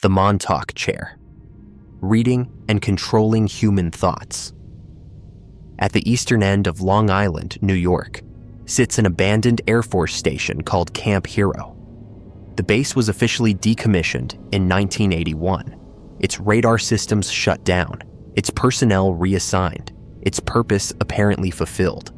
the Montauk Chair, reading and controlling human thoughts. At the eastern end of Long Island, New York, sits an abandoned Air Force station called Camp Hero. The base was officially decommissioned in 1981, its radar systems shut down, its personnel reassigned, its purpose apparently fulfilled.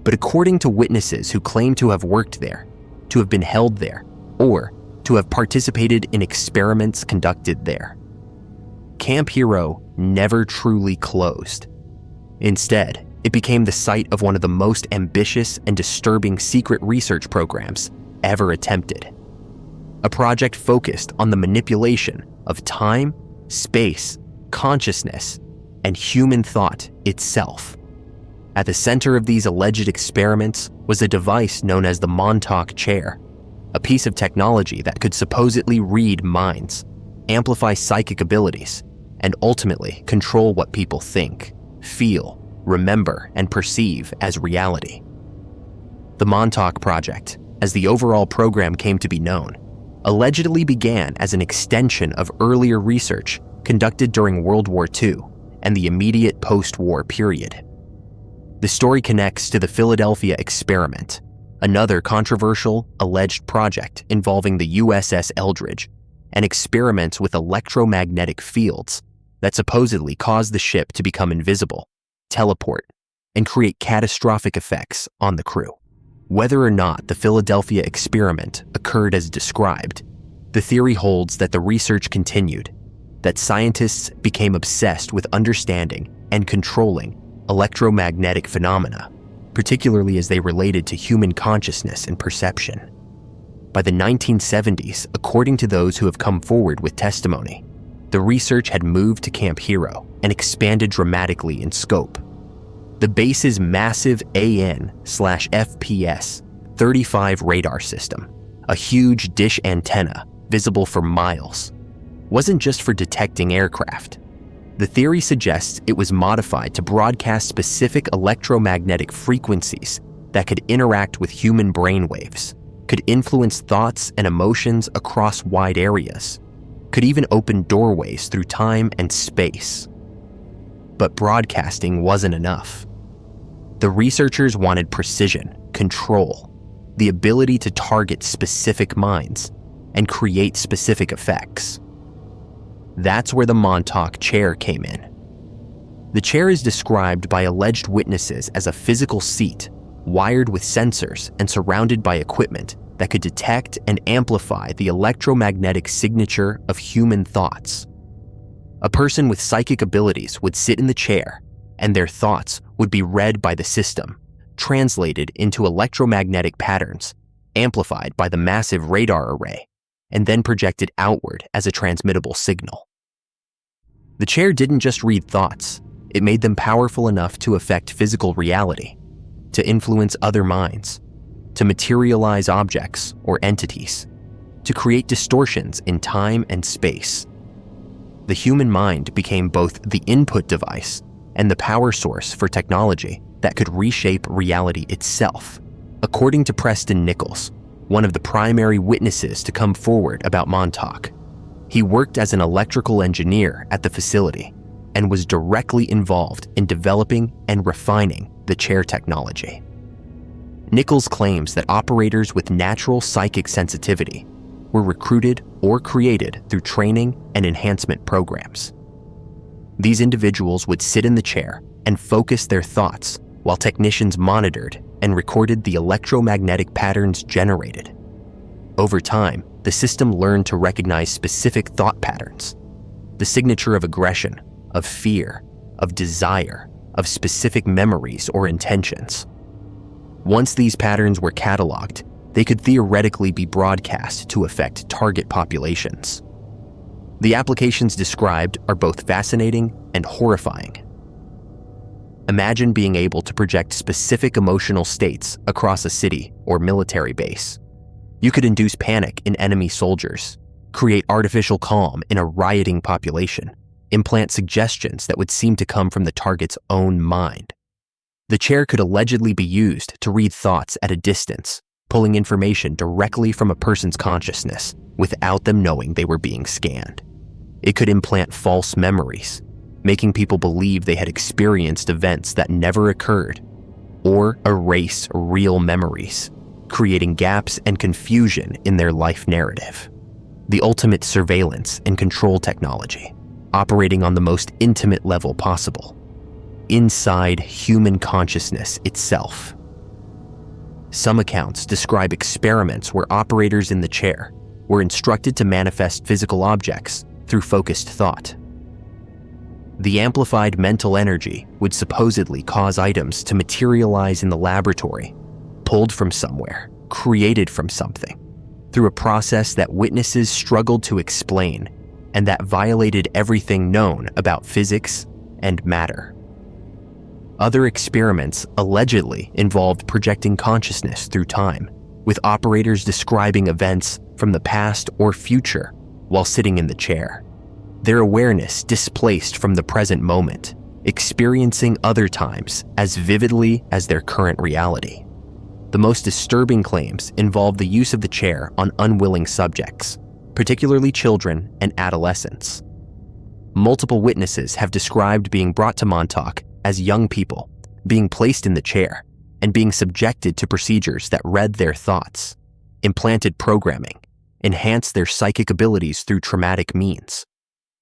But according to witnesses who claim to have worked there, to have been held there, or to have participated in experiments conducted there, Camp Hero never truly closed. Instead, it became the site of one of the most ambitious and disturbing secret research programs ever attempted. A project focused on the manipulation of time, space, consciousness, and human thought itself. At the center of these alleged experiments was a device known as the Montauk Chair, a piece of technology that could supposedly read minds, amplify psychic abilities, and ultimately control what people think, feel, remember, and perceive as reality. The Montauk Project, as the overall program came to be known, allegedly began as an extension of earlier research conducted during World War II and the immediate post-war period. The story connects to the Philadelphia experiment, another controversial, alleged project involving the USS Eldridge, and experiments with electromagnetic fields that supposedly caused the ship to become invisible, teleport, and create catastrophic effects on the crew. Whether or not the Philadelphia experiment occurred as described, the theory holds that the research continued, that scientists became obsessed with understanding and controlling electromagnetic phenomena, particularly as they related to human consciousness and perception. By the 1970s, according to those who have come forward with testimony, the research had moved to Camp Hero and expanded dramatically in scope. The base's massive AN/FPS 35 radar system, a huge dish antenna visible for miles, wasn't just for detecting aircraft. The theory suggests it was modified to broadcast specific electromagnetic frequencies that could interact with human brainwaves, could influence thoughts and emotions across wide areas, could even open doorways through time and space. But broadcasting wasn't enough. The researchers wanted precision, control, the ability to target specific minds and create specific effects. That's where the Montauk Chair came in. The chair is described by alleged witnesses as a physical seat, wired with sensors and surrounded by equipment that could detect and amplify the electromagnetic signature of human thoughts. A person with psychic abilities would sit in the chair, and their thoughts would be read by the system, translated into electromagnetic patterns, amplified by the massive radar array, and then projected outward as a transmittable signal. The chair didn't just read thoughts, it made them powerful enough to affect physical reality, to influence other minds, to materialize objects or entities, to create distortions in time and space. The human mind became both the input device and the power source for technology that could reshape reality itself. According to Preston Nichols, one of the primary witnesses to come forward about Montauk, he worked as an electrical engineer at the facility and was directly involved in developing and refining the chair technology. Nichols claims that operators with natural psychic sensitivity were recruited or created through training and enhancement programs. These individuals would sit in the chair and focus their thoughts while technicians monitored and recorded the electromagnetic patterns generated. Over time, the system learned to recognize specific thought patterns, the signature of aggression, of fear, of desire, of specific memories or intentions. Once these patterns were cataloged, they could theoretically be broadcast to affect target populations. The applications described are both fascinating and horrifying. Imagine being able to project specific emotional states across a city or military base. You could induce panic in enemy soldiers, create artificial calm in a rioting population, implant suggestions that would seem to come from the target's own mind. The chair could allegedly be used to read thoughts at a distance, pulling information directly from a person's consciousness without them knowing they were being scanned. It could implant false memories, making people believe they had experienced events that never occurred, or erase real memories, creating gaps and confusion in their life narrative. The ultimate surveillance and control technology, operating on the most intimate level possible, inside human consciousness itself. Some accounts describe experiments where operators in the chair were instructed to manifest physical objects through focused thought. The amplified mental energy would supposedly cause items to materialize in the laboratory, pulled from somewhere, created from something, through a process that witnesses struggled to explain and that violated everything known about physics and matter. Other experiments allegedly involved projecting consciousness through time, with operators describing events from the past or future while sitting in the chair, their awareness displaced from the present moment, experiencing other times as vividly as their current reality. The most disturbing claims involve the use of the chair on unwilling subjects, particularly children and adolescents. Multiple witnesses have described being brought to Montauk as young people, being placed in the chair, and being subjected to procedures that read their thoughts, implanted programming, enhanced their psychic abilities through traumatic means,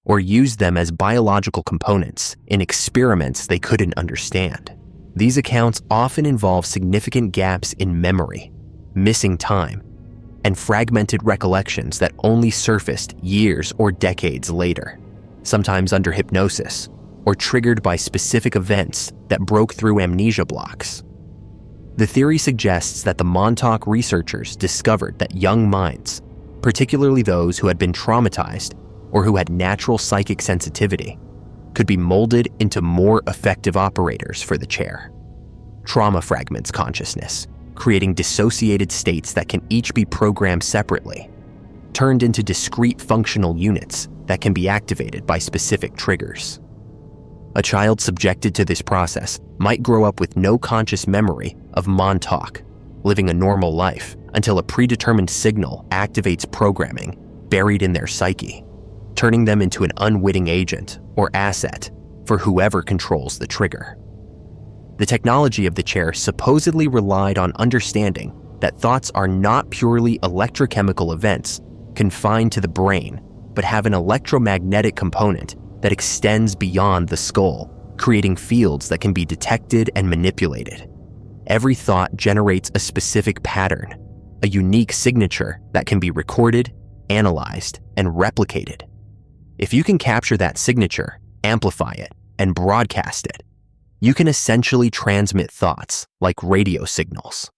or used them as biological components in experiments they couldn't understand. These accounts often involve significant gaps in memory, missing time, and fragmented recollections that only surfaced years or decades later, sometimes under hypnosis, or triggered by specific events that broke through amnesia blocks. The theory suggests that the Montauk researchers discovered that young minds, particularly those who had been traumatized or who had natural psychic sensitivity, could be molded into more effective operators for the chair. Trauma fragments consciousness, creating dissociated states that can each be programmed separately, turned into discrete functional units that can be activated by specific triggers. A child subjected to this process might grow up with no conscious memory of Montauk, living a normal life until a predetermined signal activates programming buried in their psyche, turning them into an unwitting agent or asset for whoever controls the trigger. The technology of the chair supposedly relied on understanding that thoughts are not purely electrochemical events confined to the brain, but have an electromagnetic component that extends beyond the skull, creating fields that can be detected and manipulated. Every thought generates a specific pattern, a unique signature that can be recorded, analyzed, and replicated. If you can capture that signature, amplify it, and broadcast it, you can essentially transmit thoughts like radio signals.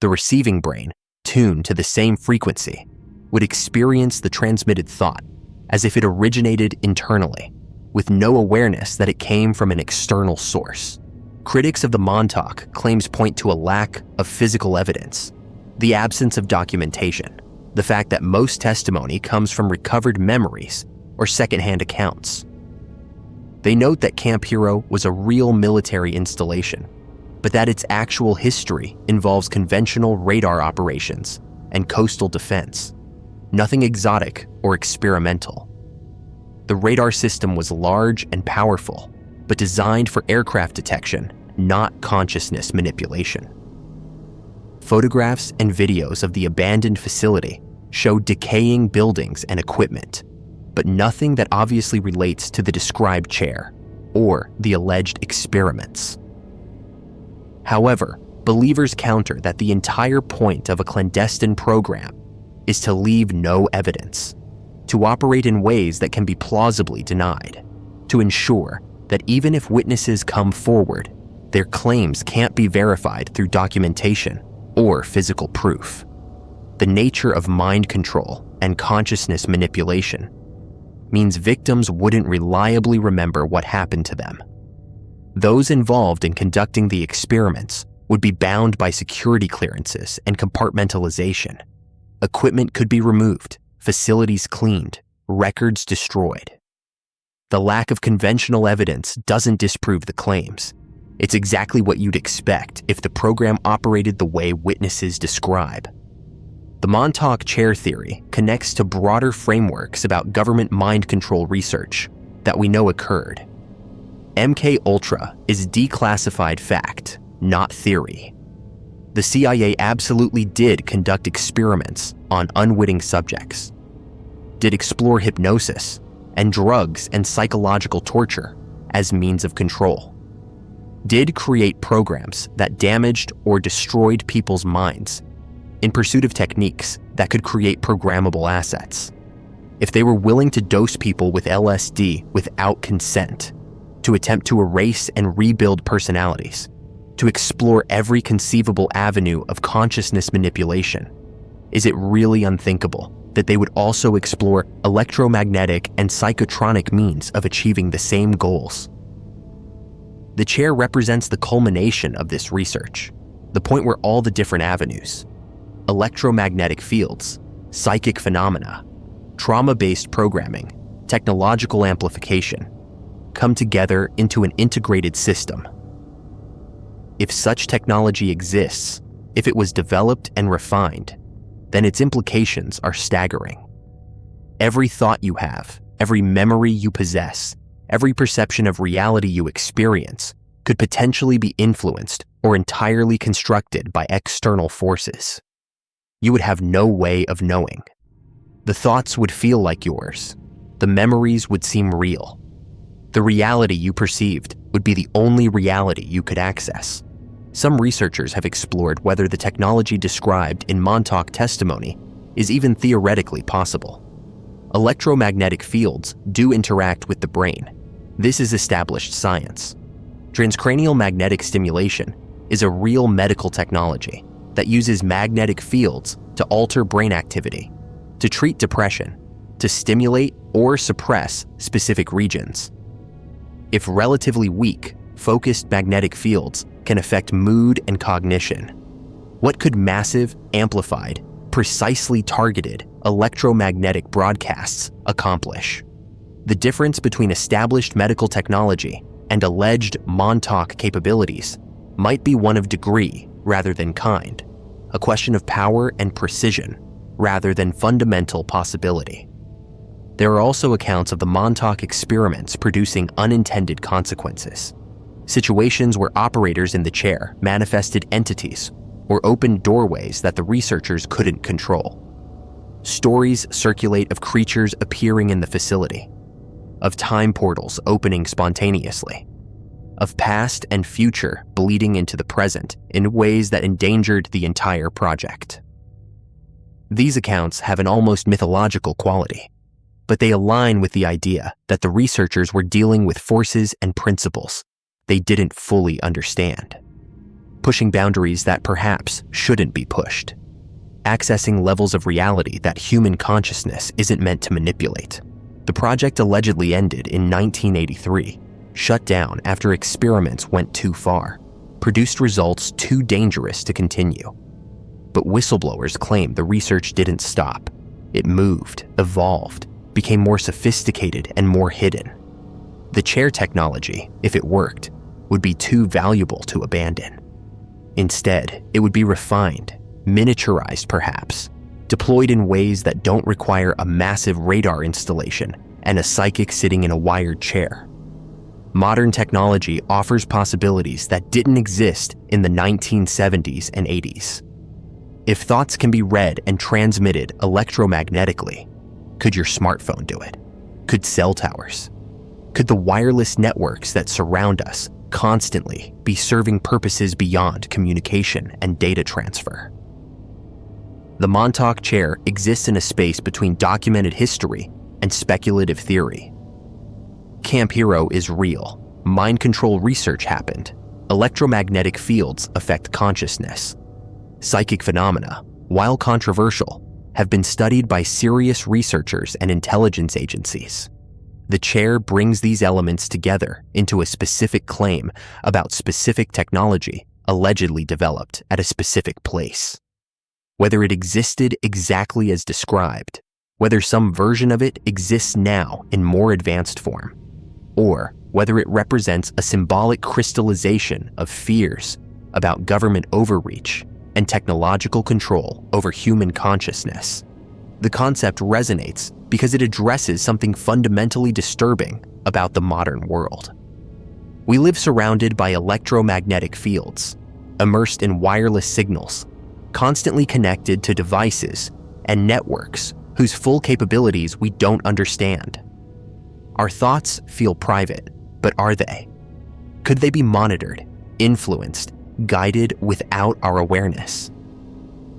The receiving brain, tuned to the same frequency, would experience the transmitted thought as if it originated internally, with no awareness that it came from an external source. Critics of the Montauk claims point to a lack of physical evidence, the absence of documentation, the fact that most testimony comes from recovered memories or secondhand accounts. They note that Camp Hero was a real military installation, but that its actual history involves conventional radar operations and coastal defense, nothing exotic or experimental. The radar system was large and powerful, but designed for aircraft detection, not consciousness manipulation. Photographs and videos of the abandoned facility show decaying buildings and equipment, but nothing that obviously relates to the described chair or the alleged experiments. However, believers counter that the entire point of a clandestine program is to leave no evidence, to operate in ways that can be plausibly denied, to ensure that even if witnesses come forward, their claims can't be verified through documentation or physical proof. The nature of mind control and consciousness manipulation means victims wouldn't reliably remember what happened to them. Those involved in conducting the experiments would be bound by security clearances and compartmentalization. Equipment could be removed, facilities cleaned, records destroyed. The lack of conventional evidence doesn't disprove the claims. It's exactly what you'd expect if the program operated the way witnesses describe. The Montauk chair theory connects to broader frameworks about government mind control research that we know occurred. MKUltra is declassified fact, not theory. The CIA absolutely did conduct experiments on unwitting subjects, did explore hypnosis and drugs and psychological torture as means of control, did create programs that damaged or destroyed people's minds in pursuit of techniques that could create programmable assets. If they were willing to dose people with LSD without consent, to attempt to erase and rebuild personalities, to explore every conceivable avenue of consciousness manipulation, is it really unthinkable that they would also explore electromagnetic and psychotronic means of achieving the same goals? The chair represents the culmination of this research, the point where all the different avenues, electromagnetic fields, psychic phenomena, trauma-based programming, technological amplification, come together into an integrated system. If such technology exists, if it was developed and refined, then its implications are staggering. Every thought you have, every memory you possess, every perception of reality you experience could potentially be influenced or entirely constructed by external forces. You would have no way of knowing. The thoughts would feel like yours. The memories would seem real. The reality you perceived would be the only reality you could access. Some researchers have explored whether the technology described in Montauk testimony is even theoretically possible. Electromagnetic fields do interact with the brain. This is established science. Transcranial magnetic stimulation is a real medical technology that uses magnetic fields to alter brain activity, to treat depression, to stimulate or suppress specific regions. If relatively weak, focused magnetic fields can affect mood and cognition, what could massive, amplified, precisely targeted electromagnetic broadcasts accomplish? The difference between established medical technology and alleged Montauk capabilities might be one of degree rather than kind, a question of power and precision rather than fundamental possibility. There are also accounts of the Montauk experiments producing unintended consequences, situations where operators in the chair manifested entities or opened doorways that the researchers couldn't control. Stories circulate of creatures appearing in the facility, of time portals opening spontaneously, of past and future bleeding into the present in ways that endangered the entire project. These accounts have an almost mythological quality, but they align with the idea that the researchers were dealing with forces and principles they didn't fully understand, pushing boundaries that perhaps shouldn't be pushed, accessing levels of reality that human consciousness isn't meant to manipulate. The project allegedly ended in 1983, shut down after experiments went too far, produced results too dangerous to continue. But whistleblowers claim the research didn't stop. It moved, evolved, became more sophisticated and more hidden. The chair technology, if it worked, would be too valuable to abandon. Instead, it would be refined, miniaturized perhaps, deployed in ways that don't require a massive radar installation and a psychic sitting in a wired chair. Modern technology offers possibilities that didn't exist in the 1970s and 80s. If thoughts can be read and transmitted electromagnetically, could your smartphone do it? Could cell towers? Could the wireless networks that surround us constantly be serving purposes beyond communication and data transfer? The Montauk chair exists in a space between documented history and speculative theory. Camp Hero is real. Mind control research happened. Electromagnetic fields affect consciousness. Psychic phenomena, while controversial, have been studied by serious researchers and intelligence agencies. The chair brings these elements together into a specific claim about specific technology allegedly developed at a specific place. Whether it existed exactly as described, whether some version of it exists now in more advanced form, or whether it represents a symbolic crystallization of fears about government overreach and technological control over human consciousness. The concept resonates because it addresses something fundamentally disturbing about the modern world. We live surrounded by electromagnetic fields, immersed in wireless signals, constantly connected to devices and networks whose full capabilities we don't understand. Our thoughts feel private, but are they? Could they be monitored, influenced, guided without our awareness?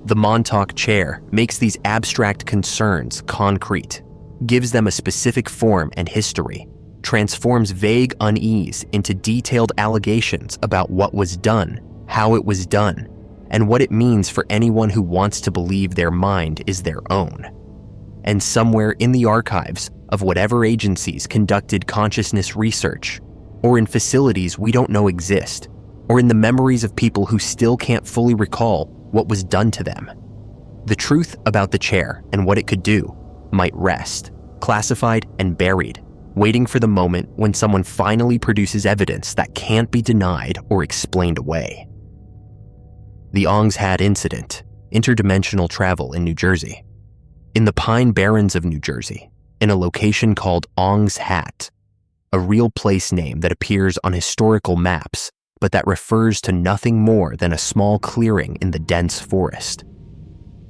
The Montauk Chair makes these abstract concerns concrete, gives them a specific form and history, transforms vague unease into detailed allegations about what was done, how it was done, and what it means for anyone who wants to believe their mind is their own. And somewhere in the archives of whatever agencies conducted consciousness research, or in facilities we don't know exist, or in the memories of people who still can't fully recall what was done to them, the truth about the chair and what it could do might rest, classified and buried, waiting for the moment when someone finally produces evidence that can't be denied or explained away. The Ong's Hat incident, interdimensional travel in New Jersey. In the Pine Barrens of New Jersey, in a location called Ong's Hat, a real place name that appears on historical maps, but that refers to nothing more than a small clearing in the dense forest.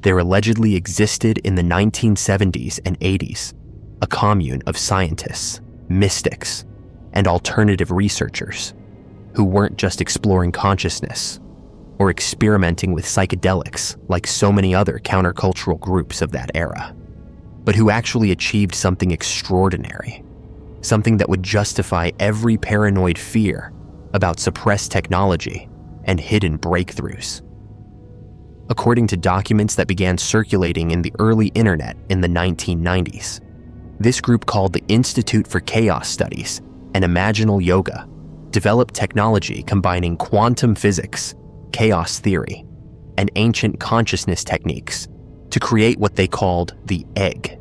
There allegedly existed in the 1970s and 80s a commune of scientists, mystics, and alternative researchers who weren't just exploring consciousness or experimenting with psychedelics like so many other countercultural groups of that era, but who actually achieved something extraordinary, something that would justify every paranoid fear about suppressed technology and hidden breakthroughs. According to documents that began circulating in the early internet in the 1990s, this group, called the Institute for Chaos Studies and Imaginal Yoga, developed technology combining quantum physics, chaos theory, and ancient consciousness techniques to create what they called the egg,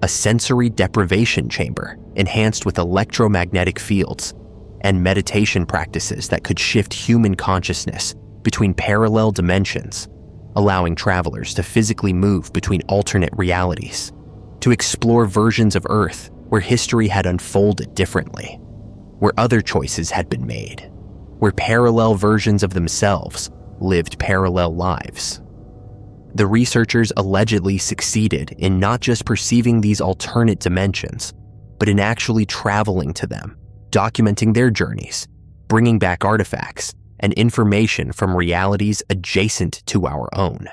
a sensory deprivation chamber enhanced with electromagnetic fields and meditation practices that could shift human consciousness between parallel dimensions, allowing travelers to physically move between alternate realities, to explore versions of Earth where history had unfolded differently, where other choices had been made, where parallel versions of themselves lived parallel lives. The researchers allegedly succeeded in not just perceiving these alternate dimensions, but in actually traveling to them, documenting their journeys, bringing back artifacts and information from realities adjacent to our own.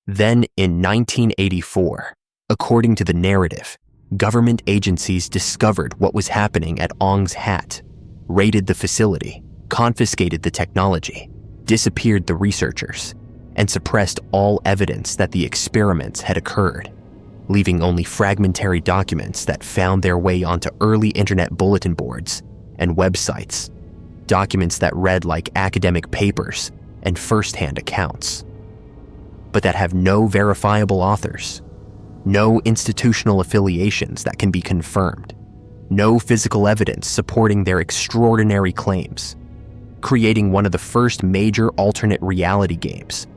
Then in 1984, according to the narrative, government agencies discovered what was happening at Ong's Hat, raided the facility, confiscated the technology, disappeared the researchers, and suppressed all evidence that the experiments had occurred, leaving only fragmentary documents that found their way onto early internet bulletin boards and websites, documents that read like academic papers and first-hand accounts, but that have no verifiable authors, no institutional affiliations that can be confirmed, no physical evidence supporting their extraordinary claims, creating one of the first major alternate reality games,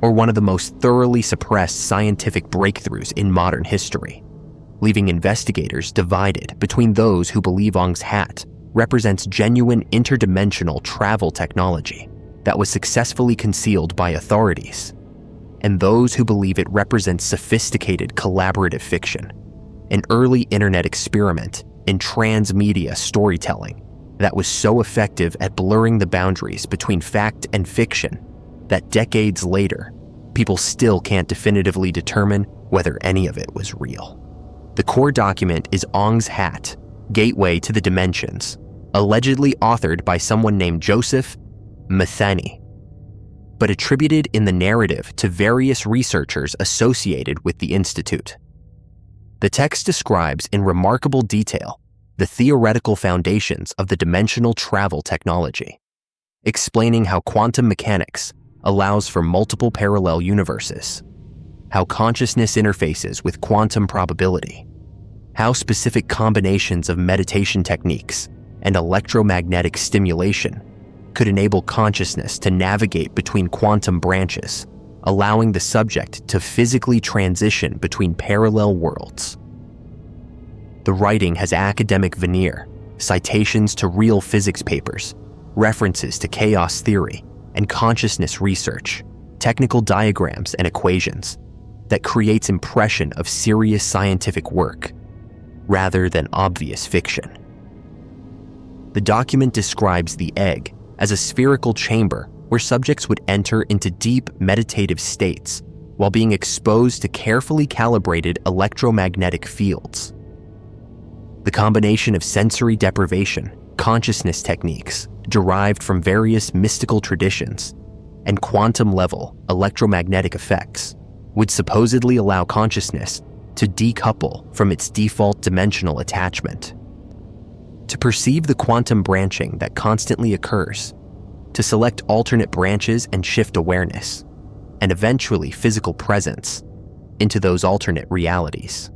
or one of the most thoroughly suppressed scientific breakthroughs in modern history, leaving investigators divided between those who believe Ong's Hat represents genuine interdimensional travel technology that was successfully concealed by authorities, and those who believe it represents sophisticated collaborative fiction, an early internet experiment in transmedia storytelling that was so effective at blurring the boundaries between fact and fiction that decades later, people still can't definitively determine whether any of it was real. The core document is Ong's Hat, Gateway to the Dimensions, allegedly authored by someone named Joseph Metheny, but attributed in the narrative to various researchers associated with the Institute. The text describes in remarkable detail the theoretical foundations of the dimensional travel technology, explaining how quantum mechanics allows for multiple parallel universes, how consciousness interfaces with quantum probability, how specific combinations of meditation techniques and electromagnetic stimulation could enable consciousness to navigate between quantum branches, allowing the subject to physically transition between parallel worlds. The writing has academic veneer, citations to real physics papers, references to chaos theory and consciousness research, technical diagrams and equations that creates impression of serious scientific work rather than obvious fiction. The document describes the egg as a spherical chamber where subjects would enter into deep meditative states while being exposed to carefully calibrated electromagnetic fields. The combination of sensory deprivation, consciousness techniques derived from various mystical traditions, and quantum-level electromagnetic effects would supposedly allow consciousness to decouple from its default dimensional attachment. To perceive the quantum branching that constantly occurs, to select alternate branches and shift awareness, and eventually physical presence, into those alternate realities.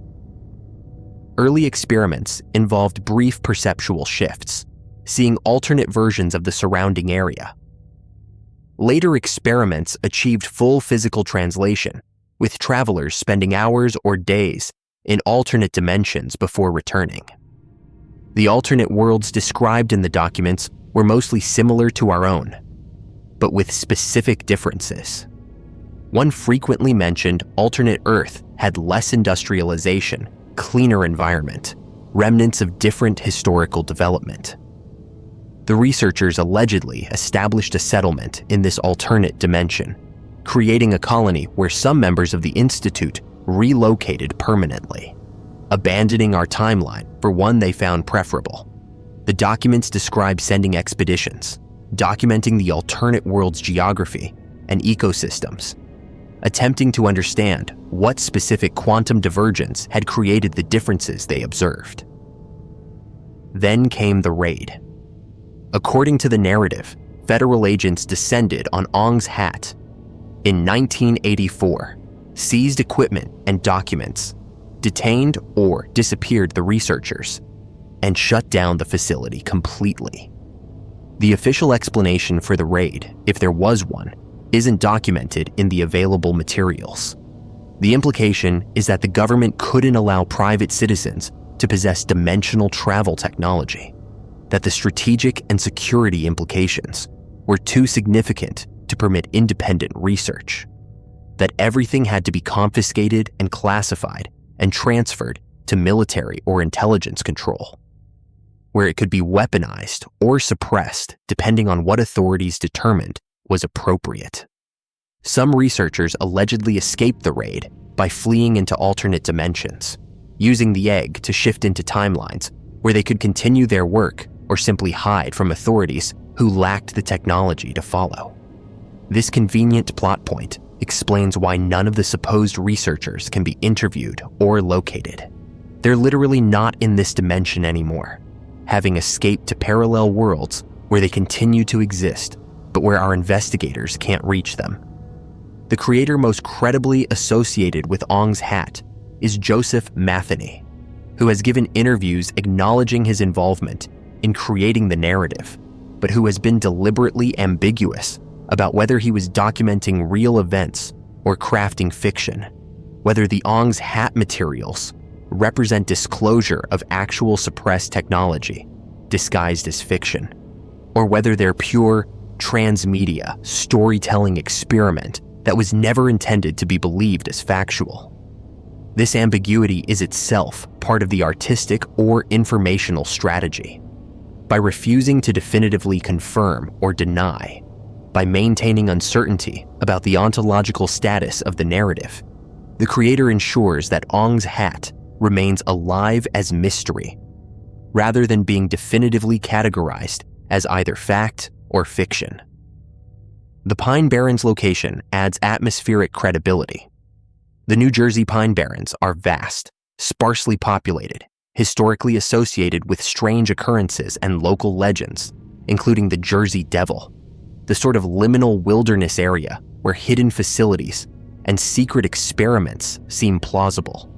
Early experiments involved brief perceptual shifts, seeing alternate versions of the surrounding area. Later experiments achieved full physical translation, with travelers spending hours or days in alternate dimensions before returning. The alternate worlds described in the documents were mostly similar to our own, but with specific differences. One frequently mentioned alternate Earth had less industrialization, cleaner environment, remnants of different historical development. The researchers allegedly established a settlement in this alternate dimension, creating a colony where some members of the Institute relocated permanently, abandoning our timeline for one they found preferable. The documents describe sending expeditions, documenting the alternate world's geography and ecosystems, attempting to understand what specific quantum divergence had created the differences they observed. Then came the raid. According to the narrative, federal agents descended on Ong's Hat in 1984, seized equipment and documents, detained or disappeared the researchers, and shut down the facility completely. The official explanation for the raid, if there was one, isn't documented in the available materials. The implication is that the government couldn't allow private citizens to possess dimensional travel technology, that the strategic and security implications were too significant to permit independent research, that everything had to be confiscated and classified and transferred to military or intelligence control, where it could be weaponized or suppressed depending on what authorities determined was appropriate. Some researchers allegedly escaped the raid by fleeing into alternate dimensions, using the egg to shift into timelines where they could continue their work or simply hide from authorities who lacked the technology to follow. This convenient plot point explains why none of the supposed researchers can be interviewed or located. They're literally not in this dimension anymore, having escaped to parallel worlds where they continue to exist, but where our investigators can't reach them. The creator most credibly associated with Ong's Hat is Joseph Matheny, who has given interviews acknowledging his involvement in creating the narrative, but who has been deliberately ambiguous about whether he was documenting real events or crafting fiction, whether the Ong's Hat materials represent disclosure of actual suppressed technology disguised as fiction, or whether they're pure transmedia storytelling experiment that was never intended to be believed as factual. This ambiguity is itself part of the artistic or informational strategy. By refusing to definitively confirm or deny, by maintaining uncertainty about the ontological status of the narrative, the creator ensures that Ong's Hat remains alive as mystery, rather than being definitively categorized as either fact or fiction. The Pine Barrens location adds atmospheric credibility. The New Jersey Pine Barrens are vast, sparsely populated, historically associated with strange occurrences and local legends, including the Jersey Devil, the sort of liminal wilderness area where hidden facilities and secret experiments seem plausible.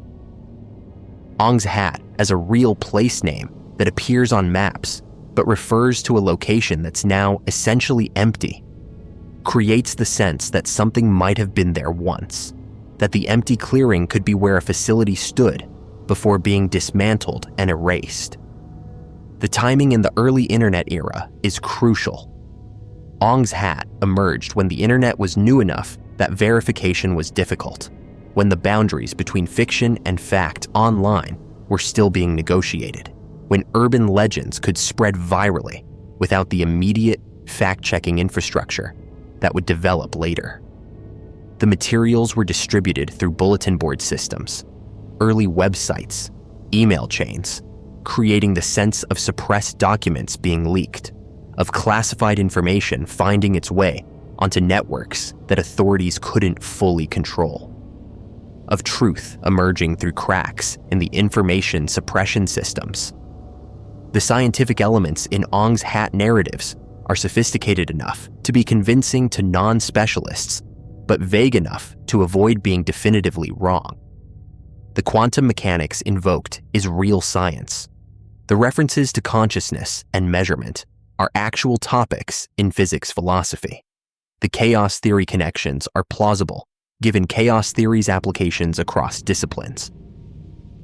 Ong's Hat as a real place name that appears on maps but refers to a location that's now essentially empty, creates the sense that something might have been there once, that the empty clearing could be where a facility stood before being dismantled and erased. The timing in the early internet era is crucial. Ong's Hat emerged when the internet was new enough that verification was difficult, when the boundaries between fiction and fact online were still being negotiated, when urban legends could spread virally without the immediate fact-checking infrastructure that would develop later. The materials were distributed through bulletin board systems, early websites, email chains, creating the sense of suppressed documents being leaked, of classified information finding its way onto networks that authorities couldn't fully control, of truth emerging through cracks in the information suppression systems. The scientific elements in Ong's Hat narratives are sophisticated enough to be convincing to non-specialists, but vague enough to avoid being definitively wrong. The quantum mechanics invoked is real science. The references to consciousness and measurement are actual topics in physics philosophy. The chaos theory connections are plausible, given chaos theory's applications across disciplines.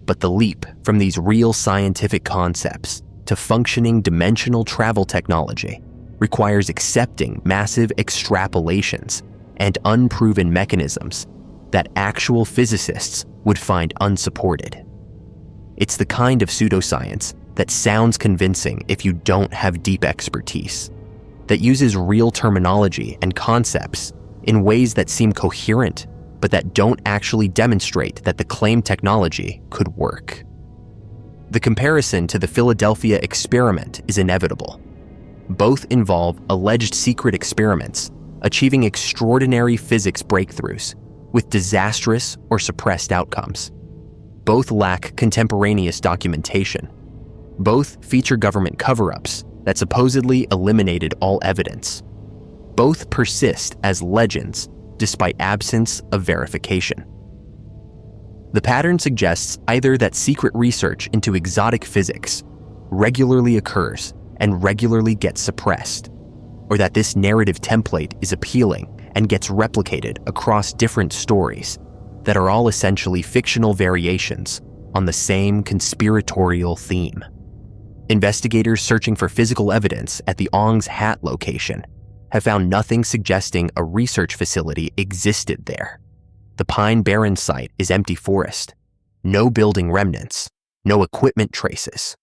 But the leap from these real scientific concepts to functioning dimensional travel technology requires accepting massive extrapolations and unproven mechanisms that actual physicists would find unsupported. It's the kind of pseudoscience that sounds convincing if you don't have deep expertise, that uses real terminology and concepts in ways that seem coherent, but that don't actually demonstrate that the claimed technology could work. The comparison to the Philadelphia experiment is inevitable. Both involve alleged secret experiments achieving extraordinary physics breakthroughs with disastrous or suppressed outcomes. Both lack contemporaneous documentation. Both feature government cover-ups that supposedly eliminated all evidence. Both persist as legends despite absence of verification. The pattern suggests either that secret research into exotic physics regularly occurs and regularly gets suppressed, or that this narrative template is appealing and gets replicated across different stories that are all essentially fictional variations on the same conspiratorial theme. Investigators searching for physical evidence at the Ong's Hat location have found nothing suggesting a research facility existed there. The Pine Barrens site is empty forest, no building remnants, no equipment traces,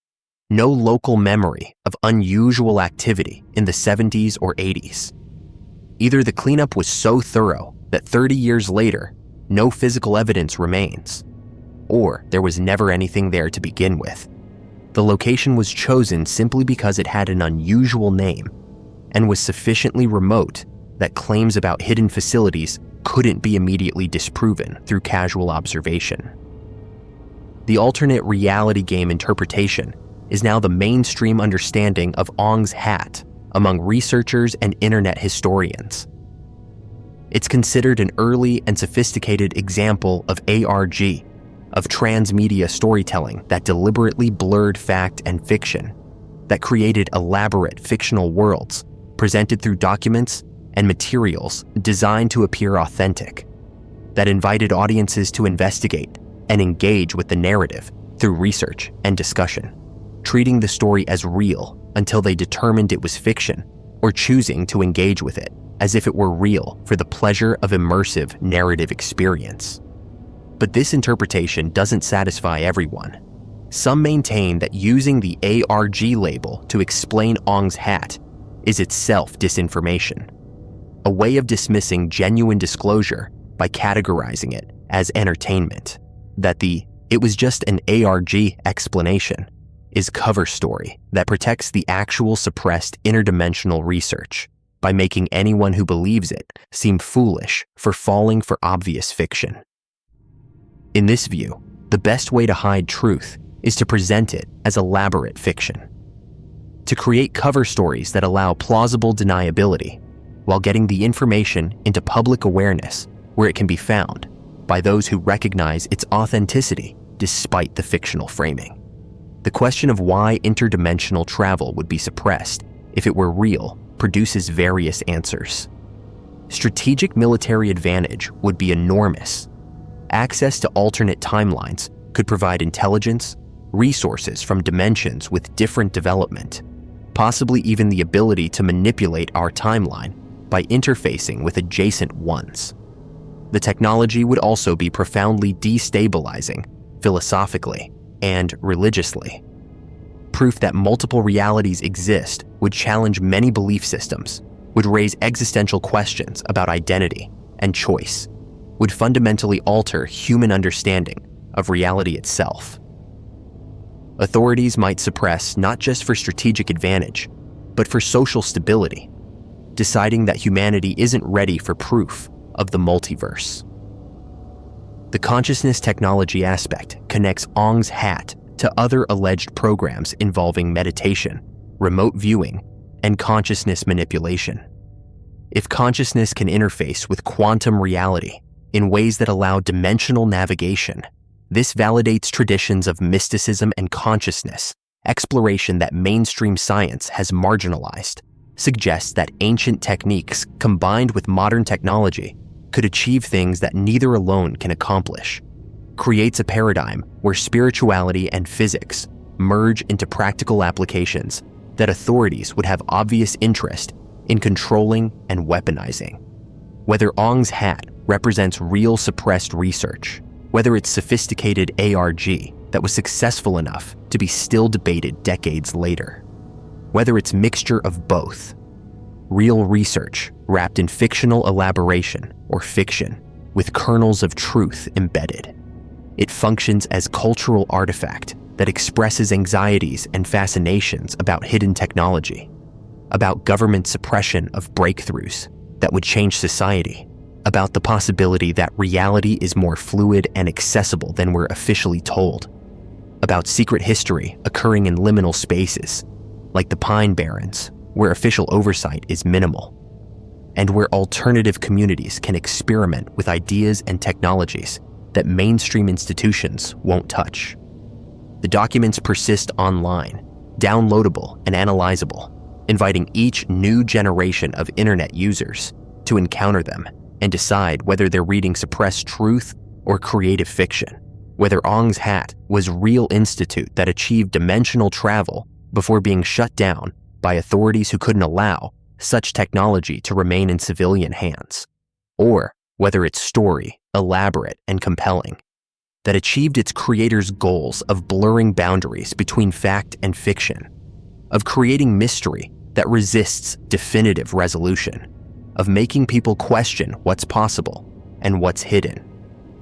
no local memory of unusual activity in the 70s or 80s. Either the cleanup was so thorough that 30 years later, no physical evidence remains, or there was never anything there to begin with. The location was chosen simply because it had an unusual name and was sufficiently remote that claims about hidden facilities couldn't be immediately disproven through casual observation. The alternate reality game interpretation is now the mainstream understanding of Ong's Hat among researchers and internet historians. It's considered an early and sophisticated example of ARG, of transmedia storytelling that deliberately blurred fact and fiction, that created elaborate fictional worlds presented through documents and materials designed to appear authentic, that invited audiences to investigate and engage with the narrative through research and discussion, treating the story as real until they determined it was fiction, or choosing to engage with it as if it were real for the pleasure of immersive narrative experience. But this interpretation doesn't satisfy everyone. Some maintain that using the ARG label to explain Ong's Hat is itself disinformation, a way of dismissing genuine disclosure by categorizing it as entertainment, that the "it was just an ARG explanation" is cover story that protects the actual suppressed interdimensional research by making anyone who believes it seem foolish for falling for obvious fiction. In this view, the best way to hide truth is to present it as elaborate fiction, to create cover stories that allow plausible deniability while getting the information into public awareness where it can be found by those who recognize its authenticity despite the fictional framing. The question of why interdimensional travel would be suppressed if it were real produces various answers. Strategic military advantage would be enormous. Access to alternate timelines could provide intelligence, resources from dimensions with different development, possibly even the ability to manipulate our timeline by interfacing with adjacent ones. The technology would also be profoundly destabilizing philosophically and religiously. Proof that multiple realities exist would challenge many belief systems, would raise existential questions about identity and choice, would fundamentally alter human understanding of reality itself. Authorities might suppress not just for strategic advantage, but for social stability, deciding that humanity isn't ready for proof of the multiverse. The consciousness technology aspect connects Ong's hat to other alleged programs involving meditation, remote viewing, and consciousness manipulation. If consciousness can interface with quantum reality in ways that allow dimensional navigation, this validates traditions of mysticism and consciousness, exploration that mainstream science has marginalized, suggests that ancient techniques combined with modern technology could achieve things that neither alone can accomplish, creates a paradigm where spirituality and physics merge into practical applications that authorities would have obvious interest in controlling and weaponizing. Whether Ong's hat represents real suppressed research, whether it's sophisticated ARG that was successful enough to be still debated decades later, whether it's mixture of both, real research wrapped in fictional elaboration or fiction with kernels of truth embedded. It functions as cultural artifact that expresses anxieties and fascinations about hidden technology, about government suppression of breakthroughs that would change society, about the possibility that reality is more fluid and accessible than we're officially told, about secret history occurring in liminal spaces, like the Pine Barrens, where official oversight is minimal, and where alternative communities can experiment with ideas and technologies that mainstream institutions won't touch. The documents persist online, downloadable and analyzable, inviting each new generation of internet users to encounter them and decide whether they're reading suppressed truth or creative fiction, whether Ong's hat was real institute that achieved dimensional travel before being shut down by authorities who couldn't allow such technology to remain in civilian hands, or whether its story, elaborate and compelling, that achieved its creator's goals of blurring boundaries between fact and fiction, of creating mystery that resists definitive resolution, of making people question what's possible and what's hidden,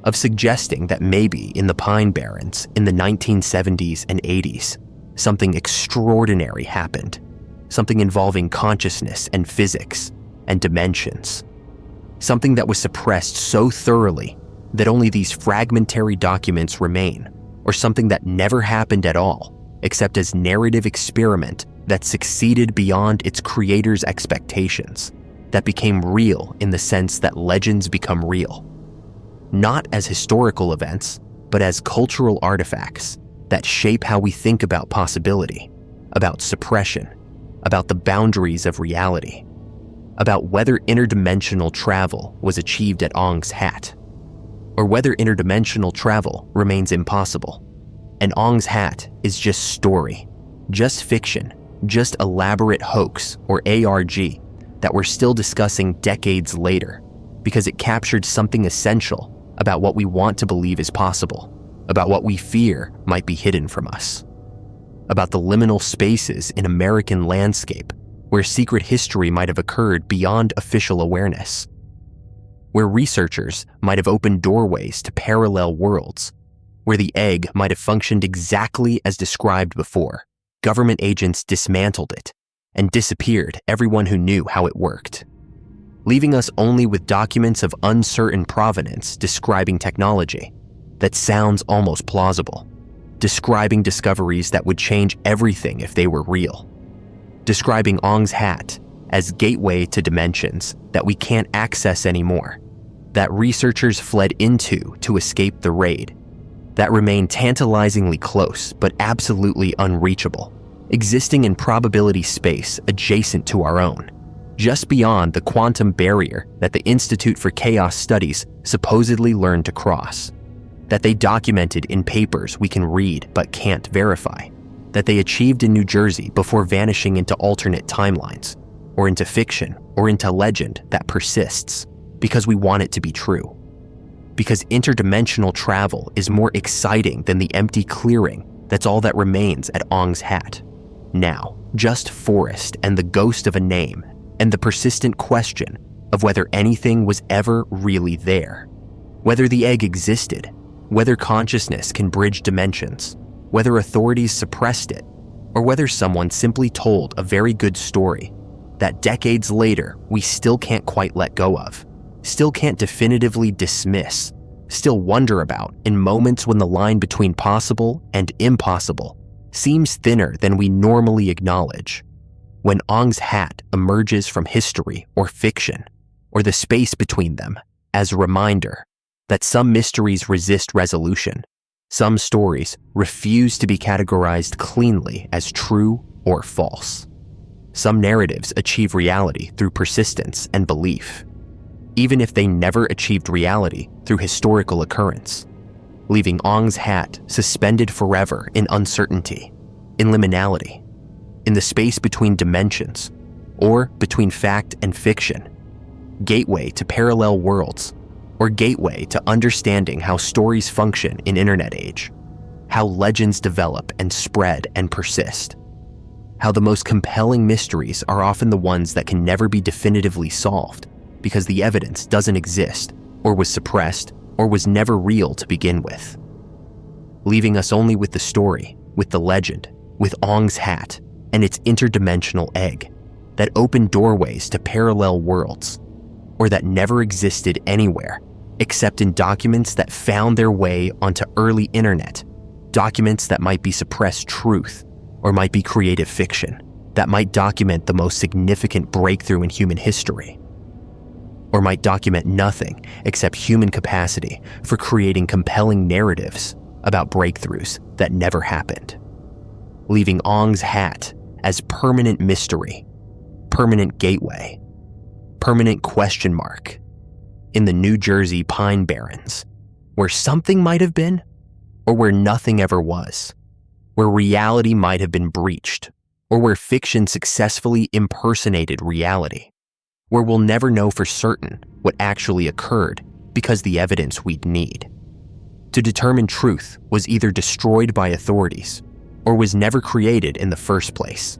of suggesting that maybe in the Pine Barrens in the 1970s and 80s, something extraordinary happened, something involving consciousness and physics and dimensions, something that was suppressed so thoroughly that only these fragmentary documents remain, or something that never happened at all, except as narrative experiment that succeeded beyond its creator's expectations, that became real in the sense that legends become real, not as historical events, but as cultural artifacts that shape how we think about possibility, about suppression, about the boundaries of reality, about whether interdimensional travel was achieved at Ong's hat, or whether interdimensional travel remains impossible. And Ong's hat is just story, just fiction, just elaborate hoax or ARG that we're still discussing decades later because it captured something essential about what we want to believe is possible, about what we fear might be hidden from us, about the liminal spaces in American landscape where secret history might have occurred beyond official awareness, where researchers might have opened doorways to parallel worlds, where the egg might have functioned exactly as described before. Government agents dismantled it and disappeared everyone who knew how it worked, leaving us only with documents of uncertain provenance describing technology that sounds almost plausible, describing discoveries that would change everything if they were real, describing Ong's hat as gateway to dimensions that we can't access anymore, that researchers fled into to escape the raid, that remain tantalizingly close but absolutely unreachable, existing in probability space adjacent to our own, just beyond the quantum barrier that the Institute for Chaos Studies supposedly learned to cross, that they documented in papers we can read but can't verify, that they achieved in New Jersey before vanishing into alternate timelines, or into fiction, or into legend that persists because we want it to be true. Because interdimensional travel is more exciting than the empty clearing that's all that remains at Ong's Hat. Now, just forest and the ghost of a name, and the persistent question of whether anything was ever really there. Whether the egg existed, whether consciousness can bridge dimensions, whether authorities suppressed it, or whether someone simply told a very good story that decades later we still can't quite let go of, still can't definitively dismiss, still wonder about in moments when the line between possible and impossible seems thinner than we normally acknowledge. When Ong's Hat emerges from history or fiction, or the space between them, as a reminder that some mysteries resist resolution, some stories refuse to be categorized cleanly as true or false. Some narratives achieve reality through persistence and belief, even if they never achieved reality through historical occurrence, leaving Ong's Hat suspended forever in uncertainty, in liminality, in the space between dimensions, or between fact and fiction, gateway to parallel worlds, or gateway to understanding how stories function in internet age, how legends develop and spread and persist, how the most compelling mysteries are often the ones that can never be definitively solved because the evidence doesn't exist, or was suppressed, or was never real to begin with. Leaving us only with the story, with the legend, with Ong's Hat, and its interdimensional egg that opened doorways to parallel worlds, or that never existed anywhere except in documents that found their way onto early internet, documents that might be suppressed truth or might be creative fiction, that might document the most significant breakthrough in human history, or might document nothing except human capacity for creating compelling narratives about breakthroughs that never happened, leaving Ong's Hat as permanent mystery, permanent gateway, permanent question mark in the New Jersey Pine Barrens, where something might have been, or where nothing ever was, where reality might have been breached, or where fiction successfully impersonated reality, where we'll never know for certain what actually occurred because the evidence we'd need to determine truth was either destroyed by authorities or was never created in the first place,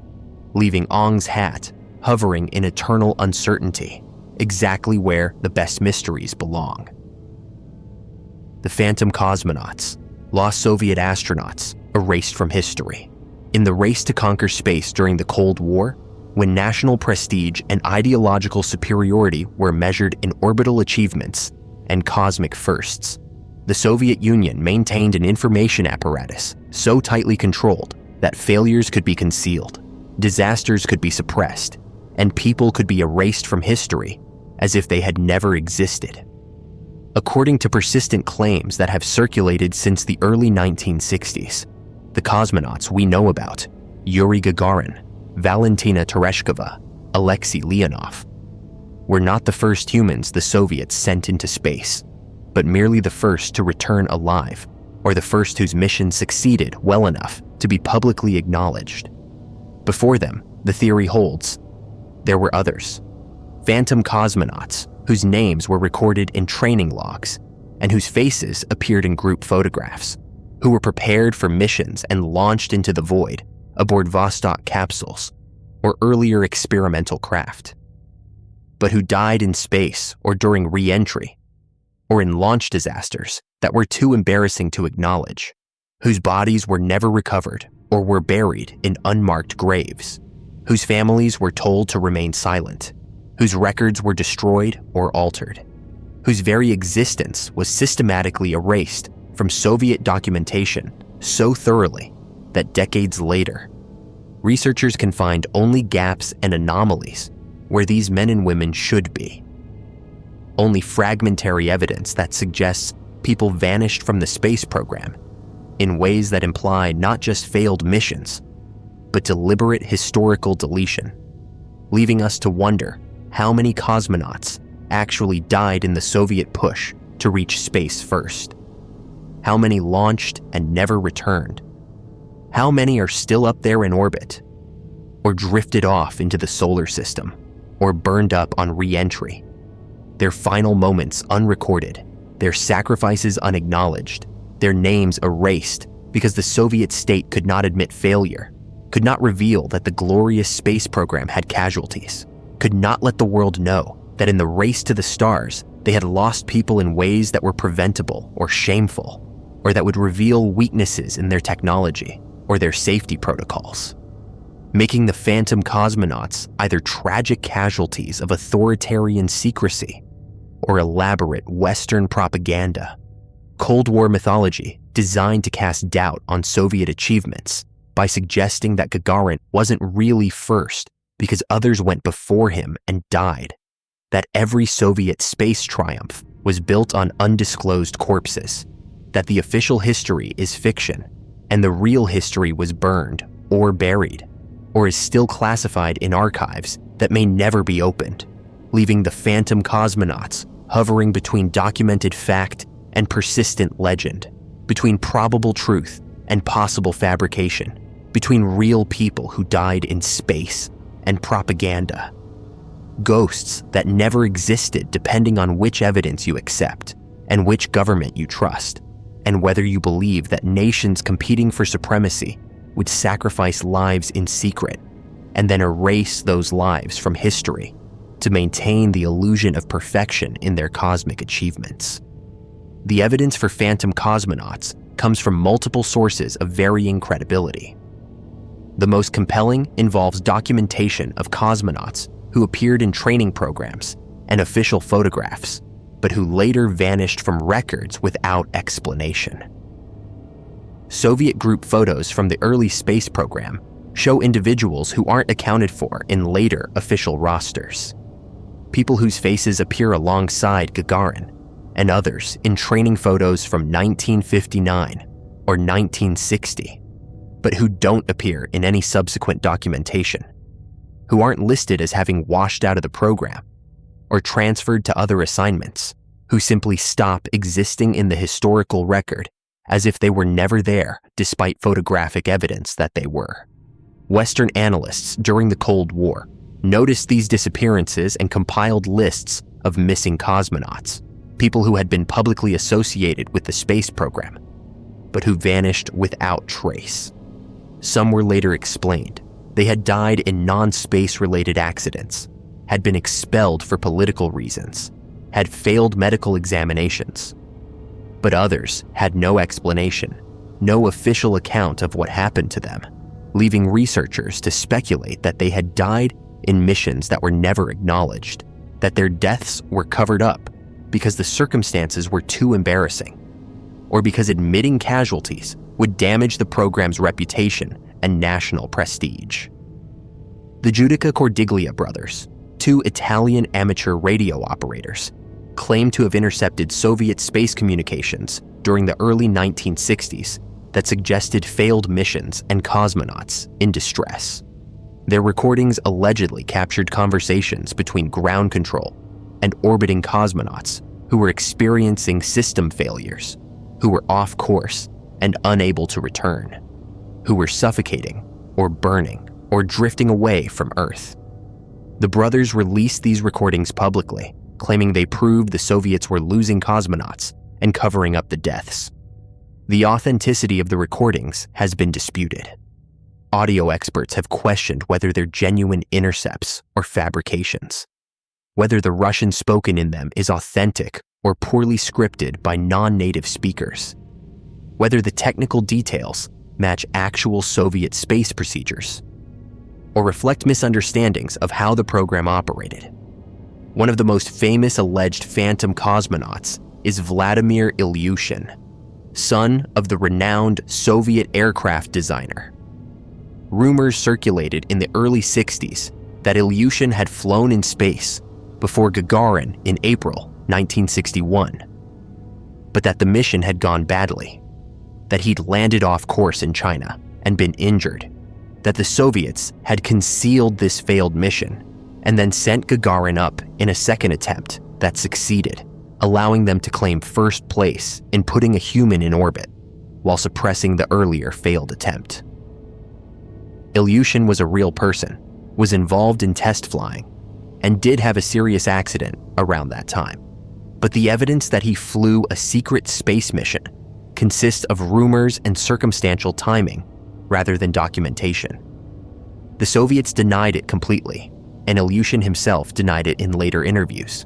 leaving Ong's Hat hovering in eternal uncertainty, exactly where the best mysteries belong. The phantom cosmonauts, lost Soviet astronauts, erased from history. In the race to conquer space during the Cold War, when national prestige and ideological superiority were measured in orbital achievements and cosmic firsts, the Soviet Union maintained an information apparatus so tightly controlled that failures could be concealed, disasters could be suppressed, and people could be erased from history as if they had never existed. According to persistent claims that have circulated since the early 1960s, the cosmonauts we know about, Yuri Gagarin, Valentina Tereshkova, Alexei Leonov, were not the first humans the Soviets sent into space, but merely the first to return alive, or the first whose mission succeeded well enough to be publicly acknowledged. Before them, the theory holds, there were others, phantom cosmonauts whose names were recorded in training logs and whose faces appeared in group photographs, who were prepared for missions and launched into the void aboard Vostok capsules or earlier experimental craft, but who died in space or during re-entry or in launch disasters that were too embarrassing to acknowledge, whose bodies were never recovered or were buried in unmarked graves, whose families were told to remain silent, whose records were destroyed or altered, whose very existence was systematically erased from Soviet documentation so thoroughly that decades later, researchers can find only gaps and anomalies where these men and women should be. Only fragmentary evidence that suggests people vanished from the space program in ways that imply not just failed missions, but deliberate historical deletion, leaving us to wonder how many cosmonauts actually died in the Soviet push to reach space first. How many launched and never returned? How many are still up there in orbit, or drifted off into the solar system, or burned up on re-entry? Their final moments unrecorded, their sacrifices unacknowledged, their names erased because the Soviet state could not admit failure, could not reveal that the glorious space program had casualties, could not let the world know that in the race to the stars, they had lost people in ways that were preventable or shameful, or that would reveal weaknesses in their technology or their safety protocols, making the phantom cosmonauts either tragic casualties of authoritarian secrecy or elaborate Western propaganda, Cold War mythology designed to cast doubt on Soviet achievements by suggesting that Gagarin wasn't really first because others went before him and died, that every Soviet space triumph was built on undisclosed corpses, that the official history is fiction and the real history was burned or buried, or is still classified in archives that may never be opened, leaving the phantom cosmonauts hovering between documented fact and persistent legend, between probable truth and possible fabrication, between real people who died in space and propaganda. Ghosts that never existed depending on which evidence you accept and which government you trust, and whether you believe that nations competing for supremacy would sacrifice lives in secret and then erase those lives from history to maintain the illusion of perfection in their cosmic achievements. The evidence for phantom cosmonauts comes from multiple sources of varying credibility. The most compelling involves documentation of cosmonauts who appeared in training programs and official photographs, but who later vanished from records without explanation. Soviet group photos from the early space program show individuals who aren't accounted for in later official rosters. People whose faces appear alongside Gagarin, and others in training photos from 1959 or 1960, but who don't appear in any subsequent documentation, who aren't listed as having washed out of the program or transferred to other assignments, who simply stop existing in the historical record as if they were never there despite photographic evidence that they were. Western analysts during the Cold War noticed these disappearances and compiled lists of missing cosmonauts, people who had been publicly associated with the space program, but who vanished without trace. Some were later explained. They had died in non-space related accidents, had been expelled for political reasons, had failed medical examinations. But others had no explanation, no official account of what happened to them, leaving researchers to speculate that they had died in missions that were never acknowledged, that their deaths were covered up because the circumstances were too embarrassing, or because admitting casualties would damage the program's reputation and national prestige. The Giudica Cordiglia brothers, two Italian amateur radio operators, claimed to have intercepted Soviet space communications during the early 1960s that suggested failed missions and cosmonauts in distress. Their recordings allegedly captured conversations between ground control and orbiting cosmonauts who were experiencing system failures, who were off course and unable to return, who were suffocating or burning or drifting away from Earth. The brothers released these recordings publicly, claiming they proved the Soviets were losing cosmonauts and covering up the deaths. The authenticity of the recordings has been disputed. Audio experts have questioned whether they're genuine intercepts or fabrications, whether the Russian spoken in them is authentic or poorly scripted by non-native speakers, whether the technical details match actual Soviet space procedures, or reflect misunderstandings of how the program operated. One of the most famous alleged phantom cosmonauts is Vladimir Ilyushin, son of the renowned Soviet aircraft designer. Rumors circulated in the early 60s that Ilyushin had flown in space before Gagarin in April 1961, but that the mission had gone badly. that he'd landed off course in China and been injured, that the Soviets had concealed this failed mission and then sent Gagarin up in a second attempt that succeeded, allowing them to claim first place in putting a human in orbit while suppressing the earlier failed attempt. Ilyushin was a real person, was involved in test flying, and did have a serious accident around that time. But the evidence that he flew a secret space mission consists of rumors and circumstantial timing rather than documentation. The Soviets denied it completely, and Ilyushin himself denied it in later interviews,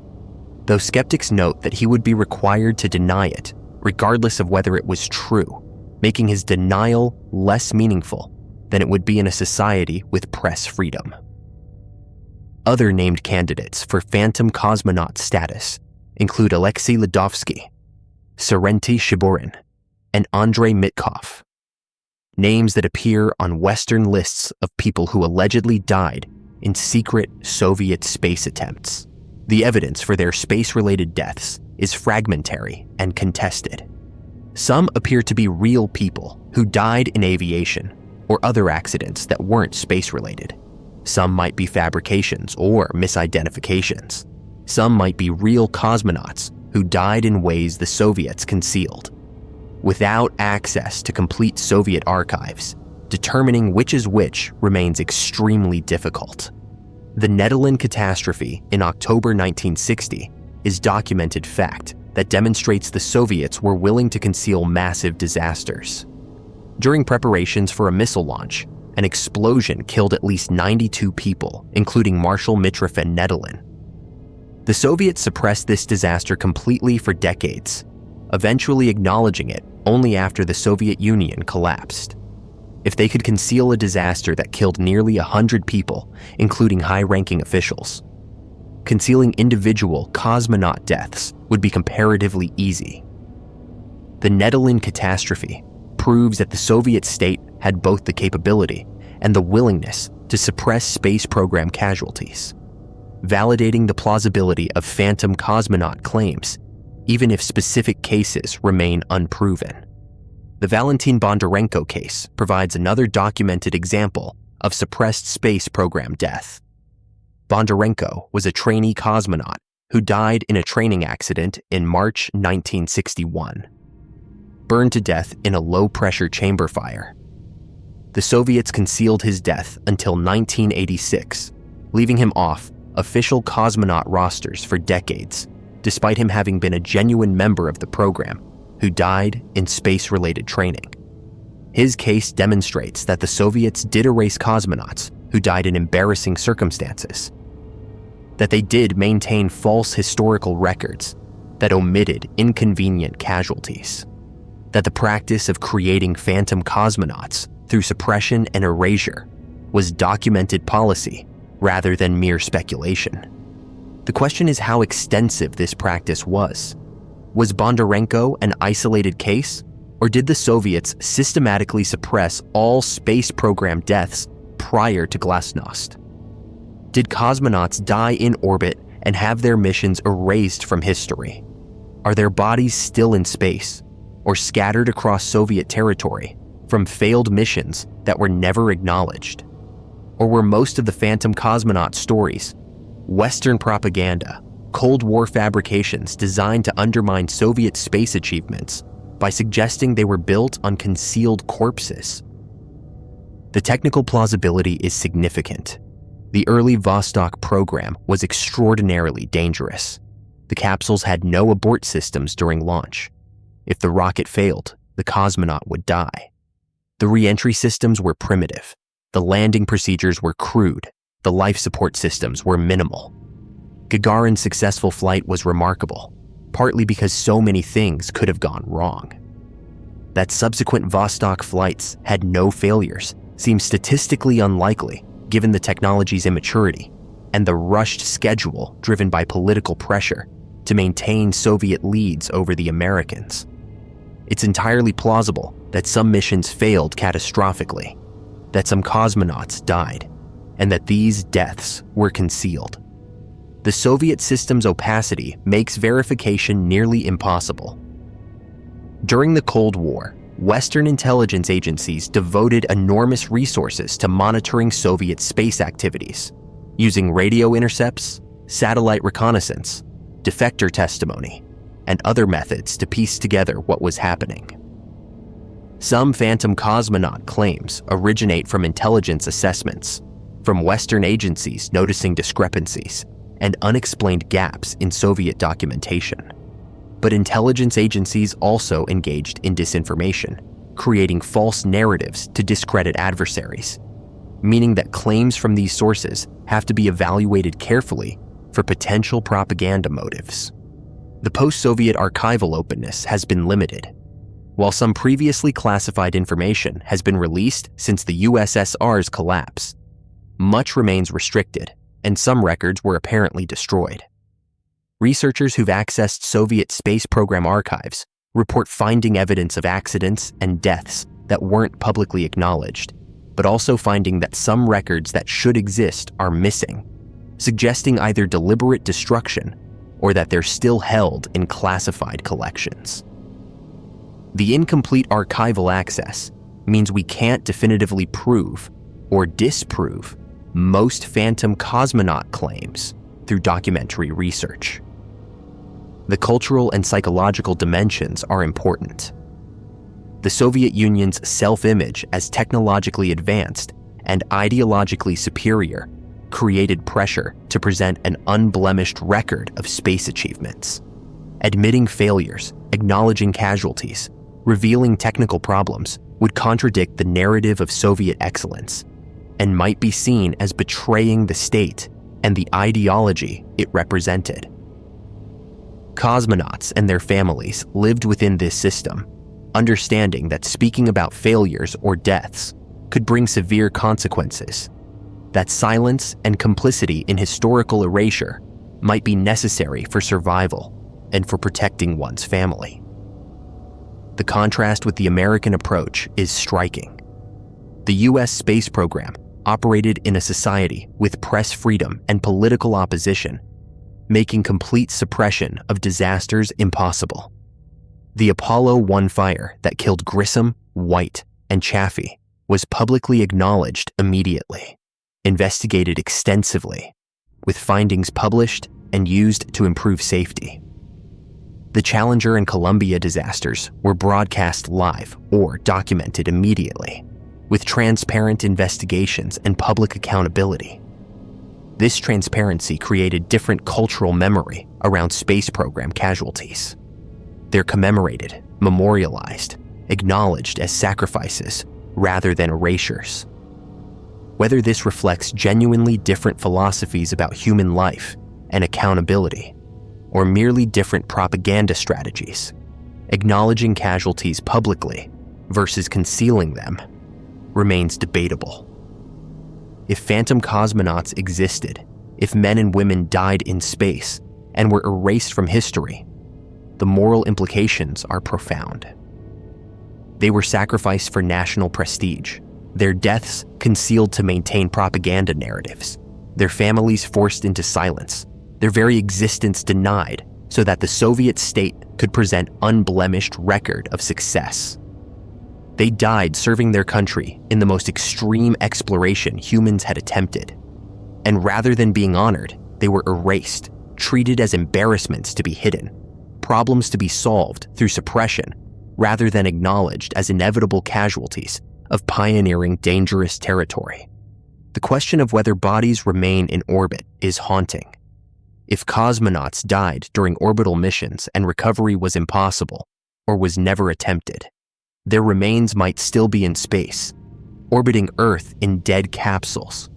though skeptics note that he would be required to deny it regardless of whether it was true, making his denial less meaningful than it would be in a society with press freedom. Other named candidates for Phantom Cosmonaut status include Alexei Ledovsky, Serenty Shiburin, and Andrei Mitkov, names that appear on Western lists of people who allegedly died in secret Soviet space attempts. The evidence for their space-related deaths is fragmentary and contested. Some appear to be real people who died in aviation or other accidents that weren't space-related. Some might be fabrications or misidentifications. Some might be real cosmonauts who died in ways the Soviets concealed. Without access to complete Soviet archives, determining which is which remains extremely difficult. The Nedelin catastrophe in October 1960 is documented fact that demonstrates the Soviets were willing to conceal massive disasters. During preparations for a missile launch, an explosion killed at least 92 people, including Marshal Mitrofan Nedelin. The Soviets suppressed this disaster completely for decades, eventually acknowledging it only after the Soviet Union collapsed. If they could conceal a disaster that killed nearly 100 people, including high-ranking officials, concealing individual cosmonaut deaths would be comparatively easy. The Nedelin catastrophe proves that the Soviet state had both the capability and the willingness to suppress space program casualties, validating the plausibility of phantom cosmonaut claims, even if specific cases remain unproven. The Valentin Bondarenko case provides another documented example of suppressed space program death. Bondarenko was a trainee cosmonaut who died in a training accident in March 1961, burned to death in a low-pressure chamber fire. The Soviets concealed his death until 1986, leaving him off official cosmonaut rosters for decades, despite him having been a genuine member of the program who died in space-related training. His case demonstrates that the Soviets did erase cosmonauts who died in embarrassing circumstances, that they did maintain false historical records that omitted inconvenient casualties, that the practice of creating phantom cosmonauts through suppression and erasure was documented policy rather than mere speculation. The question is how extensive this practice was. Was Bondarenko an isolated case, or did the Soviets systematically suppress all space program deaths prior to Glasnost? Did cosmonauts die in orbit and have their missions erased from history? Are their bodies still in space, or scattered across Soviet territory from failed missions that were never acknowledged? Or were most of the phantom cosmonaut stories Western propaganda, Cold War fabrications designed to undermine Soviet space achievements by suggesting they were built on concealed corpses? The technical plausibility is significant. The early Vostok program was extraordinarily dangerous. The capsules had no abort systems during launch. If the rocket failed, the cosmonaut would die. The re-entry systems were primitive. The landing procedures were crude. The life support systems were minimal. Gagarin's successful flight was remarkable, partly because so many things could have gone wrong. That subsequent Vostok flights had no failures seems statistically unlikely given the technology's immaturity and the rushed schedule driven by political pressure to maintain Soviet leads over the Americans. It's entirely plausible that some missions failed catastrophically, that some cosmonauts died, and that these deaths were concealed. The Soviet system's opacity makes verification nearly impossible. During the Cold War, Western intelligence agencies devoted enormous resources to monitoring Soviet space activities, using radio intercepts, satellite reconnaissance, defector testimony, and other methods to piece together what was happening. Some phantom cosmonaut claims originate from intelligence assessments, from Western agencies noticing discrepancies and unexplained gaps in Soviet documentation. But intelligence agencies also engaged in disinformation, creating false narratives to discredit adversaries, meaning that claims from these sources have to be evaluated carefully for potential propaganda motives. The post-Soviet archival openness has been limited. While some previously classified information has been released since the USSR's collapse, much remains restricted, and some records were apparently destroyed. Researchers who've accessed Soviet space program archives report finding evidence of accidents and deaths that weren't publicly acknowledged, but also finding that some records that should exist are missing, suggesting either deliberate destruction or that they're still held in classified collections. The incomplete archival access means we can't definitively prove or disprove most phantom cosmonaut claims through documentary research. The cultural and psychological dimensions are important. The Soviet Union's self-image as technologically advanced and ideologically superior created pressure to present an unblemished record of space achievements. Admitting failures, acknowledging casualties, revealing technical problems would contradict the narrative of Soviet excellence and might be seen as betraying the state and the ideology it represented. Cosmonauts and their families lived within this system, understanding that speaking about failures or deaths could bring severe consequences, that silence and complicity in historical erasure might be necessary for survival and for protecting one's family. The contrast with the American approach is striking. The US space program operated in a society with press freedom and political opposition, making complete suppression of disasters impossible. The Apollo 1 fire that killed Grissom, White, and Chaffee was publicly acknowledged immediately, investigated extensively, with findings published and used to improve safety. The Challenger and Columbia disasters were broadcast live or documented immediately, with transparent investigations and public accountability. This transparency created different cultural memory around space program casualties. They're commemorated, memorialized, acknowledged as sacrifices rather than erasures. Whether this reflects genuinely different philosophies about human life and accountability, or merely different propaganda strategies, acknowledging casualties publicly versus concealing them remains debatable. If phantom cosmonauts existed, if men and women died in space and were erased from history, the moral implications are profound. They were sacrificed for national prestige, their deaths concealed to maintain propaganda narratives, their families forced into silence, their very existence denied so that the Soviet state could present unblemished record of success. They died serving their country in the most extreme exploration humans had attempted. And rather than being honored, they were erased, treated as embarrassments to be hidden, problems to be solved through suppression, rather than acknowledged as inevitable casualties of pioneering dangerous territory. The question of whether bodies remain in orbit is haunting. If cosmonauts died during orbital missions and recovery was impossible or was never attempted, their remains might still be in space, orbiting Earth in dead capsules,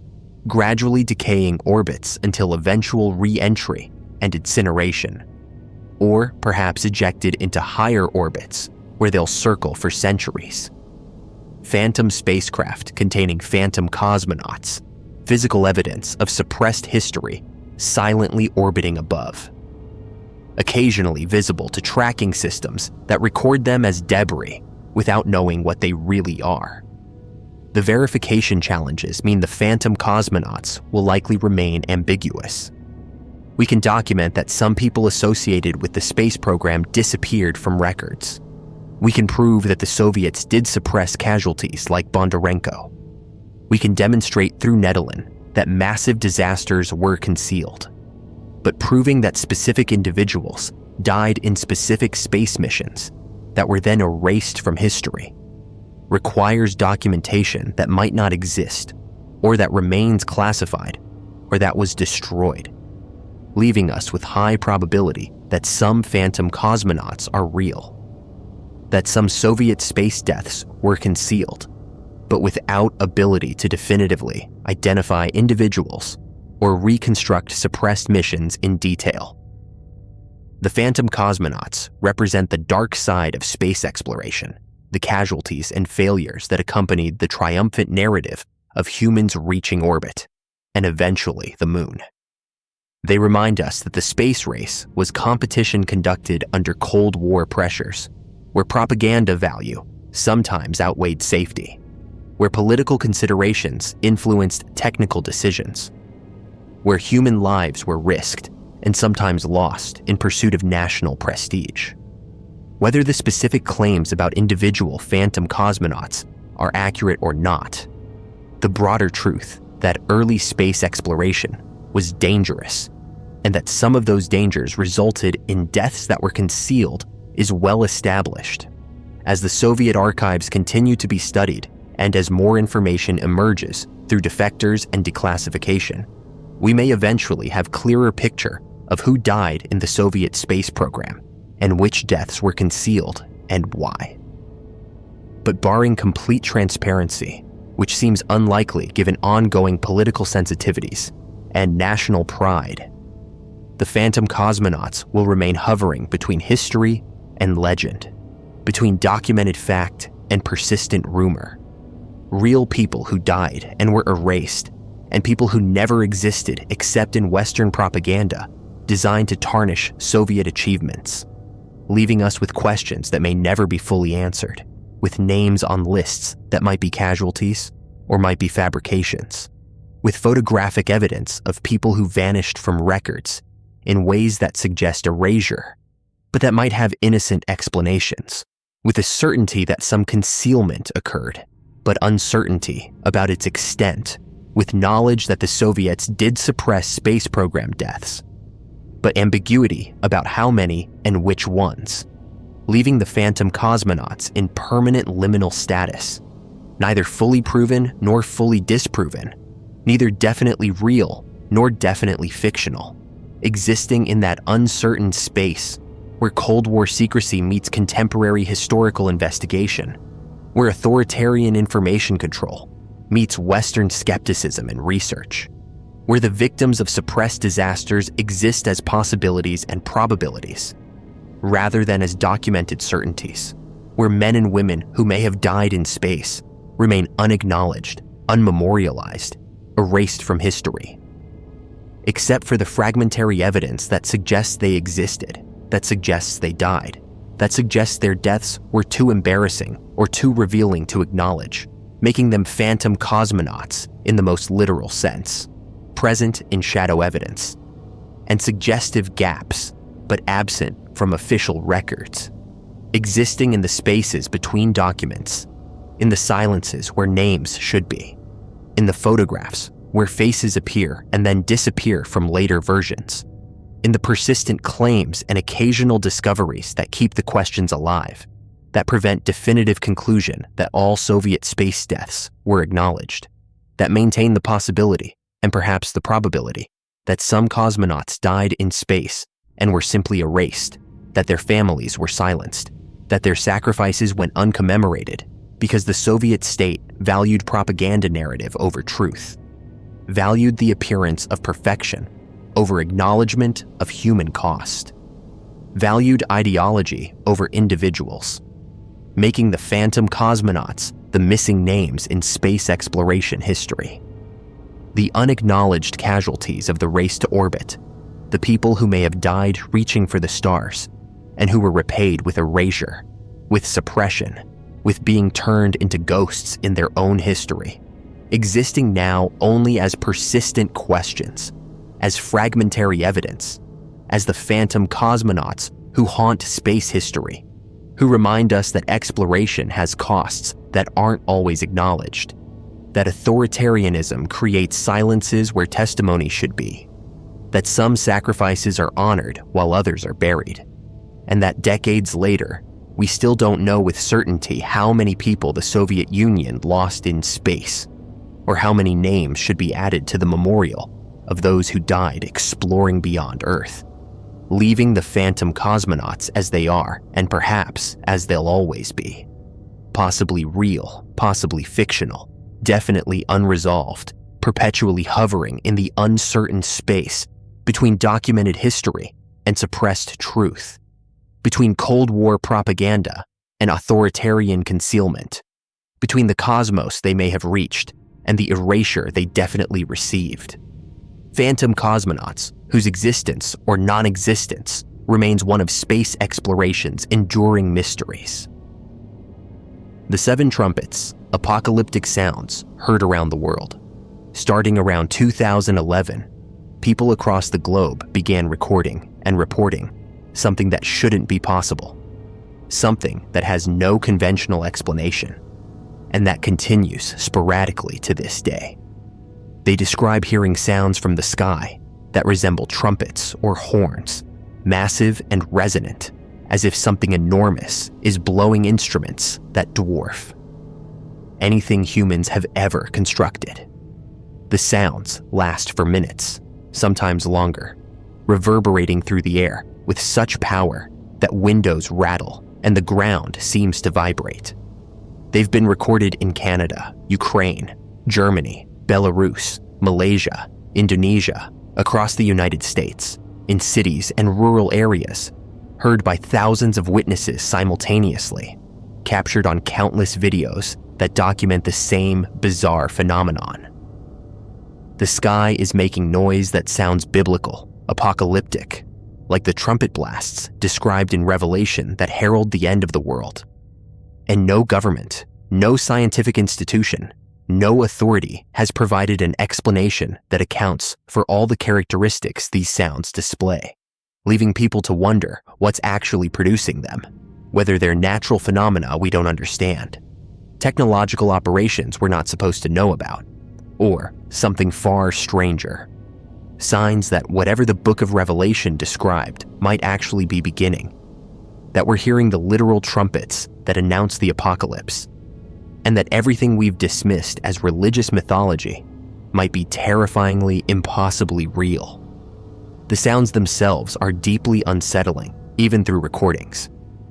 gradually decaying orbits until eventual re-entry and incineration, or perhaps ejected into higher orbits where they'll circle for centuries. Phantom spacecraft containing phantom cosmonauts, physical evidence of suppressed history silently orbiting above, occasionally visible to tracking systems that record them as debris without knowing what they really are. The verification challenges mean the phantom cosmonauts will likely remain ambiguous. We can document that some people associated with the space program disappeared from records. We can prove that the Soviets did suppress casualties like Bondarenko. We can demonstrate through Nedelin that massive disasters were concealed. But proving that specific individuals died in specific space missions that were then erased from history requires documentation that might not exist, or that remains classified, or that was destroyed, leaving us with high probability that some phantom cosmonauts are real, that some Soviet space deaths were concealed, but without ability to definitively identify individuals or reconstruct suppressed missions in detail. The phantom cosmonauts represent the dark side of space exploration, the casualties and failures that accompanied the triumphant narrative of humans reaching orbit, and eventually the moon. They remind us that the space race was competition conducted under Cold War pressures, where propaganda value sometimes outweighed safety, where political considerations influenced technical decisions, where human lives were risked and sometimes lost in pursuit of national prestige. Whether the specific claims about individual phantom cosmonauts are accurate or not, the broader truth that early space exploration was dangerous and that some of those dangers resulted in deaths that were concealed is well established. As the Soviet archives continue to be studied and as more information emerges through defectors and declassification, we may eventually have clearer picture of who died in the Soviet space program and which deaths were concealed and why. But barring complete transparency, which seems unlikely given ongoing political sensitivities and national pride, the phantom cosmonauts will remain hovering between history and legend, between documented fact and persistent rumor. Real people who died and were erased, and people who never existed except in Western propaganda designed to tarnish Soviet achievements, leaving us with questions that may never be fully answered, with names on lists that might be casualties or might be fabrications, with photographic evidence of people who vanished from records in ways that suggest erasure, but that might have innocent explanations, with a certainty that some concealment occurred, but uncertainty about its extent, with knowledge that the Soviets did suppress space program deaths, but ambiguity about how many and which ones, leaving the phantom cosmonauts in permanent liminal status, neither fully proven nor fully disproven, neither definitely real nor definitely fictional, existing in that uncertain space where Cold War secrecy meets contemporary historical investigation, where authoritarian information control meets Western skepticism and research, where the victims of suppressed disasters exist as possibilities and probabilities, rather than as documented certainties, where men and women who may have died in space remain unacknowledged, unmemorialized, erased from history. Except for the fragmentary evidence that suggests they existed, that suggests they died, that suggests their deaths were too embarrassing or too revealing to acknowledge, making them phantom cosmonauts in the most literal sense, present in shadow evidence, and suggestive gaps, but absent from official records, existing in the spaces between documents, in the silences where names should be, in the photographs where faces appear and then disappear from later versions, in the persistent claims and occasional discoveries that keep the questions alive, that prevent definitive conclusion that all Soviet space deaths were acknowledged, that maintain the possibility, and perhaps the probability, that some cosmonauts died in space and were simply erased, that their families were silenced, that their sacrifices went uncommemorated because the Soviet state valued propaganda narrative over truth, valued the appearance of perfection over acknowledgement of human cost, valued ideology over individuals, making the phantom cosmonauts the missing names in space exploration history. The unacknowledged casualties of the race to orbit, the people who may have died reaching for the stars, and who were repaid with erasure, with suppression, with being turned into ghosts in their own history, existing now only as persistent questions, as fragmentary evidence, as the phantom cosmonauts who haunt space history, who remind us that exploration has costs that aren't always acknowledged, that authoritarianism creates silences where testimony should be, that some sacrifices are honored while others are buried, and that decades later, we still don't know with certainty how many people the Soviet Union lost in space, or how many names should be added to the memorial of those who died exploring beyond Earth, leaving the phantom cosmonauts as they are, and perhaps as they'll always be. Possibly real, possibly fictional, definitely unresolved, perpetually hovering in the uncertain space between documented history and suppressed truth, between Cold War propaganda and authoritarian concealment, between the cosmos they may have reached and the erasure they definitely received. Phantom cosmonauts whose existence or non-existence remains one of space exploration's enduring mysteries. The Seven Trumpets, apocalyptic sounds heard around the world. Starting around 2011, people across the globe began recording and reporting something that shouldn't be possible, something that has no conventional explanation, and that continues sporadically to this day. They describe hearing sounds from the sky that resemble trumpets or horns, massive and resonant, as if something enormous is blowing instruments that dwarf anything humans have ever constructed. The sounds last for minutes, sometimes longer, reverberating through the air with such power that windows rattle and the ground seems to vibrate. They've been recorded in Canada, Ukraine, Germany, Belarus, Malaysia, Indonesia, across the United States, in cities and rural areas, heard by thousands of witnesses simultaneously, captured on countless videos that document the same bizarre phenomenon. The sky is making noise that sounds biblical, apocalyptic, like the trumpet blasts described in Revelation that herald the end of the world. And no government, no scientific institution, no authority has provided an explanation that accounts for all the characteristics these sounds display, leaving people to wonder what's actually producing them, whether they're natural phenomena we don't understand, technological operations we're not supposed to know about, or something far stranger. Signs that whatever the Book of Revelation described might actually be beginning, that we're hearing the literal trumpets that announce the apocalypse, and that everything we've dismissed as religious mythology might be terrifyingly, impossibly real. The sounds themselves are deeply unsettling, even through recordings,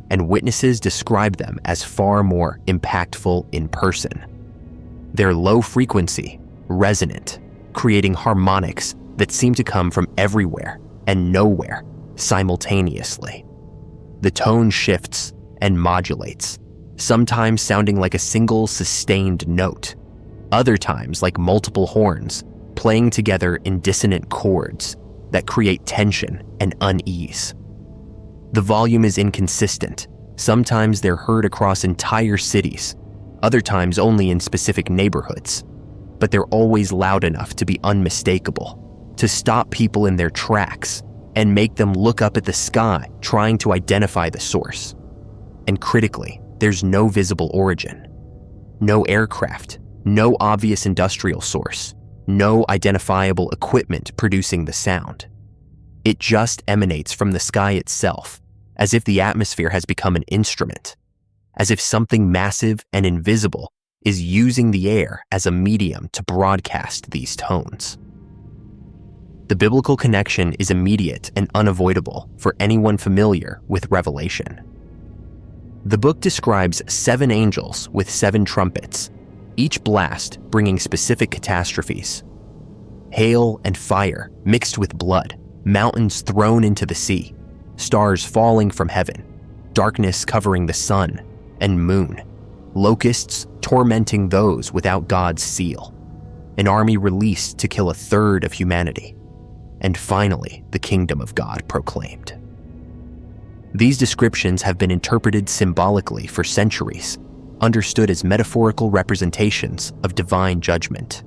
and witnesses describe them as far more impactful in person. They're low frequency, resonant, creating harmonics that seem to come from everywhere and nowhere simultaneously. The tone shifts and modulates, sometimes sounding like a single sustained note, other times like multiple horns playing together in dissonant chords that create tension and unease. The volume is inconsistent. Sometimes they're heard across entire cities, other times only in specific neighborhoods, but they're always loud enough to be unmistakable, to stop people in their tracks and make them look up at the sky trying to identify the source. And critically, there's no visible origin, no aircraft, no obvious industrial source, no identifiable equipment producing the sound. It just emanates from the sky itself, as if the atmosphere has become an instrument, as if something massive and invisible is using the air as a medium to broadcast these tones. The biblical connection is immediate and unavoidable for anyone familiar with Revelation. The book describes 7 angels with 7 trumpets, each blast bringing specific catastrophes. Hail and fire mixed with blood, mountains thrown into the sea, stars falling from heaven, darkness covering the sun and moon, locusts tormenting those without God's seal, an army released to kill 1/3 of humanity, and finally the kingdom of God proclaimed. These descriptions have been interpreted symbolically for centuries, understood as metaphorical representations of divine judgment.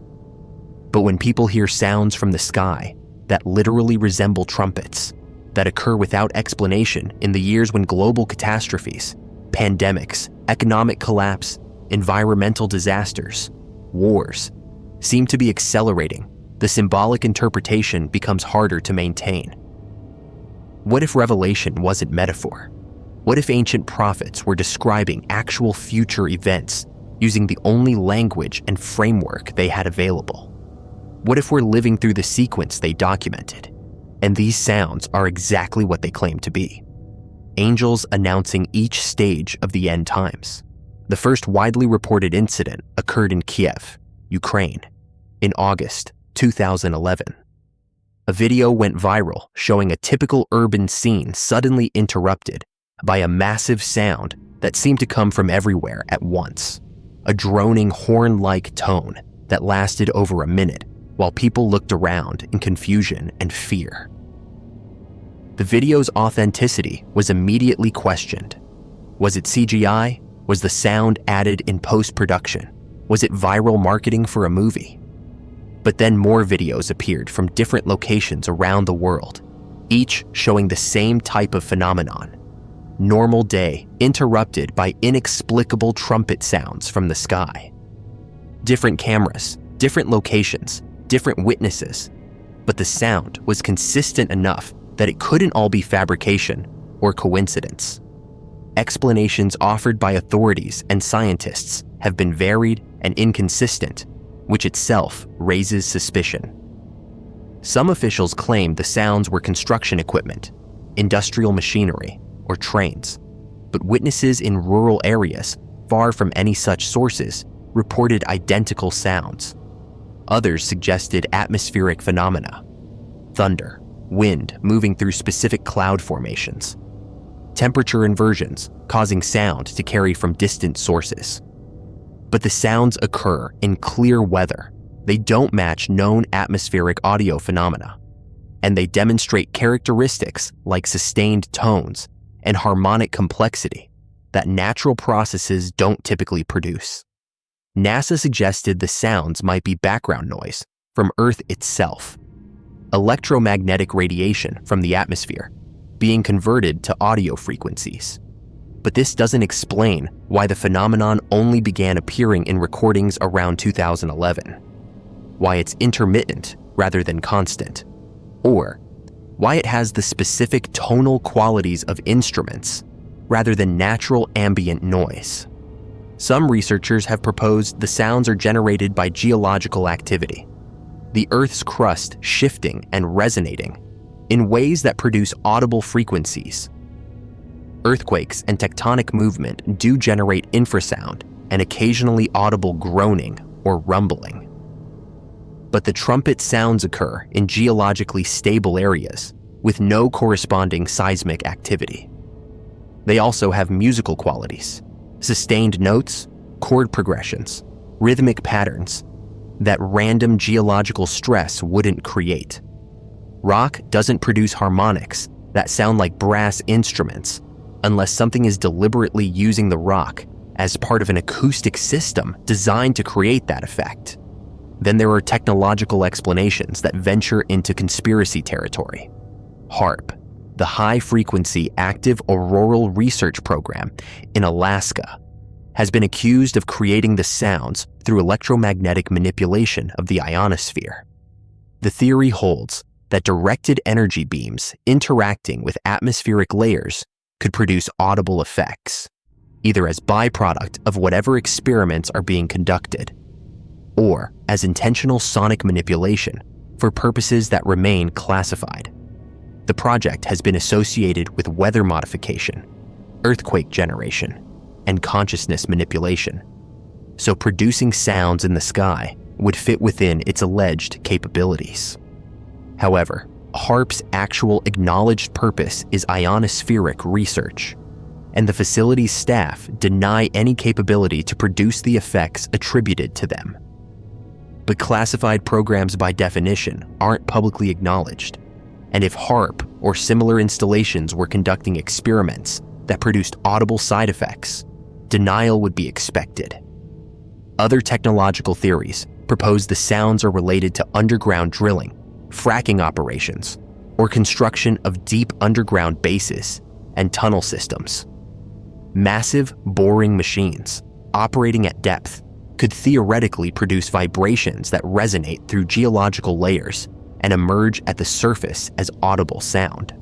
But when people hear sounds from the sky that literally resemble trumpets, that occur without explanation in the years when global catastrophes, Pandemics, economic collapse, environmental disasters, wars seem to be accelerating. The symbolic interpretation becomes harder to maintain. What if Revelation wasn't metaphor? What if ancient prophets were describing actual future events using the only language and framework they had available? What if we're living through the sequence they documented, and these sounds are exactly what they claim to be? Angels announcing each stage of the end times. The first widely reported incident occurred in Kiev, Ukraine, in August 2011. A video went viral showing a typical urban scene suddenly interrupted by a massive sound that seemed to come from everywhere at once. A droning horn-like tone that lasted over a minute while people looked around in confusion and fear. The video's authenticity was immediately questioned. Was it CGI? Was the sound added in post-production? Was it viral marketing for a movie? But then more videos appeared from different locations around the world, each showing the same type of phenomenon. Normal day interrupted by inexplicable trumpet sounds from the sky. Different cameras, different locations, different witnesses, but the sound was consistent enough that it couldn't all be fabrication or coincidence. Explanations offered by authorities and scientists have been varied and inconsistent, which itself raises suspicion. Some officials claim the sounds were construction equipment, industrial machinery, or trains, but witnesses in rural areas far from any such sources reported identical sounds. Others suggested atmospheric phenomena: thunder, wind moving through specific cloud formations, temperature inversions causing sound to carry from distant sources. But the sounds occur in clear weather. They don't match known atmospheric audio phenomena, and they demonstrate characteristics like sustained tones and harmonic complexity that natural processes don't typically produce. NASA suggested the sounds might be background noise from Earth itself, electromagnetic radiation from the atmosphere being converted to audio frequencies. But this doesn't explain why the phenomenon only began appearing in recordings around 2011, why it's intermittent rather than constant, or why it has the specific tonal qualities of instruments rather than natural ambient noise. Some researchers have proposed the sounds are generated by geological activity, the Earth's crust shifting and resonating in ways that produce audible frequencies. Earthquakes and tectonic movement do generate infrasound and occasionally audible groaning or rumbling. But the trumpet sounds occur in geologically stable areas with no corresponding seismic activity. They also have musical qualities, sustained notes, chord progressions, rhythmic patterns that random geological stress wouldn't create. Rock doesn't produce harmonics that sound like brass instruments unless something is deliberately using the rock as part of an acoustic system designed to create that effect. Then there are technological explanations that venture into conspiracy territory. HAARP, the High-Frequency Active Auroral Research Program in Alaska, has been accused of creating the sounds through electromagnetic manipulation of the ionosphere. The theory holds that directed energy beams interacting with atmospheric layers could produce audible effects, either as byproduct of whatever experiments are being conducted, or as intentional sonic manipulation for purposes that remain classified. The project has been associated with weather modification, earthquake generation, and consciousness manipulation, so producing sounds in the sky would fit within its alleged capabilities. However, HAARP's actual acknowledged purpose is ionospheric research, and the facility's staff deny any capability to produce the effects attributed to them. But classified programs by definition aren't publicly acknowledged, and if HAARP or similar installations were conducting experiments that produced audible side effects, denial would be expected. Other technological theories propose the sounds are related to underground drilling, fracking operations, or construction of deep underground bases and tunnel systems. Massive, boring machines, operating at depth, could theoretically produce vibrations that resonate through geological layers and emerge at the surface as audible sound.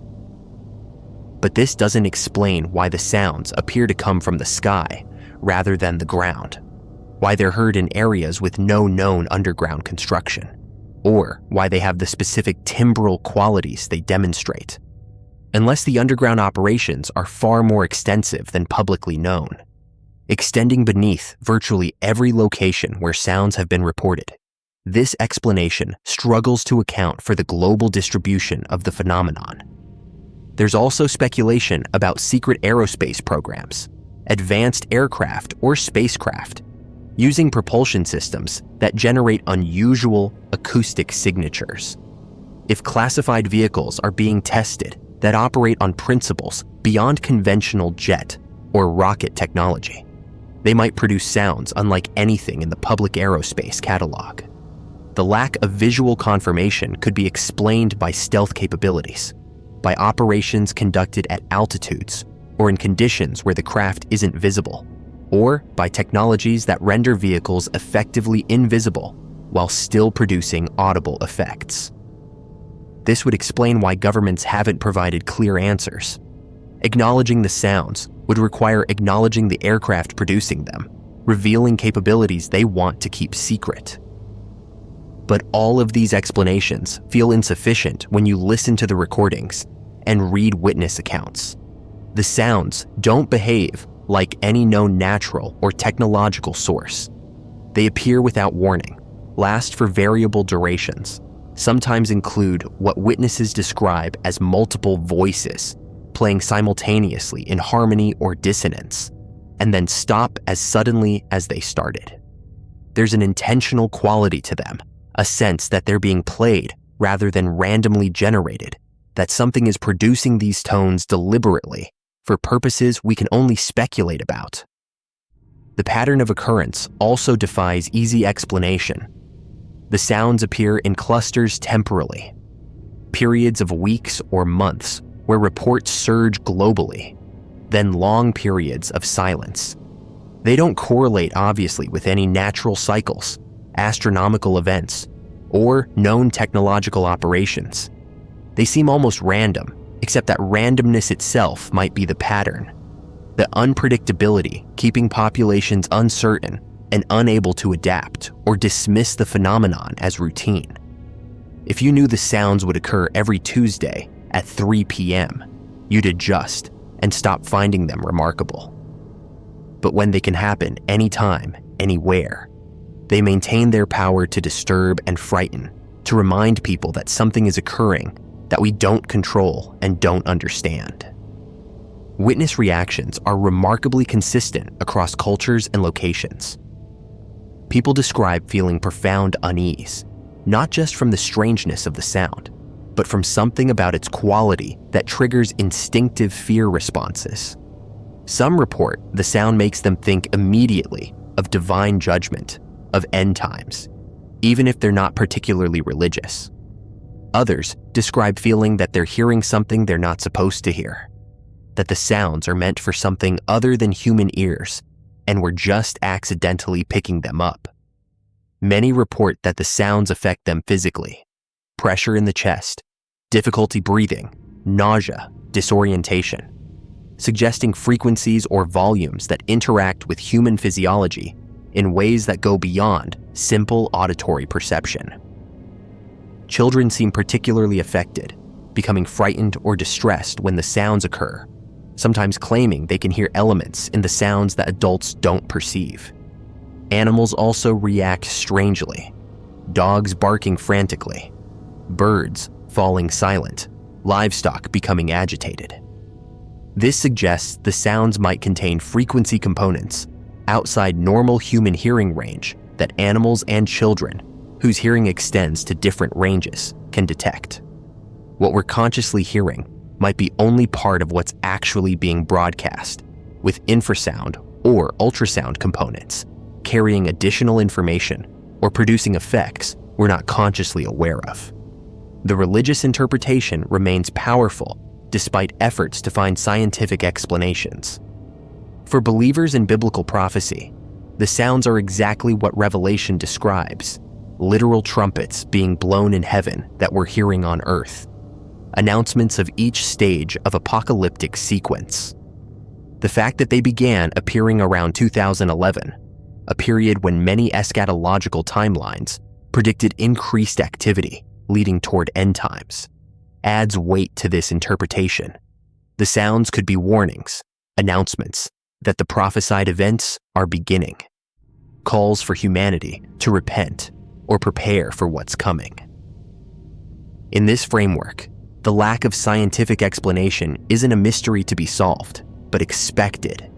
But this doesn't explain why the sounds appear to come from the sky rather than the ground, why they're heard in areas with no known underground construction, or why they have the specific timbral qualities they demonstrate, unless the underground operations are far more extensive than publicly known, extending beneath virtually every location where sounds have been reported. This explanation struggles to account for the global distribution of the phenomenon. There's also speculation about secret aerospace programs, advanced aircraft or spacecraft, using propulsion systems that generate unusual acoustic signatures. If classified vehicles are being tested that operate on principles beyond conventional jet or rocket technology, they might produce sounds unlike anything in the public aerospace catalog. The lack of visual confirmation could be explained by stealth capabilities, by operations conducted at altitudes or in conditions where the craft isn't visible, or by technologies that render vehicles effectively invisible while still producing audible effects. This would explain why governments haven't provided clear answers. Acknowledging the sounds would require acknowledging the aircraft producing them, revealing capabilities they want to keep secret. But all of these explanations feel insufficient when you listen to the recordings and read witness accounts. The sounds don't behave like any known natural or technological source. They appear without warning, last for variable durations, sometimes include what witnesses describe as multiple voices playing simultaneously in harmony or dissonance, and then stop as suddenly as they started. There's an intentional quality to them, a sense that they're being played rather than randomly generated, that something is producing these tones deliberately for purposes we can only speculate about. The pattern of occurrence also defies easy explanation. The sounds appear in clusters temporally, periods of weeks or months where reports surge globally, then long periods of silence. They don't correlate obviously with any natural cycles, astronomical events, or known technological operations. They seem almost random, except that randomness itself might be the pattern. The unpredictability keeping populations uncertain and unable to adapt or dismiss the phenomenon as routine. If you knew the sounds would occur every Tuesday at 3 p.m., you'd adjust and stop finding them remarkable. But when they can happen anytime, anywhere, they maintain their power to disturb and frighten, to remind people that something is occurring that we don't control and don't understand. Witness reactions are remarkably consistent across cultures and locations. People describe feeling profound unease, not just from the strangeness of the sound, but from something about its quality that triggers instinctive fear responses. Some report the sound makes them think immediately of divine judgment, of end times, even if they're not particularly religious. Others describe feeling that they're hearing something they're not supposed to hear, that the sounds are meant for something other than human ears, and we're just accidentally picking them up. Many report that the sounds affect them physically: pressure in the chest, difficulty breathing, nausea, disorientation, suggesting frequencies or volumes that interact with human physiology in ways that go beyond simple auditory perception. Children seem particularly affected, becoming frightened or distressed when the sounds occur, sometimes claiming they can hear elements in the sounds that adults don't perceive. Animals also react strangely: dogs barking frantically, birds falling silent, livestock becoming agitated. This suggests the sounds might contain frequency components outside normal human hearing range that animals and children, whose hearing extends to different ranges, can detect. What we're consciously hearing might be only part of what's actually being broadcast, with infrasound or ultrasound components carrying additional information or producing effects we're not consciously aware of. The religious interpretation remains powerful despite efforts to find scientific explanations. For believers in biblical prophecy, the sounds are exactly what Revelation describes, literal trumpets being blown in heaven that we're hearing on earth, announcements of each stage of apocalyptic sequence. The fact that they began appearing around 2011, a period when many eschatological timelines predicted increased activity leading toward end times, adds weight to this interpretation. The sounds could be warnings, announcements that the prophesied events are beginning, calls for humanity to repent or prepare for what's coming. In this framework, the lack of scientific explanation isn't a mystery to be solved, but expected.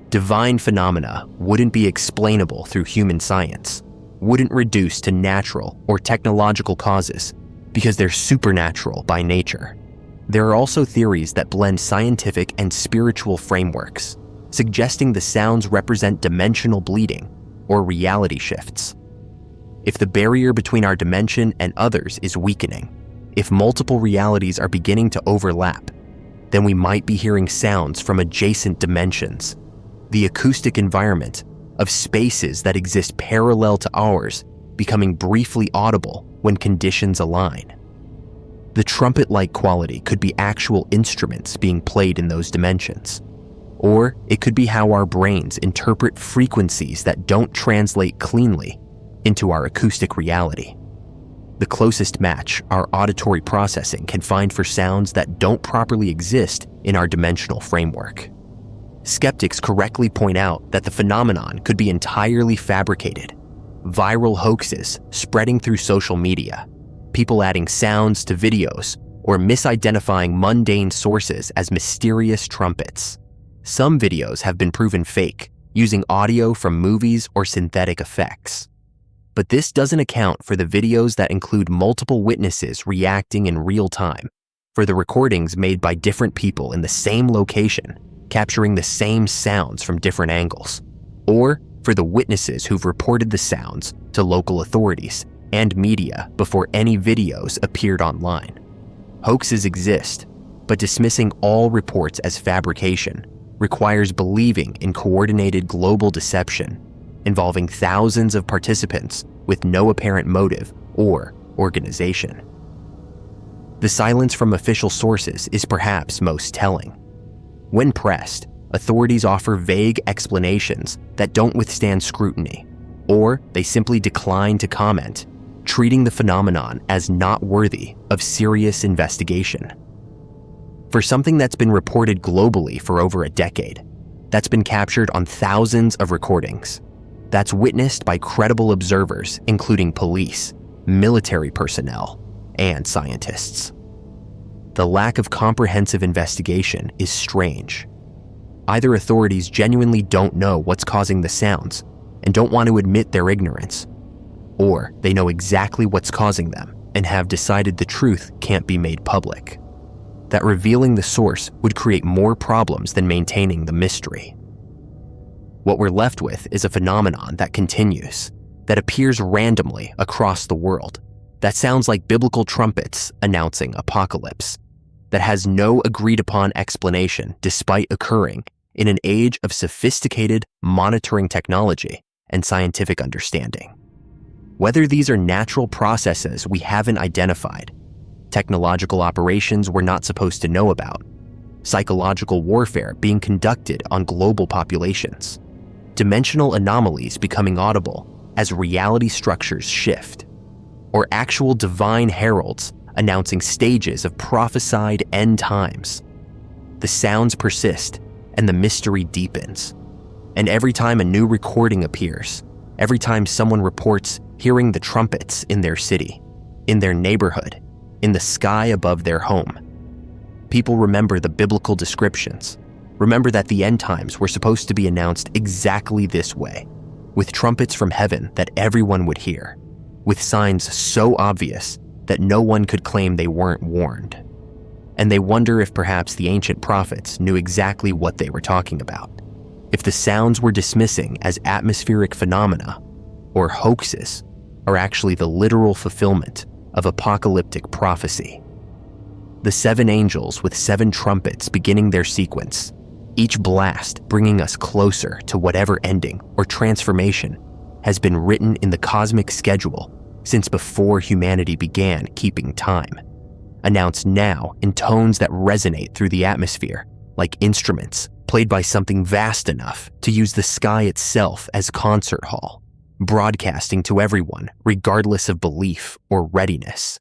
Divine phenomena wouldn't be explainable through human science, wouldn't reduce to natural or technological causes because they're supernatural by nature. There are also theories that blend scientific and spiritual frameworks, suggesting the sounds represent dimensional bleeding or reality shifts. If the barrier between our dimension and others is weakening, if multiple realities are beginning to overlap, then we might be hearing sounds from adjacent dimensions, the acoustic environment of spaces that exist parallel to ours becoming briefly audible when conditions align. The trumpet-like quality could be actual instruments being played in those dimensions, or it could be how our brains interpret frequencies that don't translate cleanly into our acoustic reality. The closest match our auditory processing can find for sounds that don't properly exist in our dimensional framework. Skeptics correctly point out that the phenomenon could be entirely fabricated. Viral hoaxes spreading through social media, people adding sounds to videos, or misidentifying mundane sources as mysterious trumpets. Some videos have been proven fake, using audio from movies or synthetic effects. But this doesn't account for the videos that include multiple witnesses reacting in real time, for the recordings made by different people in the same location, capturing the same sounds from different angles, or for the witnesses who've reported the sounds to local authorities and media before any videos appeared online. Hoaxes exist, but dismissing all reports as fabrication requires believing in coordinated global deception involving thousands of participants with no apparent motive or organization. The silence from official sources is perhaps most telling. When pressed, authorities offer vague explanations that don't withstand scrutiny, or they simply decline to comment, treating the phenomenon as not worthy of serious investigation. For something that's been reported globally for over a decade, that's been captured on thousands of recordings, that's witnessed by credible observers, including police, military personnel, and scientists. The lack of comprehensive investigation is strange. Either authorities genuinely don't know what's causing the sounds and don't want to admit their ignorance, or they know exactly what's causing them and have decided the truth can't be made public. That revealing the source would create more problems than maintaining the mystery. What we're left with is a phenomenon that continues, that appears randomly across the world, that sounds like biblical trumpets announcing apocalypse, that has no agreed-upon explanation despite occurring in an age of sophisticated monitoring technology and scientific understanding. Whether these are natural processes we haven't identified, technological operations we're not supposed to know about, psychological warfare being conducted on global populations, dimensional anomalies becoming audible as reality structures shift, or actual divine heralds announcing stages of prophesied end times, the sounds persist and the mystery deepens. And every time a new recording appears, every time someone reports hearing the trumpets in their city, in their neighborhood, in the sky above their home, people remember the biblical descriptions. Remember that the end times were supposed to be announced exactly this way, with trumpets from heaven that everyone would hear, with signs so obvious that no one could claim they weren't warned. And they wonder if perhaps the ancient prophets knew exactly what they were talking about, if the sounds we're dismissing as atmospheric phenomena or hoaxes are actually the literal fulfillment of apocalyptic prophecy. The 7 angels with 7 trumpets beginning their sequence, Each blast bringing us closer to whatever ending or transformation has been written in the cosmic schedule since before humanity began keeping time, announced now in tones that resonate through the atmosphere like instruments played by something vast enough to use the sky itself as concert hall, broadcasting to everyone regardless of belief or readiness.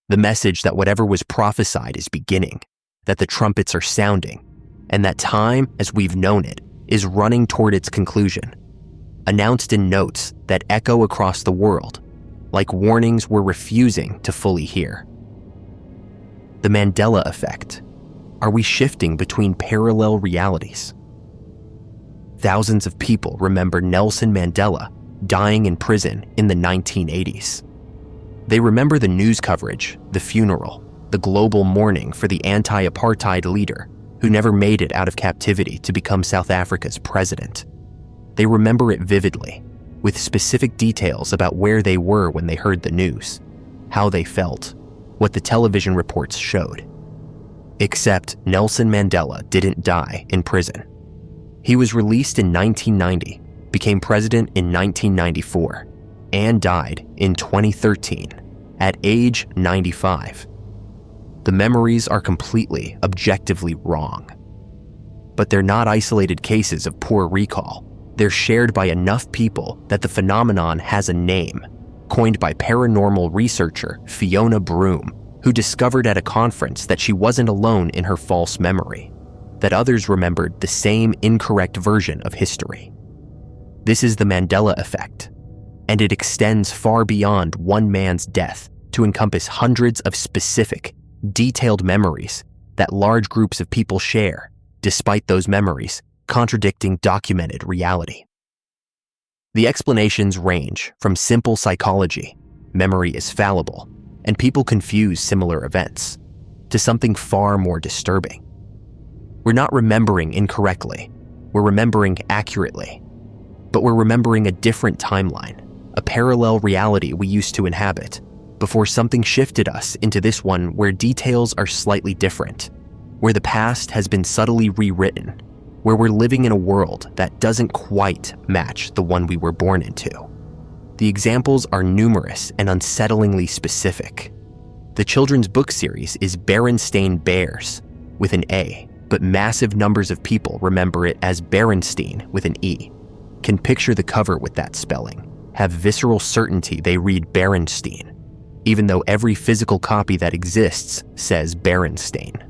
The message that whatever was prophesied is beginning, that the trumpets are sounding, and that time, as we've known it, is running toward its conclusion, announced in notes that echo across the world, like warnings we're refusing to fully hear. The Mandela effect. Are we shifting between parallel realities? Thousands of people remember Nelson Mandela dying in prison in the 1980s. They remember the news coverage, the funeral, the global mourning for the anti-apartheid leader who never made it out of captivity to become South Africa's president. They remember it vividly, with specific details about where they were when they heard the news, how they felt, what the television reports showed. Except Nelson Mandela didn't die in prison. He was released in 1990, became president in 1994, and died in 2013 at age 95. The memories are completely, objectively wrong. But they're not isolated cases of poor recall. They're shared by enough people that the phenomenon has a name, coined by paranormal researcher Fiona Broome, who discovered at a conference that she wasn't alone in her false memory, that others remembered the same incorrect version of history. This is the Mandela effect, and it extends far beyond one man's death to encompass hundreds of specific, detailed memories that large groups of people share, despite those memories contradicting documented reality. The explanations range from simple psychology, memory is fallible, and people confuse similar events, to something far more disturbing. We're not remembering incorrectly, we're remembering accurately, but we're remembering a different timeline, a parallel reality we used to inhabit, before something shifted us into this one where details are slightly different, where the past has been subtly rewritten, where we're living in a world that doesn't quite match the one we were born into. The examples are numerous and unsettlingly specific. The children's book series is Berenstain Bears with an A, but massive numbers of people remember it as Berenstein with an E, can picture the cover with that spelling, have visceral certainty they read Berenstein, even though every physical copy that exists says Berenstain.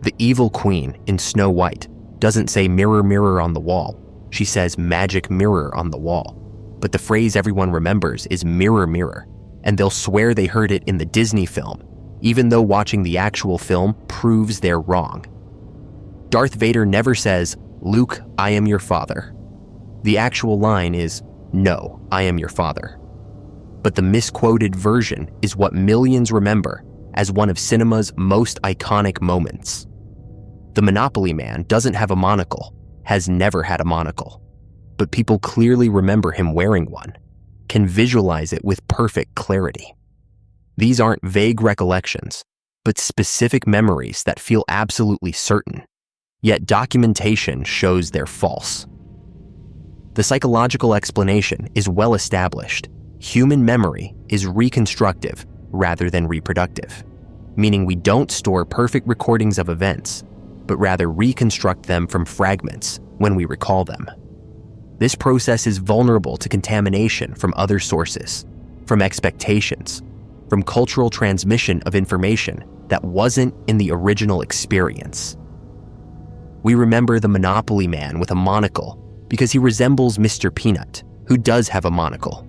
The evil queen in Snow White doesn't say mirror, mirror on the wall, she says magic mirror on the wall. But the phrase everyone remembers is mirror, mirror, and they'll swear they heard it in the Disney film, even though watching the actual film proves they're wrong. Darth Vader never says, "Luke, I am your father." The actual line is, "No, I am your father." But the misquoted version is what millions remember as one of cinema's most iconic moments. The Monopoly Man doesn't have a monocle, has never had a monocle, but people clearly remember him wearing one, can visualize it with perfect clarity. These aren't vague recollections, but specific memories that feel absolutely certain, yet documentation shows they're false. The psychological explanation is well established. Human memory is reconstructive rather than reproductive, meaning we don't store perfect recordings of events, but rather reconstruct them from fragments when we recall them. This process is vulnerable to contamination from other sources, from expectations, from cultural transmission of information that wasn't in the original experience. We remember the Monopoly Man with a monocle because he resembles Mr. Peanut, who does have a monocle,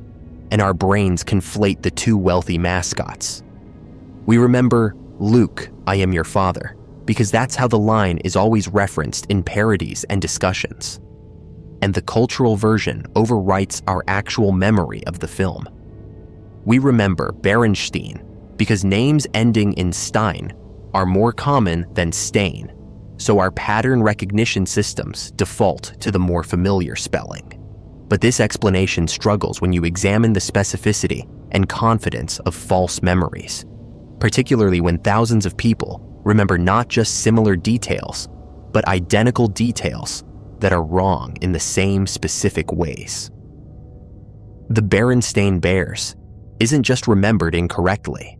and our brains conflate the two wealthy mascots. We remember Luke, I am your father, because that's how the line is always referenced in parodies and discussions. And the cultural version overwrites our actual memory of the film. We remember Berenstein because names ending in Stein are more common than Stain, so our pattern recognition systems default to the more familiar spelling. But this explanation struggles when you examine the specificity and confidence of false memories, particularly when thousands of people remember not just similar details, but identical details that are wrong in the same specific ways. The Berenstain Bears isn't just remembered incorrectly.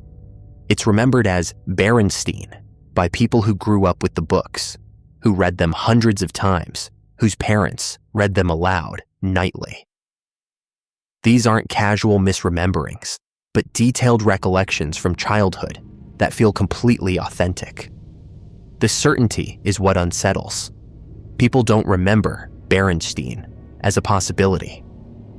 It's remembered as Berenstein by people who grew up with the books, who read them hundreds of times, whose parents read them aloud nightly. These aren't casual misrememberings, but detailed recollections from childhood that feel completely authentic. The certainty is what unsettles. People don't remember Berenstein as a possibility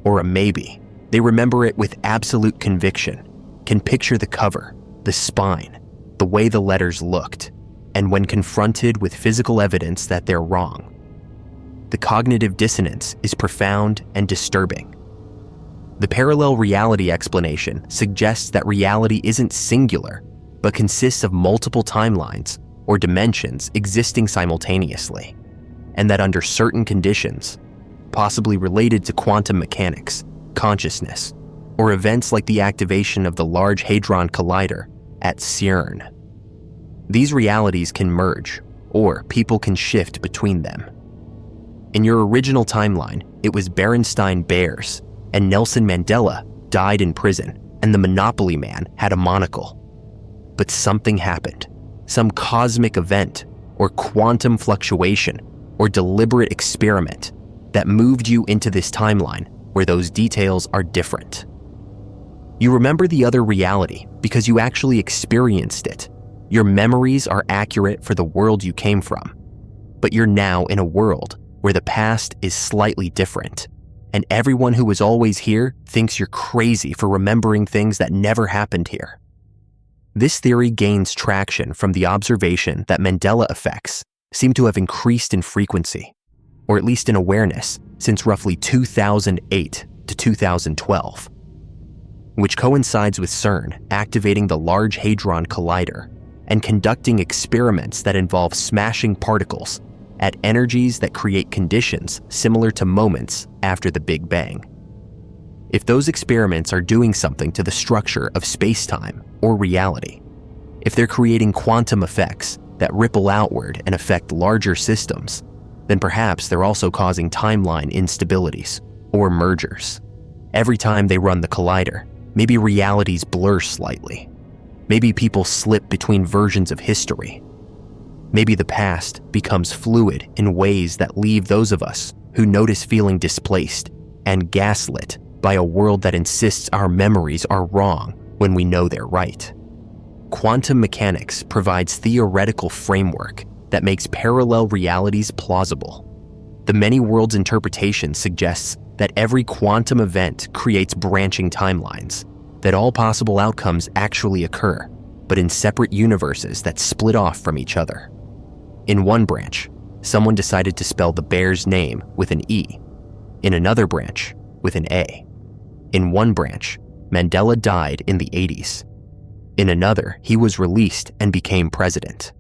or a maybe. They remember it with absolute conviction, can picture the cover, the spine, the way the letters looked, and when confronted with physical evidence that they're wrong. The cognitive dissonance is profound and disturbing. The parallel reality explanation suggests that reality isn't singular, but consists of multiple timelines or dimensions existing simultaneously, and that under certain conditions, possibly related to quantum mechanics, consciousness, or events like the activation of the Large Hadron Collider at CERN, these realities can merge, or people can shift between them. In your original timeline, it was Berenstain Bears, and Nelson Mandela died in prison, and the Monopoly Man had a monocle. But something happened, some cosmic event, or quantum fluctuation, or deliberate experiment that moved you into this timeline where those details are different. You remember the other reality because you actually experienced it. Your memories are accurate for the world you came from, but you're now in a world where the past is slightly different, and everyone who was always here thinks you're crazy for remembering things that never happened here. This theory gains traction from the observation that Mandela effects seem to have increased in frequency, or at least in awareness, since roughly 2008 to 2012, which coincides with CERN activating the Large Hadron Collider and conducting experiments that involve smashing particles at energies that create conditions similar to moments after the Big Bang. If those experiments are doing something to the structure of space-time or reality, if they're creating quantum effects that ripple outward and affect larger systems, then perhaps they're also causing timeline instabilities or mergers. Every time they run the collider, maybe realities blur slightly. Maybe people slip between versions of history. Maybe the past becomes fluid in ways that leave those of us who notice feeling displaced and gaslit by a world that insists our memories are wrong when we know they're right. Quantum mechanics provides theoretical framework that makes parallel realities plausible. The many worlds interpretation suggests that every quantum event creates branching timelines, that all possible outcomes actually occur, but in separate universes that split off from each other. In one branch, someone decided to spell the bear's name with an E. In another branch, with an A. In one branch, Mandela died in the 80s. In another, he was released and became president.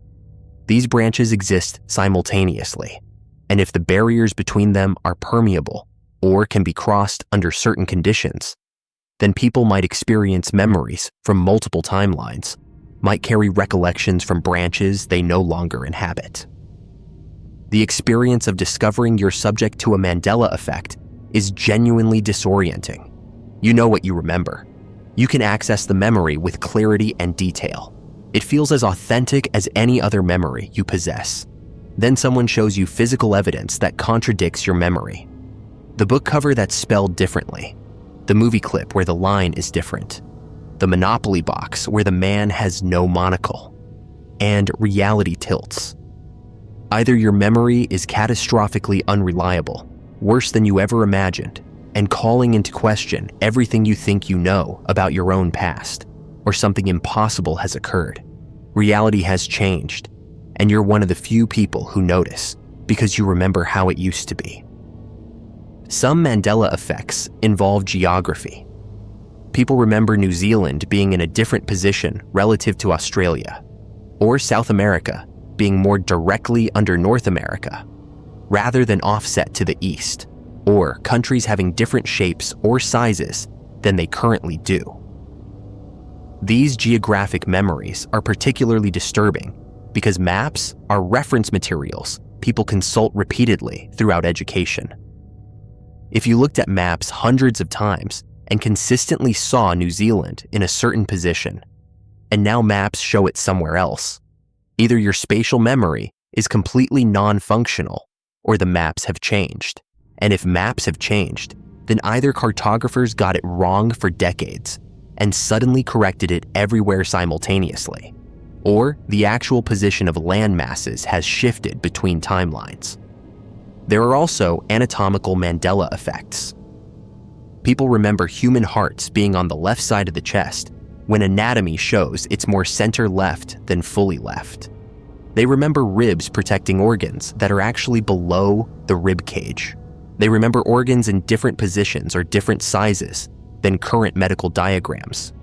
These branches exist simultaneously, and if the barriers between them are permeable or can be crossed under certain conditions, then people might experience memories from multiple timelines, might carry recollections from branches they no longer inhabit. The experience of discovering you're subject to a Mandela effect is genuinely disorienting. You know what you remember. You can access the memory with clarity and detail. It feels as authentic as any other memory you possess. Then someone shows you physical evidence that contradicts your memory. The book cover that's spelled differently. The movie clip where the line is different. The Monopoly box where the man has no monocle. And reality tilts. Either your memory is catastrophically unreliable, worse than you ever imagined, and calling into question everything you think you know about your own past, or something impossible has occurred. Reality has changed, and you're one of the few people who notice because you remember how it used to be. Some Mandela effects involve geography. People remember New Zealand being in a different position relative to Australia, or South America being more directly under North America, rather than offset to the east, or countries having different shapes or sizes than they currently do. These geographic memories are particularly disturbing because maps are reference materials people consult repeatedly throughout education. If you looked at maps hundreds of times and consistently saw New Zealand in a certain position, and now maps show it somewhere else, either your spatial memory is completely non-functional or the maps have changed. And if maps have changed, then either cartographers got it wrong for decades and suddenly corrected it everywhere simultaneously, or the actual position of land masses has shifted between timelines. There are also anatomical Mandela effects. People remember human hearts being on the left side of the chest when anatomy shows it's more center left than fully left. They remember ribs protecting organs that are actually below the rib cage. They remember organs in different positions or different sizes than current medical diagrams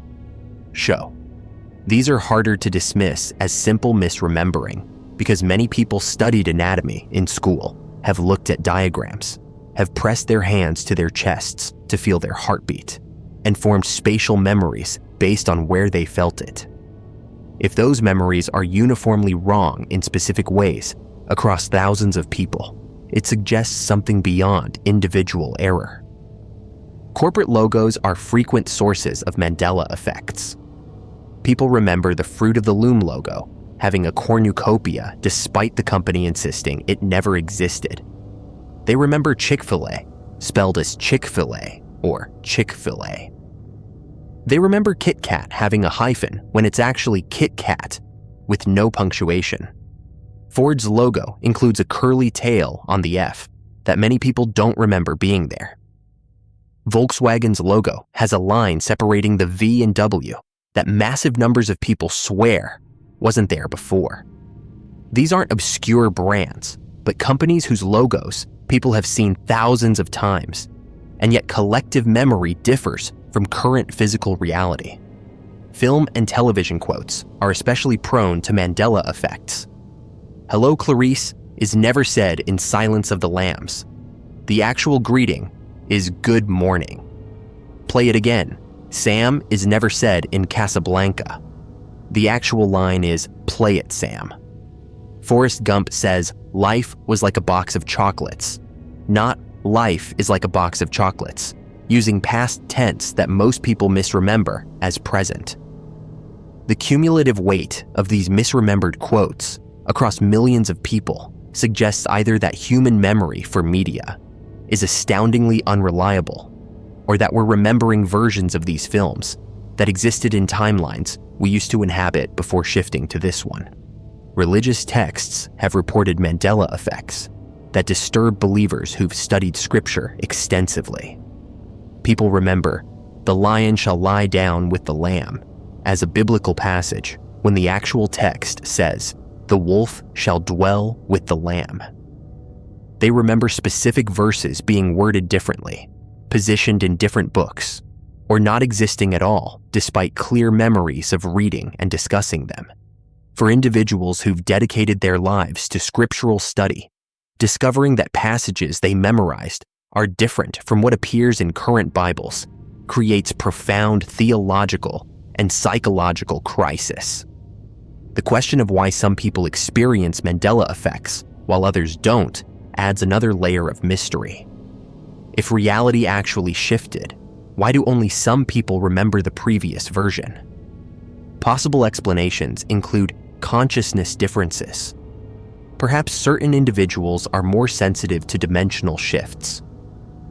show. These are harder to dismiss as simple misremembering because many people studied anatomy in school, have looked at diagrams, have pressed their hands to their chests to feel their heartbeat, and formed spatial memories based on where they felt it. If those memories are uniformly wrong in specific ways across thousands of people, it suggests something beyond individual error. Corporate logos are frequent sources of Mandela effects. People remember the Fruit of the Loom logo having a cornucopia despite the company insisting it never existed. They remember Chick-fil-A, spelled as Chick-fil-A or Chick-fil-A. They remember Kit Kat having a hyphen when it's actually Kit Kat with no punctuation. Ford's logo includes a curly tail on the F that many people don't remember being there. Volkswagen's logo has a line separating the V and W that massive numbers of people swear wasn't there before. These aren't obscure brands, but companies whose logos people have seen thousands of times, and yet collective memory differs from current physical reality. Film and television quotes are especially prone to Mandela effects. "Hello, Clarice" is never said in Silence of the Lambs. The actual greeting is "Good morning." "Play it again" Sam is never said in Casablanca. The actual line is "Play it, Sam." Forrest Gump says life was like a box of chocolates, not life is like a box of chocolates, using past tense that most people misremember as present. The cumulative weight of these misremembered quotes across millions of people suggests either that human memory for media is astoundingly unreliable, or that we're remembering versions of these films that existed in timelines we used to inhabit before shifting to this one. Religious texts have reported Mandela effects that disturb believers who've studied scripture extensively. People remember, "The lion shall lie down with the lamb" as a biblical passage when the actual text says, "The wolf shall dwell with the lamb." They remember specific verses being worded differently, positioned in different books, or not existing at all despite clear memories of reading and discussing them. For individuals who've dedicated their lives to scriptural study, discovering that passages they memorized are different from what appears in current Bibles creates profound theological and psychological crisis. The question of why some people experience Mandela effects while others don't adds another layer of mystery. If reality actually shifted, why do only some people remember the previous version? Possible explanations include consciousness differences. Perhaps certain individuals are more sensitive to dimensional shifts,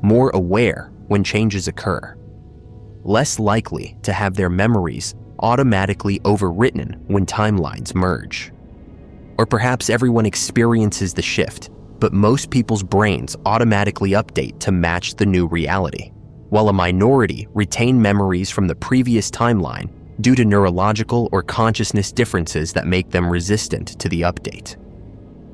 more aware when changes occur, less likely to have their memories automatically overwritten when timelines merge. Or perhaps everyone experiences the shift, but most people's brains automatically update to match the new reality, while a minority retain memories from the previous timeline due to neurological or consciousness differences that make them resistant to the update.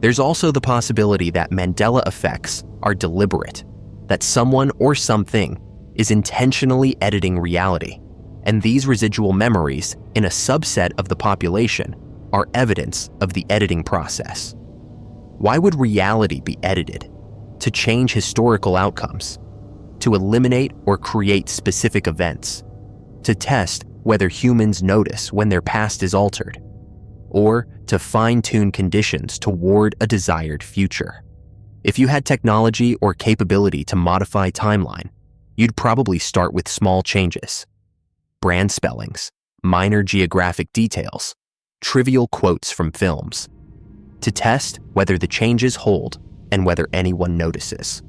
There's also the possibility that Mandela effects are deliberate, that someone or something is intentionally editing reality, and these residual memories in a subset of the population are evidence of the editing process. Why would reality be edited? To change historical outcomes, to eliminate or create specific events, to test whether humans notice when their past is altered, or to fine-tune conditions toward a desired future. If you had technology or capability to modify timeline, you'd probably start with small changes. Brand spellings, minor geographic details, trivial quotes from films, to test whether the changes hold and whether anyone notices.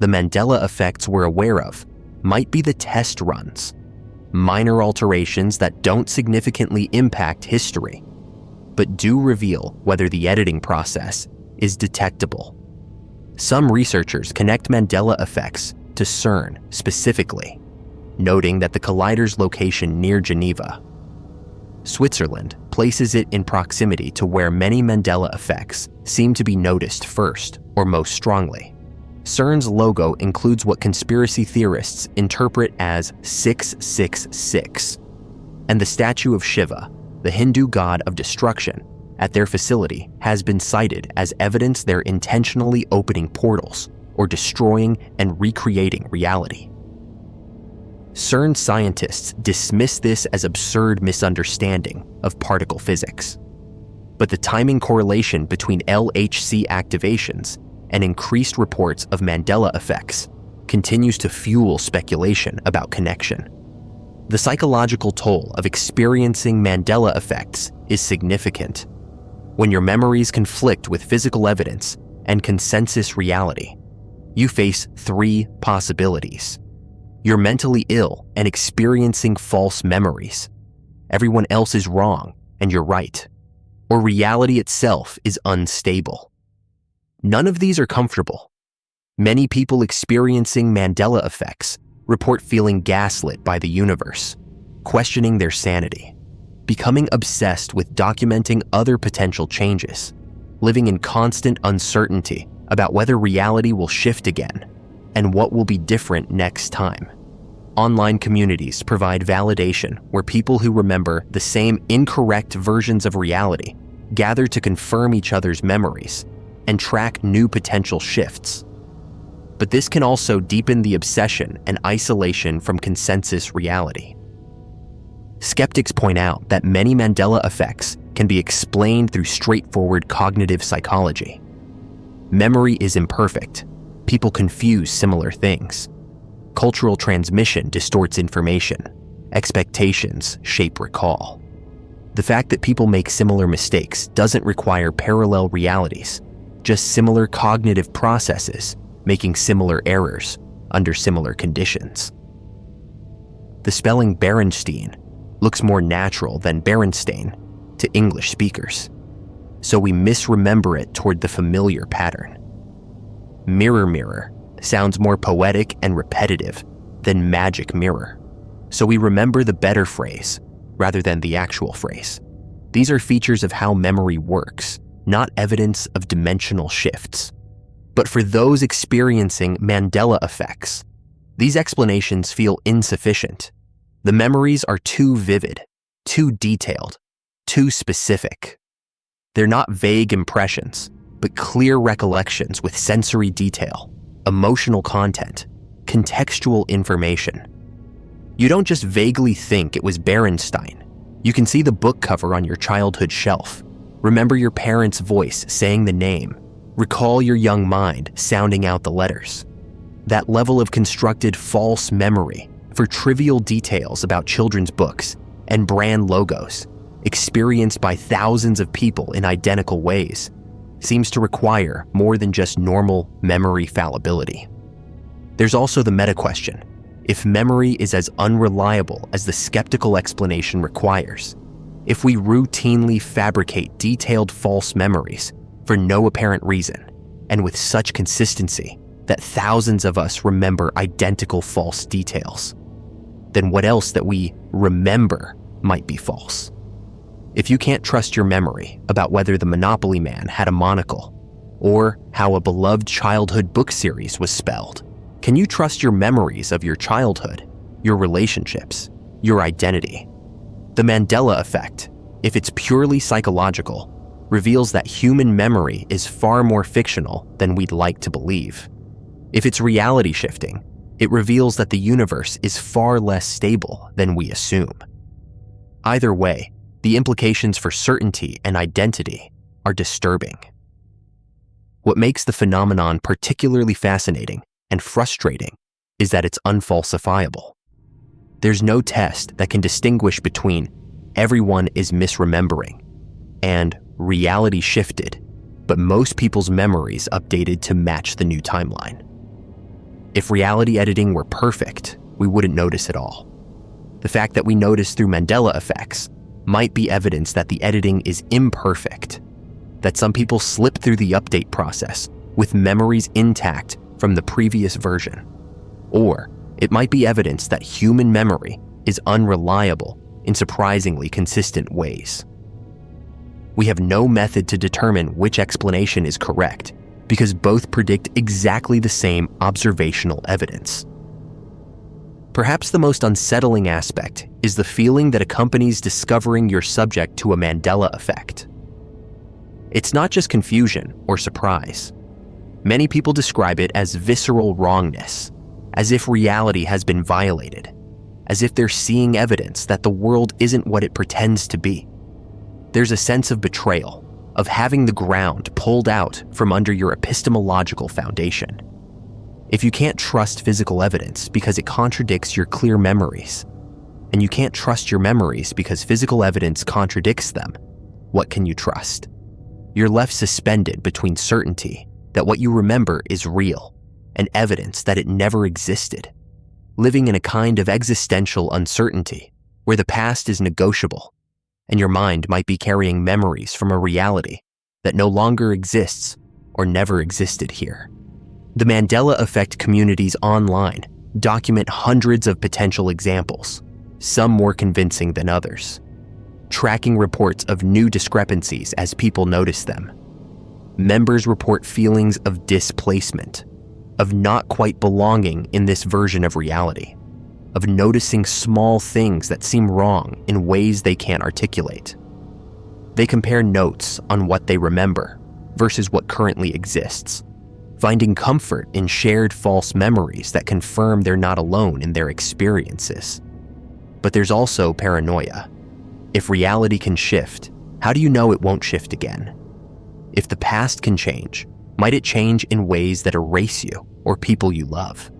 The Mandela effects we're aware of might be the test runs, minor alterations that don't significantly impact history, but do reveal whether the editing process is detectable. Some researchers connect Mandela effects to CERN specifically, noting that the collider's location near Geneva, Switzerland, places it in proximity to where many Mandela effects seem to be noticed first or most strongly. CERN's logo includes what conspiracy theorists interpret as 666, and the statue of Shiva, the Hindu god of destruction, at their facility has been cited as evidence they're intentionally opening portals or destroying and recreating reality. CERN scientists dismiss this as absurd misunderstanding of particle physics. But the timing correlation between LHC activations and increased reports of Mandela effects continues to fuel speculation about connection. The psychological toll of experiencing Mandela effects is significant. When your memories conflict with physical evidence and consensus reality, you face three possibilities. You're mentally ill and experiencing false memories. Everyone else is wrong and you're right. Or reality itself is unstable. None of these are comfortable. Many people experiencing Mandela effects report feeling gaslit by the universe, questioning their sanity, becoming obsessed with documenting other potential changes, living in constant uncertainty about whether reality will shift again and what will be different next time. Online communities provide validation where people who remember the same incorrect versions of reality gather to confirm each other's memories and track new potential shifts. But this can also deepen the obsession and isolation from consensus reality. Skeptics point out that many Mandela effects can be explained through straightforward cognitive psychology. Memory is imperfect. People confuse similar things. Cultural transmission distorts information. Expectations shape recall. The fact that people make similar mistakes doesn't require parallel realities, just similar cognitive processes making similar errors under similar conditions. The spelling Berenstein looks more natural than Berenstain to English speakers, so we misremember it toward the familiar pattern. Mirror mirror sounds more poetic and repetitive than magic mirror, so we remember the better phrase rather than the actual phrase. These are features of how memory works, not evidence of dimensional shifts. But for those experiencing Mandela effects, these explanations feel insufficient. The memories are too vivid, too detailed, too specific. They're not vague impressions, but clear recollections with sensory detail, emotional content, contextual information. You don't just vaguely think it was Berenstein. You can see the book cover on your childhood shelf, remember your parents' voice saying the name, recall your young mind sounding out the letters. That level of constructed false memory for trivial details about children's books and brand logos, experienced by thousands of people in identical ways, seems to require more than just normal memory fallibility. There's also the meta question. If memory is as unreliable as the skeptical explanation requires, if we routinely fabricate detailed false memories for no apparent reason and with such consistency that thousands of us remember identical false details, then what else that we remember might be false? If you can't trust your memory about whether the Monopoly Man had a monocle or how a beloved childhood book series was spelled, can you trust your memories of your childhood, your relationships, your identity? The Mandela effect, if it's purely psychological, reveals that human memory is far more fictional than we'd like to believe. If it's reality shifting, it reveals that the universe is far less stable than we assume. Either way, The implications for certainty and identity are disturbing. What makes the phenomenon particularly fascinating and frustrating is that it's unfalsifiable. There's no test that can distinguish between everyone is misremembering and reality shifted, but most people's memories updated to match the new timeline. If reality editing were perfect, we wouldn't notice at all. The fact that we notice through Mandela effects might be evidence that the editing is imperfect, that some people slip through the update process with memories intact from the previous version. Or it might be evidence that human memory is unreliable in surprisingly consistent ways. We have no method to determine which explanation is correct because both predict exactly the same observational evidence. Perhaps the most unsettling aspect is the feeling that accompanies discovering you're subject to a Mandela effect. It's not just confusion or surprise. Many people describe it as visceral wrongness, as if reality has been violated, as if they're seeing evidence that the world isn't what it pretends to be. There's a sense of betrayal, of having the ground pulled out from under your epistemological foundation. If you can't trust physical evidence because it contradicts your clear memories, and you can't trust your memories because physical evidence contradicts them, what can you trust? You're left suspended between certainty that what you remember is real and evidence that it never existed, living in a kind of existential uncertainty where the past is negotiable and your mind might be carrying memories from a reality that no longer exists or never existed here. The Mandela Effect communities online document hundreds of potential examples, some more convincing than others, tracking reports of new discrepancies as people notice them. Members report feelings of displacement, of not quite belonging in this version of reality, of noticing small things that seem wrong in ways they can't articulate. They compare notes on what they remember versus what currently exists, finding comfort in shared false memories that confirm they're not alone in their experiences. But there's also paranoia. If reality can shift, how do you know it won't shift again? If the past can change, might it change in ways that erase you or people you love?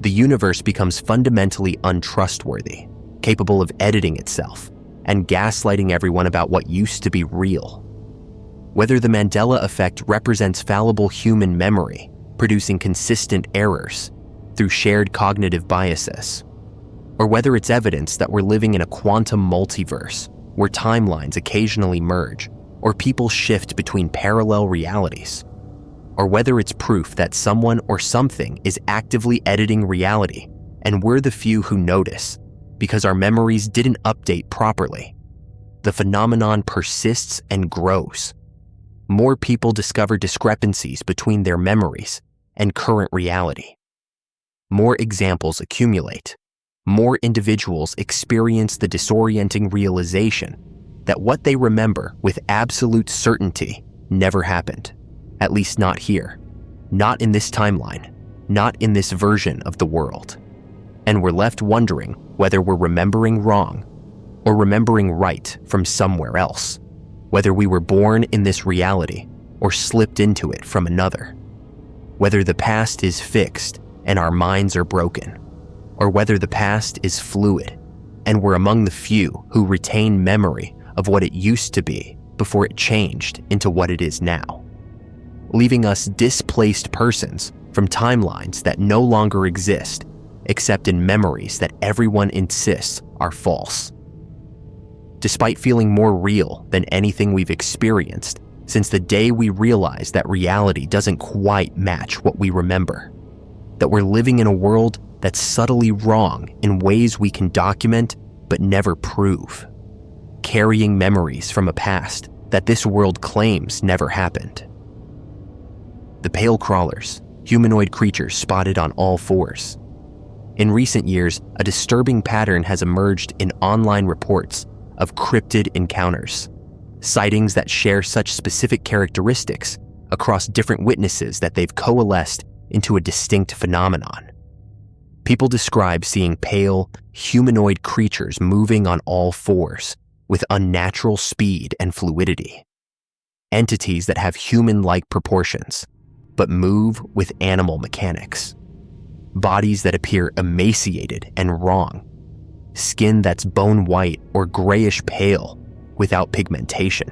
The universe becomes fundamentally untrustworthy, capable of editing itself and gaslighting everyone about what used to be real. Whether the Mandela effect represents fallible human memory, producing consistent errors through shared cognitive biases, or whether it's evidence that we're living in a quantum multiverse where timelines occasionally merge or people shift between parallel realities, or whether it's proof that someone or something is actively editing reality and we're the few who notice because our memories didn't update properly. The phenomenon persists and grows. More people discover discrepancies between their memories and current reality. More examples accumulate. More individuals experience the disorienting realization that what they remember with absolute certainty never happened, at least not here, not in this timeline, not in this version of the world. And we're left wondering whether we're remembering wrong or remembering right from somewhere else, whether we were born in this reality or slipped into it from another, whether the past is fixed and our minds are broken, or whether the past is fluid and we're among the few who retain memory of what it used to be before it changed into what it is now, leaving us displaced persons from timelines that no longer exist except in memories that everyone insists are false. Despite feeling more real than anything we've experienced since the day we realized that reality doesn't quite match what we remember, that we're living in a world that's subtly wrong in ways we can document but never prove, carrying memories from a past that this world claims never happened. The pale crawlers, humanoid creatures spotted on all fours. In recent years, a disturbing pattern has emerged in online reports of cryptid encounters, sightings that share such specific characteristics across different witnesses that they've coalesced into a distinct phenomenon. People describe seeing pale, humanoid creatures moving on all fours, with unnatural speed and fluidity. Entities that have human-like proportions, but move with animal mechanics. Bodies that appear emaciated and wrong. Skin that's bone white or grayish pale without pigmentation.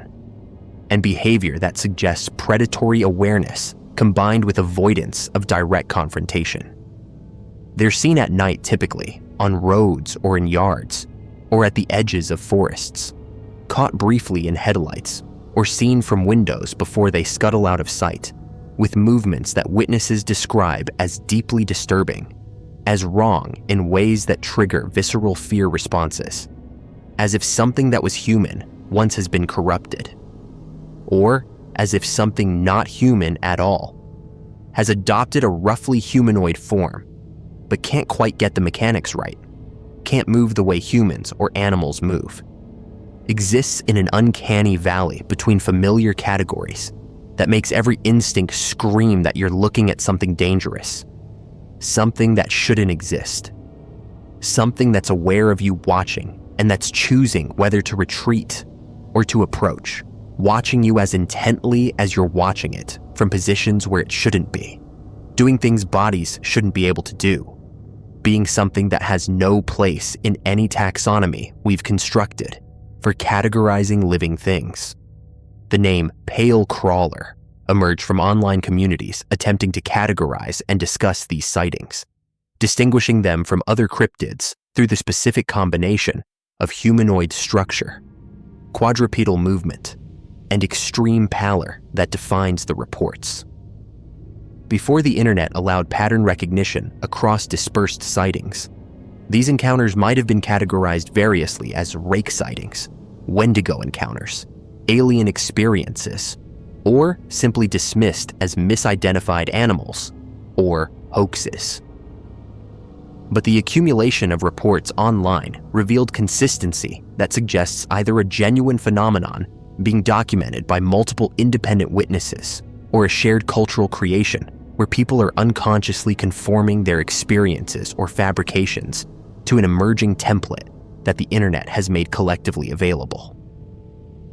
And behavior that suggests predatory awareness combined with avoidance of direct confrontation. They're seen at night typically, on roads or in yards, or at the edges of forests, caught briefly in headlights, or seen from windows before they scuttle out of sight, with movements that witnesses describe as deeply disturbing, as wrong in ways that trigger visceral fear responses, as if something that was human once has been corrupted, or as if something not human at all has adopted a roughly humanoid form, but can't quite get the mechanics right, can't move the way humans or animals move, exists in an uncanny valley between familiar categories that makes every instinct scream that you're looking at something dangerous, something that shouldn't exist, something that's aware of you watching and that's choosing whether to retreat or to approach, watching you as intently as you're watching it from positions where it shouldn't be, doing things bodies shouldn't be able to do, being something that has no place in any taxonomy we've constructed for categorizing living things. The name Pale Crawler emerged from online communities attempting to categorize and discuss these sightings, distinguishing them from other cryptids through the specific combination of humanoid structure, quadrupedal movement, and extreme pallor that defines the reports. Before the internet allowed pattern recognition across dispersed sightings, these encounters might have been categorized variously as rake sightings, Wendigo encounters, alien experiences, or simply dismissed as misidentified animals or hoaxes. But the accumulation of reports online revealed consistency that suggests either a genuine phenomenon being documented by multiple independent witnesses or a shared cultural creation where people are unconsciously conforming their experiences or fabrications to an emerging template that the internet has made collectively available.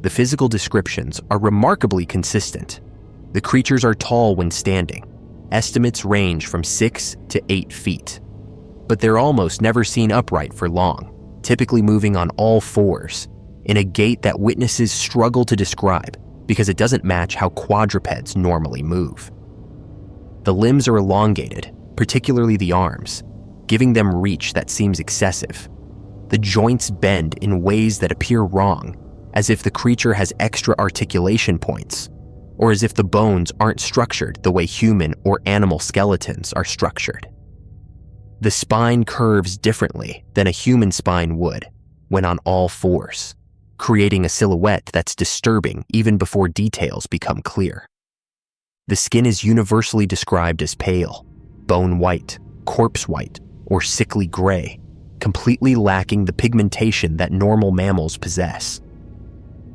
The physical descriptions are remarkably consistent. The creatures are tall when standing. Estimates range from 6 to 8 feet. But they're almost never seen upright for long, typically moving on all fours, in a gait that witnesses struggle to describe because it doesn't match how quadrupeds normally move. The limbs are elongated, particularly the arms, giving them reach that seems excessive. The joints bend in ways that appear wrong, as if the creature has extra articulation points, or as if the bones aren't structured the way human or animal skeletons are structured. The spine curves differently than a human spine would when on all fours, creating a silhouette that's disturbing even before details become clear. The skin is universally described as pale, bone white, corpse white, or sickly gray, completely lacking the pigmentation that normal mammals possess.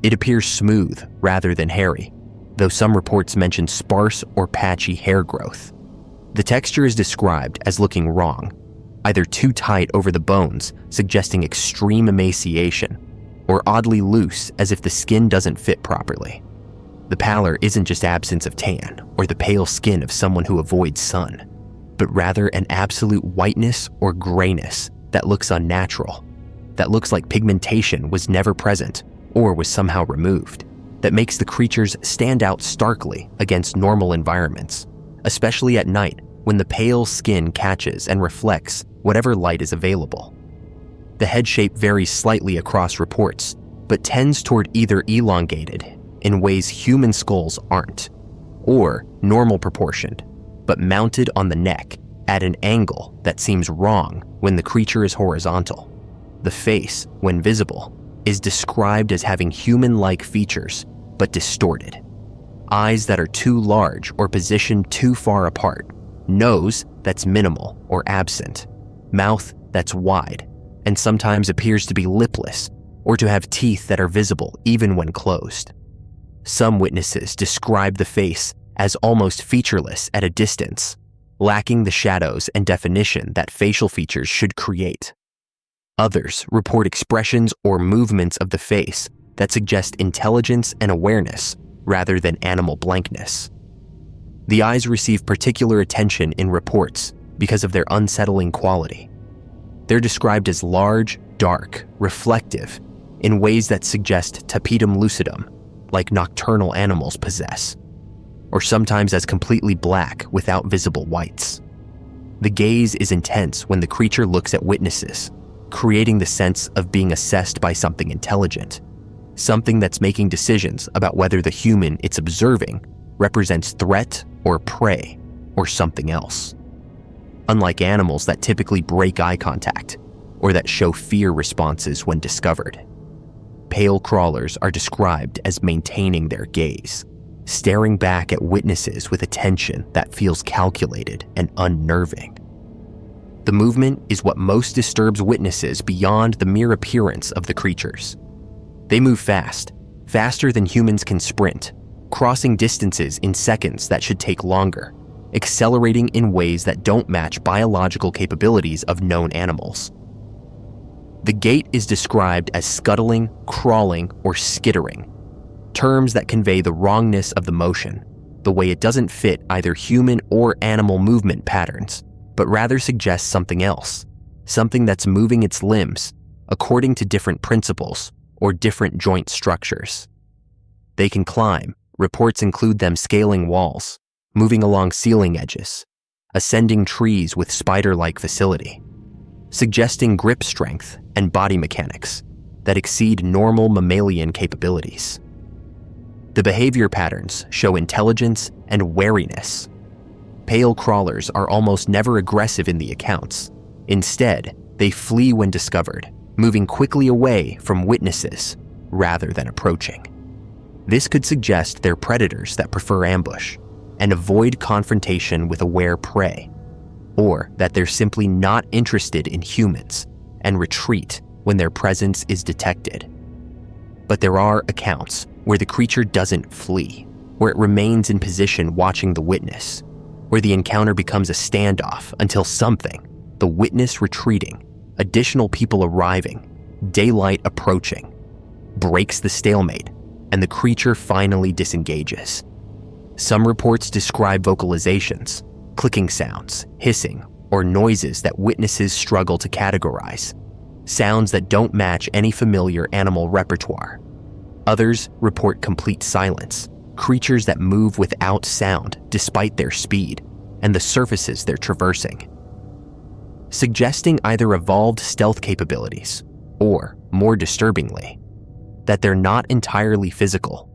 It appears smooth rather than hairy, though some reports mention sparse or patchy hair growth. The texture is described as looking wrong, either too tight over the bones, suggesting extreme emaciation, or oddly loose as if the skin doesn't fit properly. The pallor isn't just absence of tan or the pale skin of someone who avoids sun, but rather an absolute whiteness or grayness that looks unnatural, that looks like pigmentation was never present or was somehow removed, that makes the creatures stand out starkly against normal environments, especially at night when the pale skin catches and reflects whatever light is available. The head shape varies slightly across reports, but tends toward either elongated in ways human skulls aren't, or normal proportioned, but mounted on the neck at an angle that seems wrong when the creature is horizontal. The face, when visible, is described as having human-like features, but distorted. Eyes that are too large or positioned too far apart, nose that's minimal or absent, mouth that's wide, and sometimes appears to be lipless or to have teeth that are visible even when closed. Some witnesses describe the face as almost featureless at a distance, lacking the shadows and definition that facial features should create. Others report expressions or movements of the face that suggest intelligence and awareness rather than animal blankness. The eyes receive particular attention in reports because of their unsettling quality. They're described as large, dark, reflective, in ways that suggest tapetum lucidum, like nocturnal animals possess, or sometimes as completely black without visible whites. The gaze is intense when the creature looks at witnesses, creating the sense of being assessed by something intelligent, something that's making decisions about whether the human it's observing represents threat or prey or something else. Unlike animals that typically break eye contact or that show fear responses when discovered, pale crawlers are described as maintaining their gaze, staring back at witnesses with attention that feels calculated and unnerving. The movement is what most disturbs witnesses beyond the mere appearance of the creatures. They move fast, faster than humans can sprint, crossing distances in seconds that should take longer, accelerating in ways that don't match biological capabilities of known animals. The gait is described as scuttling, crawling, or skittering, terms that convey the wrongness of the motion, the way it doesn't fit either human or animal movement patterns, but rather suggests something else, something that's moving its limbs according to different principles or different joint structures. They can climb. Reports include them scaling walls, moving along ceiling edges, ascending trees with spider-like facility, suggesting grip strength and body mechanics that exceed normal mammalian capabilities. The behavior patterns show intelligence and wariness. Pale crawlers are almost never aggressive in the accounts. Instead, they flee when discovered, moving quickly away from witnesses rather than approaching. This could suggest they're predators that prefer ambush and avoid confrontation with aware prey, or that they're simply not interested in humans and retreat when their presence is detected. But there are accounts where the creature doesn't flee, where it remains in position watching the witness, where the encounter becomes a standoff until something, the witness retreating, additional people arriving, daylight approaching, breaks the stalemate, and the creature finally disengages. Some reports describe vocalizations, clicking sounds, hissing, or noises that witnesses struggle to categorize, sounds that don't match any familiar animal repertoire. Others report complete silence, creatures that move without sound despite their speed and the surfaces they're traversing, suggesting either evolved stealth capabilities or, more disturbingly, that they're not entirely physical,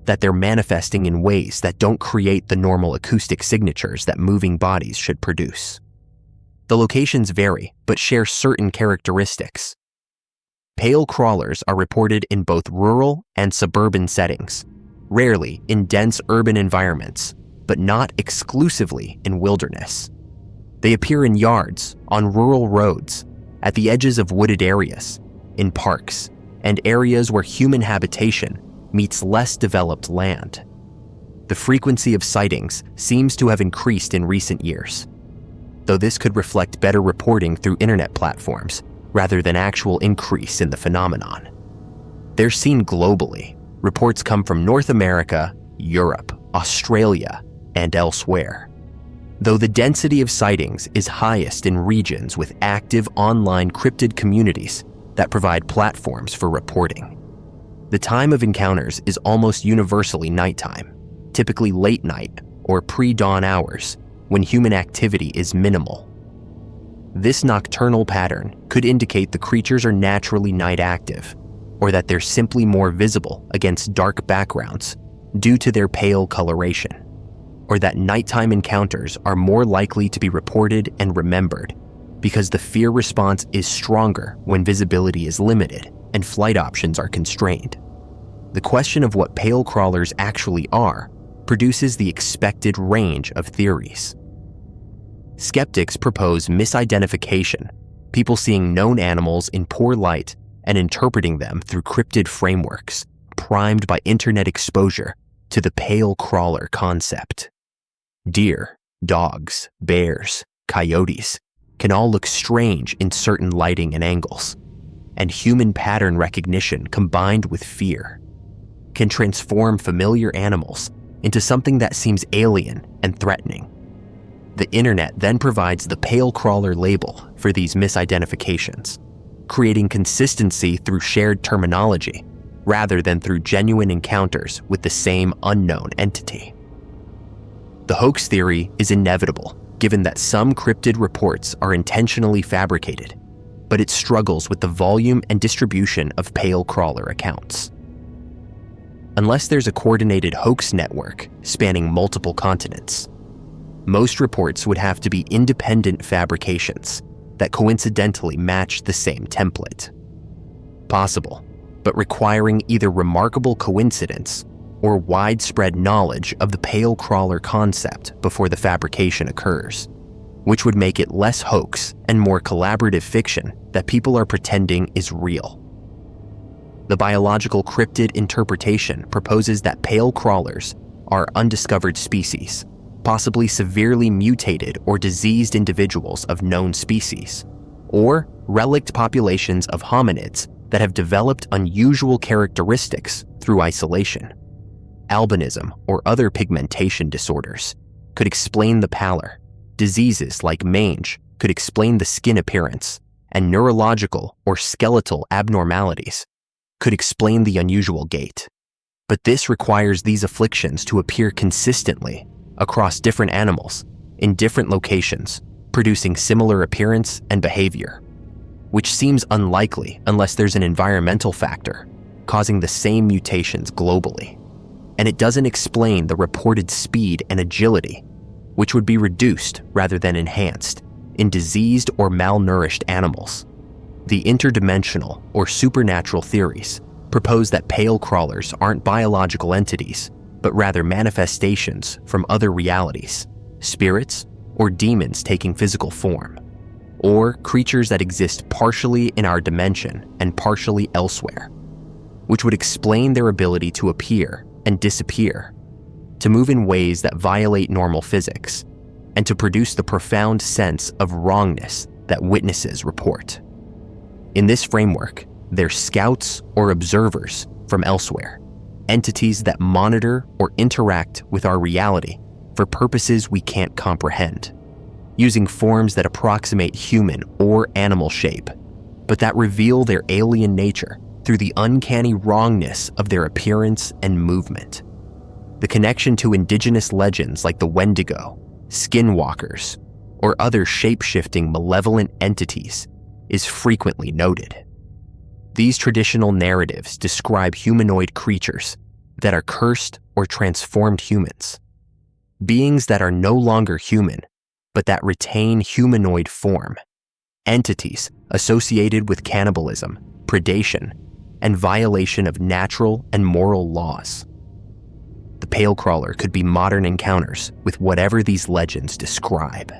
that they're manifesting in ways that don't create the normal acoustic signatures that moving bodies should produce. The locations vary, but share certain characteristics. Pale crawlers are reported in both rural and suburban settings, rarely in dense urban environments, but not exclusively in wilderness. They appear in yards, on rural roads, at the edges of wooded areas, in parks, and areas where human habitation meets less developed land. The frequency of sightings seems to have increased in recent years, though this could reflect better reporting through internet platforms rather than actual increase in the phenomenon. They're seen globally. Reports come from North America, Europe, Australia, and elsewhere, though the density of sightings is highest in regions with active online cryptid communities that provide platforms for reporting. The time of encounters is almost universally nighttime, typically late night or pre-dawn hours when human activity is minimal. This nocturnal pattern could indicate the creatures are naturally night active, or that they're simply more visible against dark backgrounds due to their pale coloration, or that nighttime encounters are more likely to be reported and remembered because the fear response is stronger when visibility is limited and flight options are constrained. The question of what pale crawlers actually are produces the expected range of theories. Skeptics propose misidentification, people seeing known animals in poor light and interpreting them through cryptid frameworks, primed by internet exposure to the pale crawler concept. Deer, dogs, bears, coyotes can all look strange in certain lighting and angles, and human pattern recognition combined with fear can transform familiar animals into something that seems alien and threatening. The internet then provides the pale crawler label for these misidentifications, creating consistency through shared terminology rather than through genuine encounters with the same unknown entity. The hoax theory is inevitable, given that some cryptid reports are intentionally fabricated, but it struggles with the volume and distribution of pale crawler accounts. Unless there's a coordinated hoax network spanning multiple continents, most reports would have to be independent fabrications that coincidentally match the same template. Possible, but requiring either remarkable coincidence or widespread knowledge of the pale crawler concept before the fabrication occurs, which would make it less hoax and more collaborative fiction that people are pretending is real. The biological cryptid interpretation proposes that pale crawlers are undiscovered species, possibly severely mutated or diseased individuals of known species, or relict populations of hominids that have developed unusual characteristics through isolation. Albinism or other pigmentation disorders could explain the pallor. Diseases like mange could explain the skin appearance, and neurological or skeletal abnormalities could explain the unusual gait. But this requires these afflictions to appear consistently across different animals in different locations, producing similar appearance and behavior, which seems unlikely unless there's an environmental factor causing the same mutations globally. And it doesn't explain the reported speed and agility, which would be reduced rather than enhanced in diseased or malnourished animals. The interdimensional or supernatural theories propose that pale crawlers aren't biological entities, but rather manifestations from other realities, spirits or demons taking physical form, or creatures that exist partially in our dimension and partially elsewhere, which would explain their ability to appear and disappear, to move in ways that violate normal physics, and to produce the profound sense of wrongness that witnesses report. In this framework, they're scouts or observers from elsewhere, entities that monitor or interact with our reality for purposes we can't comprehend, using forms that approximate human or animal shape, but that reveal their alien nature through the uncanny wrongness of their appearance and movement. The connection to indigenous legends like the Wendigo, skinwalkers, or other shape-shifting malevolent entities is frequently noted. These traditional narratives describe humanoid creatures that are cursed or transformed humans, beings that are no longer human, but that retain humanoid form, entities associated with cannibalism, predation, and violation of natural and moral laws. The pale crawler could be modern encounters with whatever these legends describe.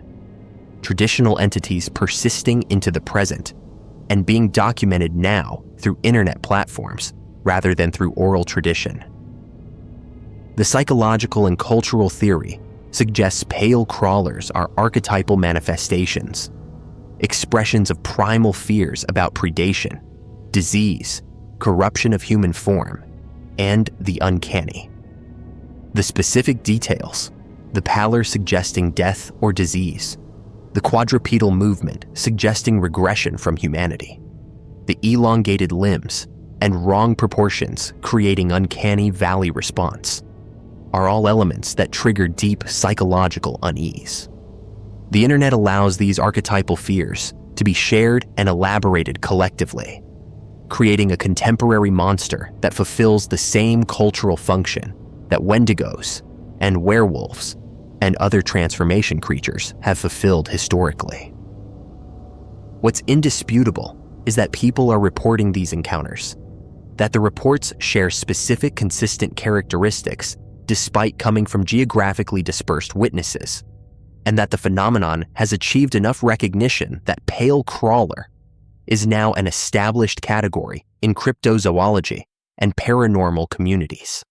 Traditional entities persisting into the present and being documented now through internet platforms rather than through oral tradition. The psychological and cultural theory suggests pale crawlers are archetypal manifestations, expressions of primal fears about predation, disease, corruption of human form, and the uncanny. The specific details, the pallor suggesting death or disease, the quadrupedal movement suggesting regression from humanity, the elongated limbs and wrong proportions creating uncanny valley response, are all elements that trigger deep psychological unease. The internet allows these archetypal fears to be shared and elaborated collectively, creating a contemporary monster that fulfills the same cultural function that Wendigos and werewolves and other transformation creatures have fulfilled historically. What's indisputable is that people are reporting these encounters, that the reports share specific consistent characteristics despite coming from geographically dispersed witnesses, and that the phenomenon has achieved enough recognition that pale crawler is now an established category in cryptozoology and paranormal communities.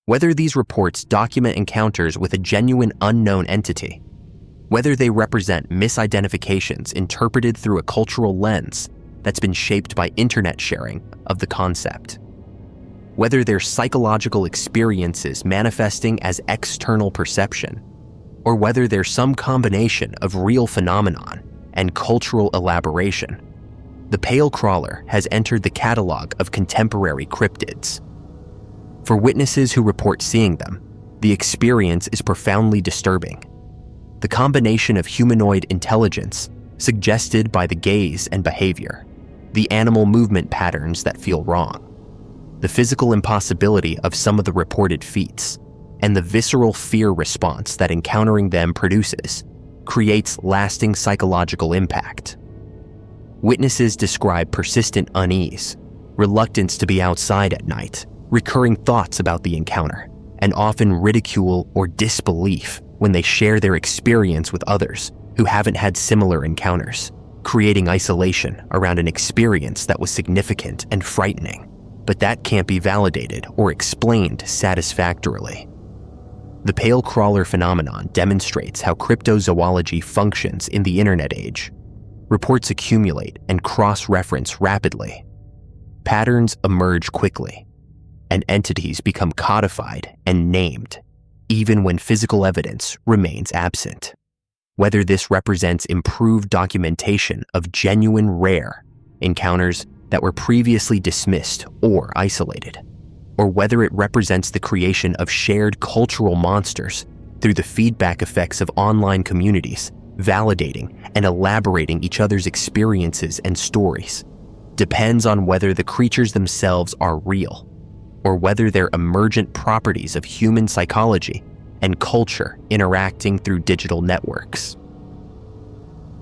Whether these reports document encounters with a genuine unknown entity, whether they represent misidentifications interpreted through a cultural lens that's been shaped by internet sharing of the concept. Whether they're psychological experiences manifesting as external perception, or whether they're some combination of real phenomenon and cultural elaboration, the pale crawler has entered the catalog of contemporary cryptids. For witnesses who report seeing them, the experience is profoundly disturbing. The combination of humanoid intelligence suggested by the gaze and behavior, the animal movement patterns that feel wrong, the physical impossibility of some of the reported feats, and the visceral fear response that encountering them produces creates lasting psychological impact. Witnesses describe persistent unease, reluctance to be outside at night, recurring thoughts about the encounter, and often ridicule or disbelief when they share their experience with others who haven't had similar encounters, creating isolation around an experience that was significant and frightening, but that can't be validated or explained satisfactorily. The pale crawler phenomenon demonstrates how cryptozoology functions in the internet age. Reports accumulate and cross-reference rapidly. Patterns emerge quickly, and entities become codified and named, even when physical evidence remains absent. Whether this represents improved documentation of genuine rare encounters that were previously dismissed or isolated, or whether it represents the creation of shared cultural monsters through the feedback effects of online communities, validating and elaborating each other's experiences and stories, depends on whether the creatures themselves are real, or whether they're emergent properties of human psychology and culture interacting through digital networks.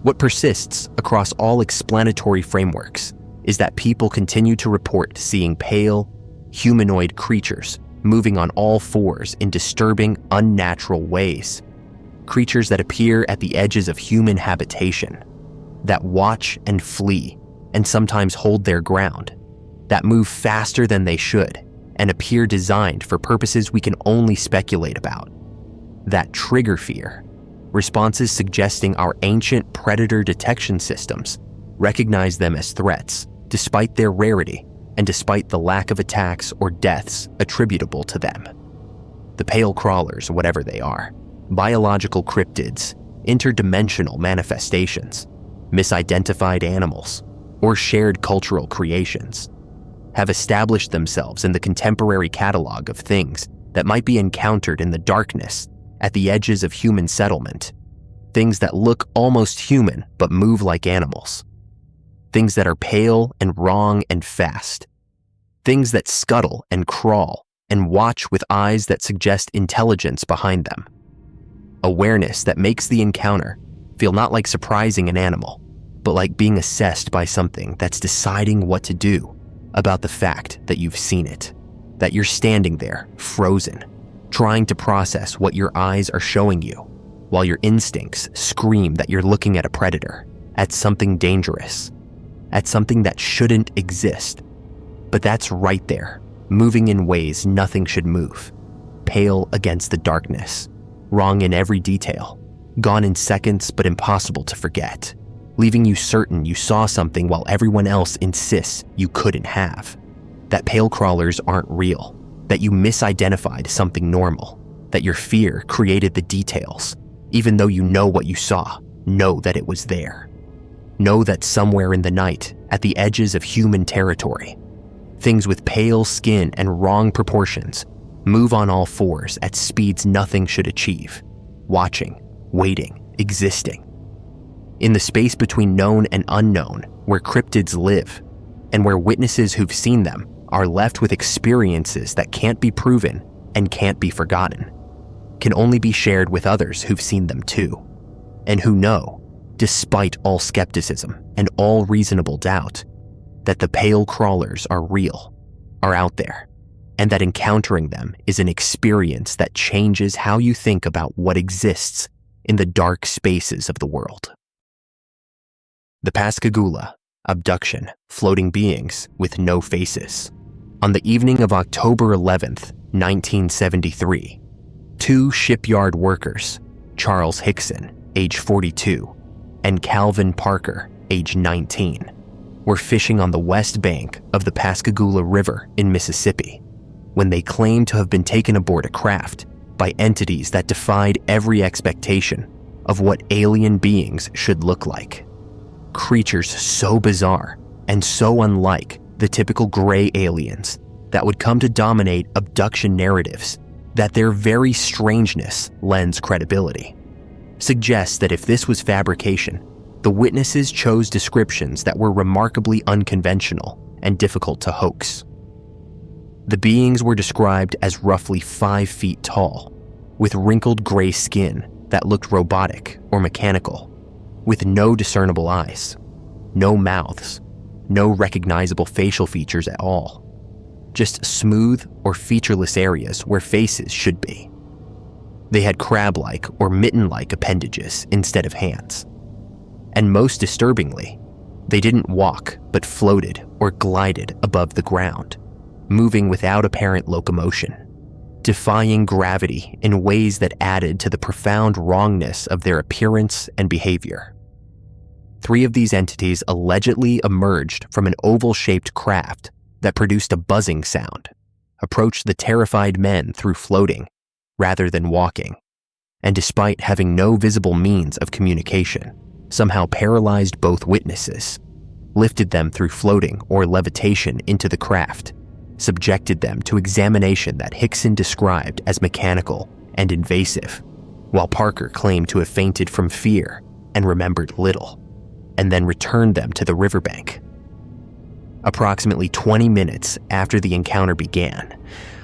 What persists across all explanatory frameworks is that people continue to report seeing pale, humanoid creatures moving on all fours in disturbing, unnatural ways. Creatures that appear at the edges of human habitation, that watch and flee and sometimes hold their ground, that move faster than they should and appear designed for purposes we can only speculate about, that trigger fear. Responses suggesting our ancient predator detection systems recognize them as threats despite their rarity and despite the lack of attacks or deaths attributable to them. The pale crawlers, whatever they are, biological cryptids, interdimensional manifestations, misidentified animals, or shared cultural creations, have established themselves in the contemporary catalog of things that might be encountered in the darkness at the edges of human settlement, things that look almost human but move like animals, things that are pale and wrong and fast, things that scuttle and crawl and watch with eyes that suggest intelligence behind them. Awareness that makes the encounter feel not like surprising an animal, but like being assessed by something that's deciding what to do about the fact that you've seen it, that you're standing there, frozen, trying to process what your eyes are showing you, while your instincts scream that you're looking at a predator, at something dangerous, at something that shouldn't exist. But that's right there, moving in ways nothing should move, pale against the darkness, wrong in every detail, gone in seconds but impossible to forget, leaving you certain you saw something while everyone else insists you couldn't have. That pale crawlers aren't real, that you misidentified something normal, that your fear created the details, even though you know what you saw, know that it was there. Know that somewhere in the night, at the edges of human territory, things with pale skin and wrong proportions move on all fours at speeds nothing should achieve, watching, waiting, existing. In the space between known and unknown, where cryptids live, and where witnesses who've seen them are left with experiences that can't be proven and can't be forgotten, can only be shared with others who've seen them too, and who know, despite all skepticism and all reasonable doubt, that the pale crawlers are real, are out there, and that encountering them is an experience that changes how you think about what exists in the dark spaces of the world. The Pascagoula, abduction, floating beings with no faces. On the evening of October 11th, 1973, two shipyard workers, Charles Hickson, age 42, and Calvin Parker, age 19, were fishing on the west bank of the Pascagoula River in Mississippi when they claimed to have been taken aboard a craft by entities that defied every expectation of what alien beings should look like. Creatures so bizarre and so unlike the typical gray aliens that would come to dominate abduction narratives that their very strangeness lends credibility. Suggests that if this was fabrication, the witnesses chose descriptions that were remarkably unconventional and difficult to hoax. The beings were described as roughly 5 feet tall, with wrinkled gray skin that looked robotic or mechanical, with no discernible eyes, no mouths, no recognizable facial features at all, just smooth or featureless areas where faces should be. They had crab-like or mitten-like appendages instead of hands. And most disturbingly, they didn't walk but floated or glided above the ground, moving without apparent locomotion, defying gravity in ways that added to the profound wrongness of their appearance and behavior. 3 of these entities allegedly emerged from an oval-shaped craft that produced a buzzing sound, approached the terrified men through floating rather than walking, and despite having no visible means of communication, somehow paralyzed both witnesses, lifted them through floating or levitation into the craft, subjected them to examination that Hickson described as mechanical and invasive, while Parker claimed to have fainted from fear and remembered little, and then returned them to the riverbank. Approximately 20 minutes after the encounter began,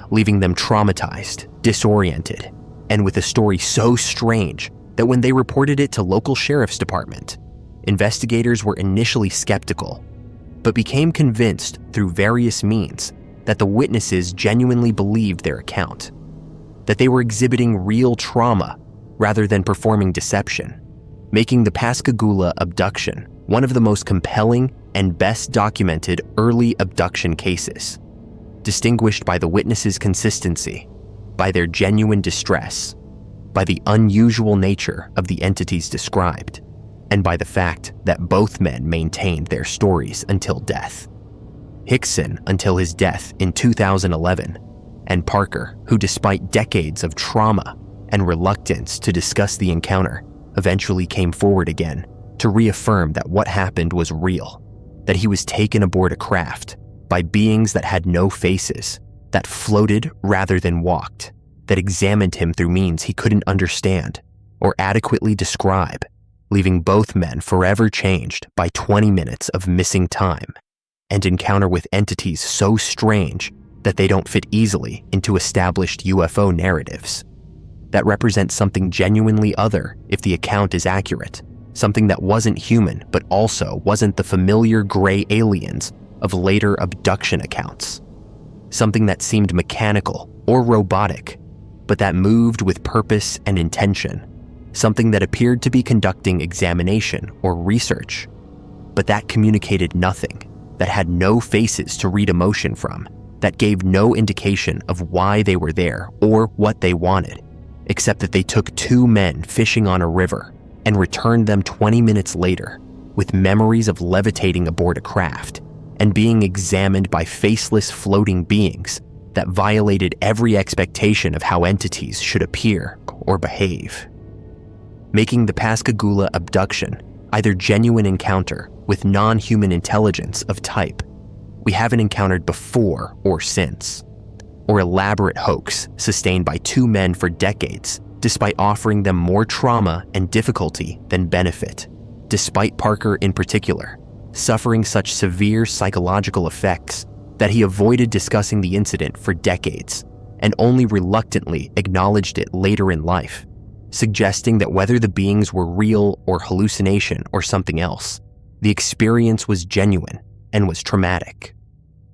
leaving them traumatized, disoriented, and with a story so strange that when they reported it to local sheriff's department, investigators were initially skeptical, but became convinced through various means that the witnesses genuinely believed their account, that they were exhibiting real trauma rather than performing deception, making the Pascagoula abduction one of the most compelling and best documented early abduction cases, distinguished by the witnesses' consistency, by their genuine distress, by the unusual nature of the entities described, and by the fact that both men maintained their stories until death. Hickson until his death in 2011, and Parker, who despite decades of trauma and reluctance to discuss the encounter, eventually came forward again to reaffirm that what happened was real, that he was taken aboard a craft by beings that had no faces, that floated rather than walked, that examined him through means he couldn't understand or adequately describe, leaving both men forever changed by 20 minutes of missing time and encounter with entities so strange that they don't fit easily into established UFO narratives, that represent something genuinely other if the account is accurate, something that wasn't human but also wasn't the familiar gray aliens of later abduction accounts, something that seemed mechanical or robotic, but that moved with purpose and intention, something that appeared to be conducting examination or research, but that communicated nothing, that had no faces to read emotion from, that gave no indication of why they were there or what they wanted, except that they took 2 men fishing on a river and returned them 20 minutes later with memories of levitating aboard a craft and being examined by faceless floating beings that violated every expectation of how entities should appear or behave, making the Pascagoula abduction either genuine encounter with non-human intelligence of type we haven't encountered before or since, or elaborate hoax sustained by 2 men for decades despite offering them more trauma and difficulty than benefit, despite Parker in particular suffering such severe psychological effects that he avoided discussing the incident for decades and only reluctantly acknowledged it later in life, suggesting that whether the beings were real or hallucination or something else, the experience was genuine and was traumatic,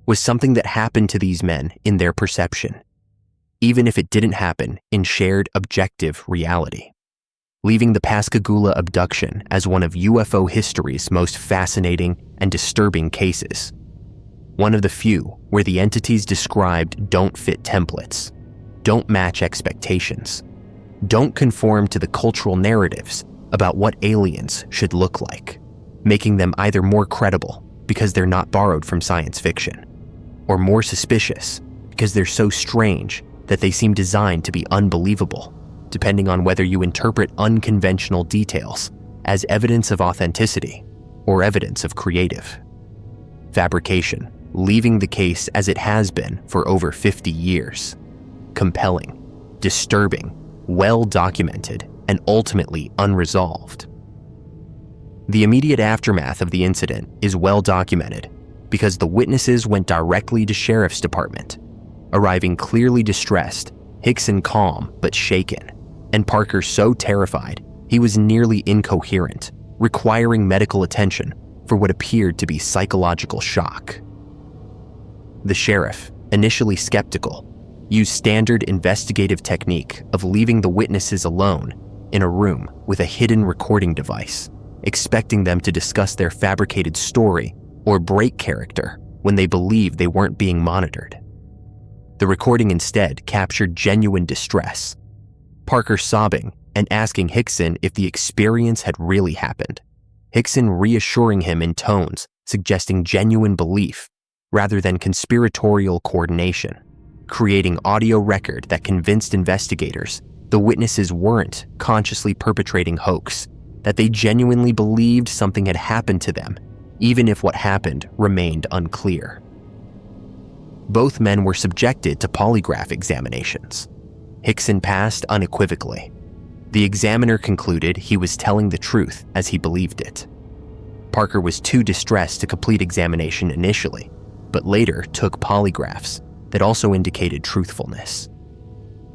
was something that happened to these men in their perception, even if it didn't happen in shared objective reality, leaving the Pascagoula abduction as one of UFO history's most fascinating and disturbing cases. One of the few where the entities described don't fit templates, don't match expectations, don't conform to the cultural narratives about what aliens should look like, making them either more credible because they're not borrowed from science fiction, or more suspicious because they're so strange that they seem designed to be unbelievable, depending on whether you interpret unconventional details as evidence of authenticity or evidence of creative fabrication, leaving the case as it has been for over 50 years. Compelling, disturbing, well-documented, and ultimately unresolved. The immediate aftermath of the incident is well documented because the witnesses went directly to Sheriff's Department, arriving clearly distressed, Hickson calm but shaken, and Parker so terrified he was nearly incoherent, requiring medical attention for what appeared to be psychological shock. The sheriff, initially skeptical, used standard investigative technique of leaving the witnesses alone in a room with a hidden recording device, expecting them to discuss their fabricated story or break character when they believed they weren't being monitored. The recording instead captured genuine distress, Parker sobbing and asking Hickson if the experience had really happened, Hickson reassuring him in tones suggesting genuine belief rather than conspiratorial coordination, creating audio record that convinced investigators the witnesses weren't consciously perpetrating hoax, that they genuinely believed something had happened to them, even if what happened remained unclear. Both men were subjected to polygraph examinations. Hickson passed unequivocally. The examiner concluded he was telling the truth as he believed it. Parker was too distressed to complete examination initially, but later took polygraphs that also indicated truthfulness.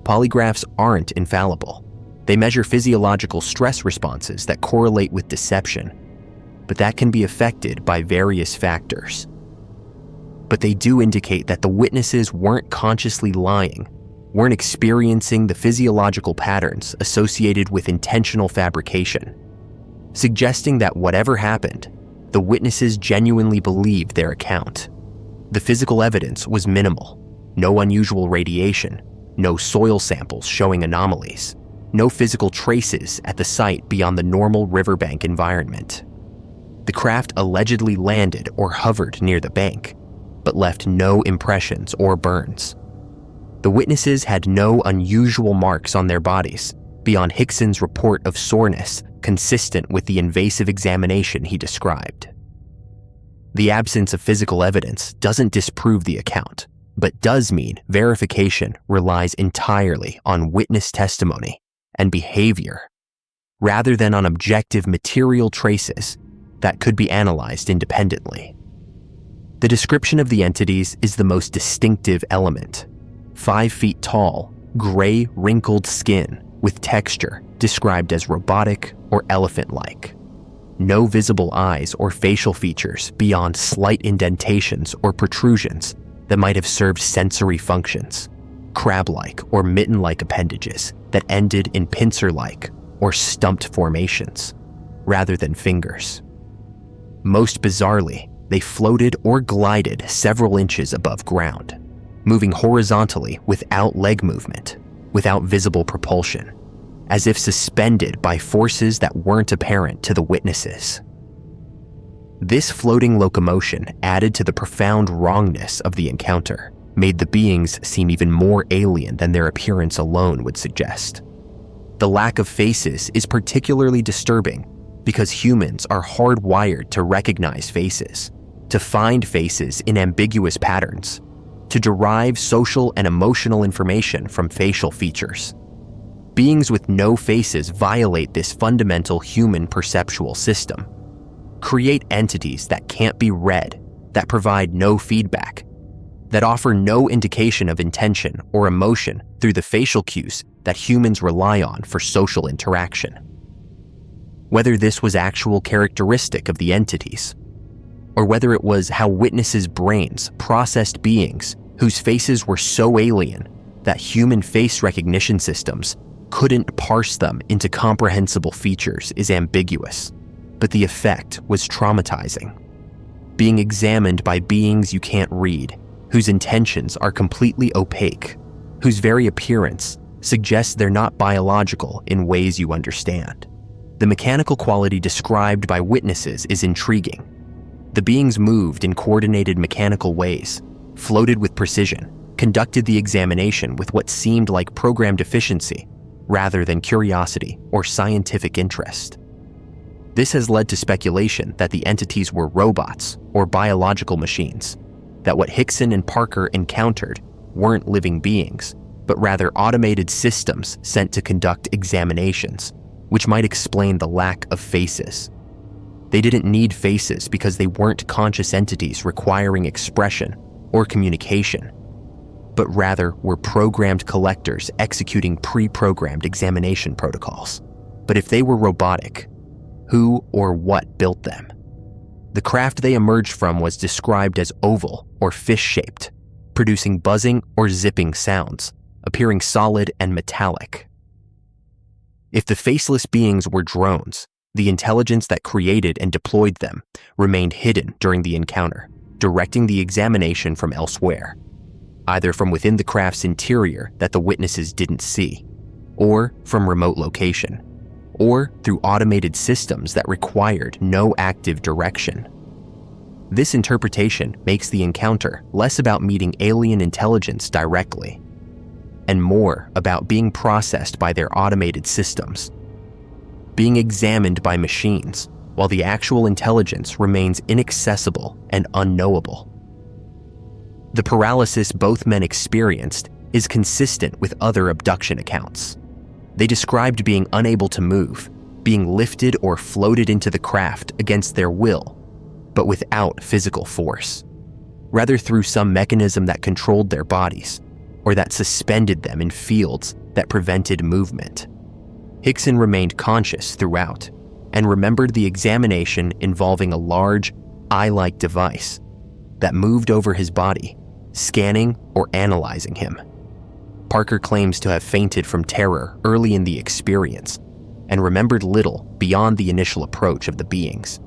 Polygraphs aren't infallible. They measure physiological stress responses that correlate with deception, but that can be affected by various factors. But they do indicate that the witnesses weren't consciously lying, weren't experiencing the physiological patterns associated with intentional fabrication, suggesting that whatever happened, the witnesses genuinely believed their account. The physical evidence was minimal. No unusual radiation, no soil samples showing anomalies, no physical traces at the site beyond the normal riverbank environment. The craft allegedly landed or hovered near the bank, but left no impressions or burns. The witnesses had no unusual marks on their bodies beyond Hickson's report of soreness consistent with the invasive examination he described. The absence of physical evidence doesn't disprove the account, but does mean verification relies entirely on witness testimony and behavior, rather than on objective material traces that could be analyzed independently. The description of the entities is the most distinctive element. 5 feet tall, gray, wrinkled skin with texture described as robotic or elephant-like. No visible eyes or facial features beyond slight indentations or protrusions that might have served sensory functions, crab-like or mitten-like appendages that ended in pincer-like or stumped formations, rather than fingers. Most bizarrely, they floated or glided several inches above ground, moving horizontally without leg movement, without visible propulsion, as if suspended by forces that weren't apparent to the witnesses. This floating locomotion added to the profound wrongness of the encounter, made the beings seem even more alien than their appearance alone would suggest. The lack of faces is particularly disturbing because humans are hardwired to recognize faces, to find faces in ambiguous patterns, to derive social and emotional information from facial features. Beings with no faces violate this fundamental human perceptual system, create entities that can't be read, that provide no feedback, that offer no indication of intention or emotion through the facial cues that humans rely on for social interaction. Whether this was actual characteristic of the entities, or whether it was how witnesses' brains processed beings whose faces were so alien that human face recognition systems couldn't parse them into comprehensible features is ambiguous, but the effect was traumatizing. Being examined by beings you can't read, whose intentions are completely opaque, whose very appearance suggests they're not biological in ways you understand. The mechanical quality described by witnesses is intriguing. The beings moved in coordinated mechanical ways, floated with precision, conducted the examination with what seemed like programmed efficiency rather than curiosity or scientific interest. This has led to speculation that the entities were robots or biological machines, that what Hickson and Parker encountered weren't living beings, but rather automated systems sent to conduct examinations, which might explain the lack of faces. They didn't need faces because they weren't conscious entities requiring expression or communication, but rather were programmed collectors executing pre-programmed examination protocols. But if they were robotic, who or what built them? The craft they emerged from was described as oval or fish-shaped, producing buzzing or zipping sounds, appearing solid and metallic. If the faceless beings were drones, the intelligence that created and deployed them remained hidden during the encounter, directing the examination from elsewhere, either from within the craft's interior that the witnesses didn't see, or from remote location, or through automated systems that required no active direction. This interpretation makes the encounter less about meeting alien intelligence directly, and more about being processed by their automated systems, being examined by machines, while the actual intelligence remains inaccessible and unknowable. The paralysis both men experienced is consistent with other abduction accounts. They described being unable to move, being lifted or floated into the craft against their will, but without physical force, rather through some mechanism that controlled their bodies, or that suspended them in fields that prevented movement. Hickson remained conscious throughout and remembered the examination involving a large, eye-like device that moved over his body, scanning or analyzing him. Parker claims to have fainted from terror early in the experience and remembered little beyond the initial approach of the beings,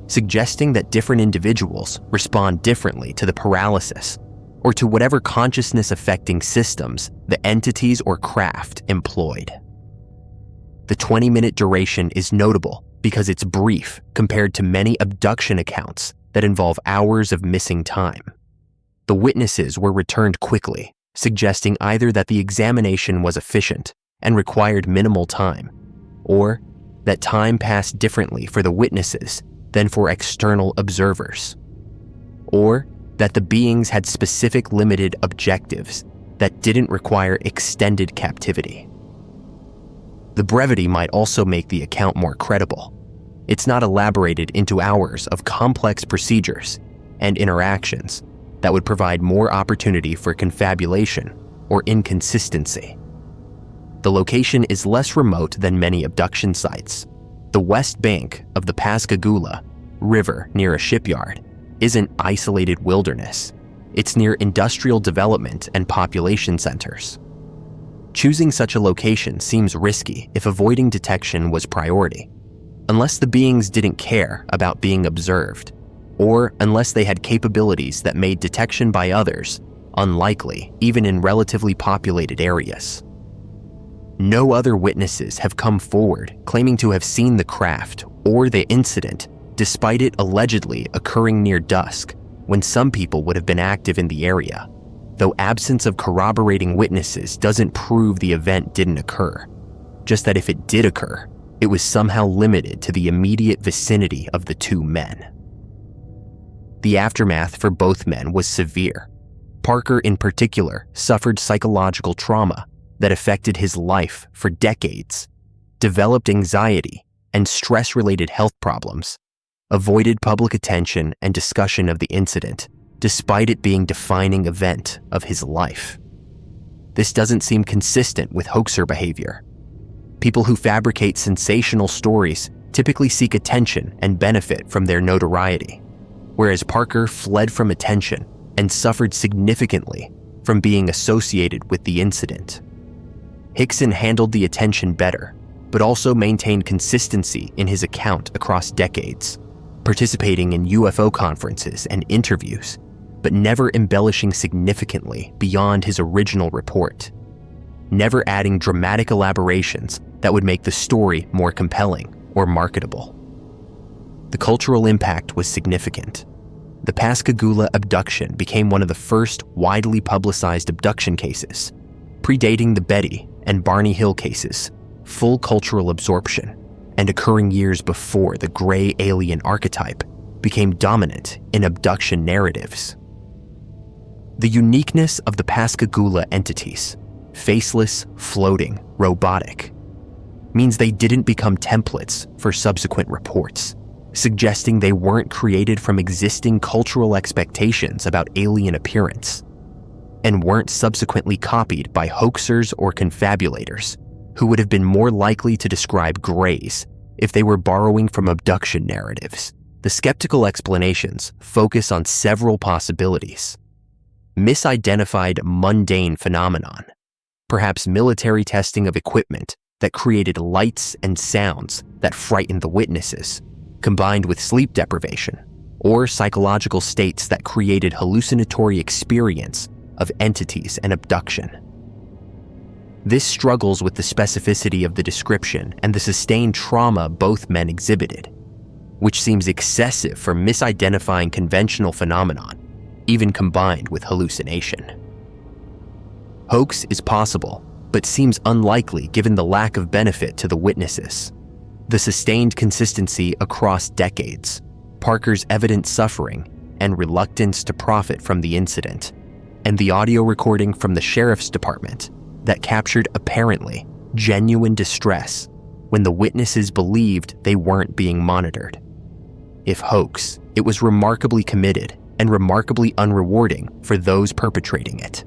suggesting that different individuals respond differently to the paralysis or to whatever consciousness-affecting systems the entities or craft employed. The 20-minute duration is notable because it's brief compared to many abduction accounts that involve hours of missing time. The witnesses were returned quickly, suggesting either that the examination was efficient and required minimal time, or that time passed differently for the witnesses than for external observers, or that the beings had specific limited objectives that didn't require extended captivity. The brevity might also make the account more credible. It's not elaborated into hours of complex procedures and interactions that would provide more opportunity for confabulation or inconsistency. The location is less remote than many abduction sites. The west bank of the Pascagoula River near a shipyard isn't isolated wilderness. It's near industrial development and population centers. Choosing such a location seems risky if avoiding detection was priority, unless the beings didn't care about being observed, or unless they had capabilities that made detection by others unlikely even in relatively populated areas. No other witnesses have come forward claiming to have seen the craft or the incident, despite it allegedly occurring near dusk when some people would have been active in the area, though absence of corroborating witnesses doesn't prove the event didn't occur, just that if it did occur, it was somehow limited to the immediate vicinity of the two men. The aftermath for both men was severe. Parker, in particular, suffered psychological trauma that affected his life for decades, developed anxiety and stress-related health problems, avoided public attention and discussion of the incident, despite it being a defining event of his life. This doesn't seem consistent with hoaxer behavior. People who fabricate sensational stories typically seek attention and benefit from their notoriety, whereas Parker fled from attention and suffered significantly from being associated with the incident. Hickson handled the attention better, but also maintained consistency in his account across decades, participating in UFO conferences and interviews, but never embellishing significantly beyond his original report, never adding dramatic elaborations that would make the story more compelling or marketable. The cultural impact was significant. The Pascagoula abduction became one of the first widely publicized abduction cases, predating the Betty and Barney Hill cases, full cultural absorption, and occurring years before the gray alien archetype became dominant in abduction narratives. The uniqueness of the Pascagoula entities, faceless, floating, robotic, means they didn't become templates for subsequent reports, suggesting they weren't created from existing cultural expectations about alien appearance, and weren't subsequently copied by hoaxers or confabulators who would have been more likely to describe grays if they were borrowing from abduction narratives. The skeptical explanations focus on several possibilities. Misidentified mundane phenomenon, perhaps military testing of equipment that created lights and sounds that frightened the witnesses, combined with sleep deprivation, or psychological states that created hallucinatory experience of entities and abduction. This struggles with the specificity of the description and the sustained trauma both men exhibited, which seems excessive for misidentifying conventional phenomenon, even combined with hallucination. Hoax is possible, but seems unlikely given the lack of benefit to the witnesses. The sustained consistency across decades, Parker's evident suffering and reluctance to profit from the incident, and the audio recording from the sheriff's department that captured apparently genuine distress when the witnesses believed they weren't being monitored. If hoax, it was remarkably committed and remarkably unrewarding for those perpetrating it.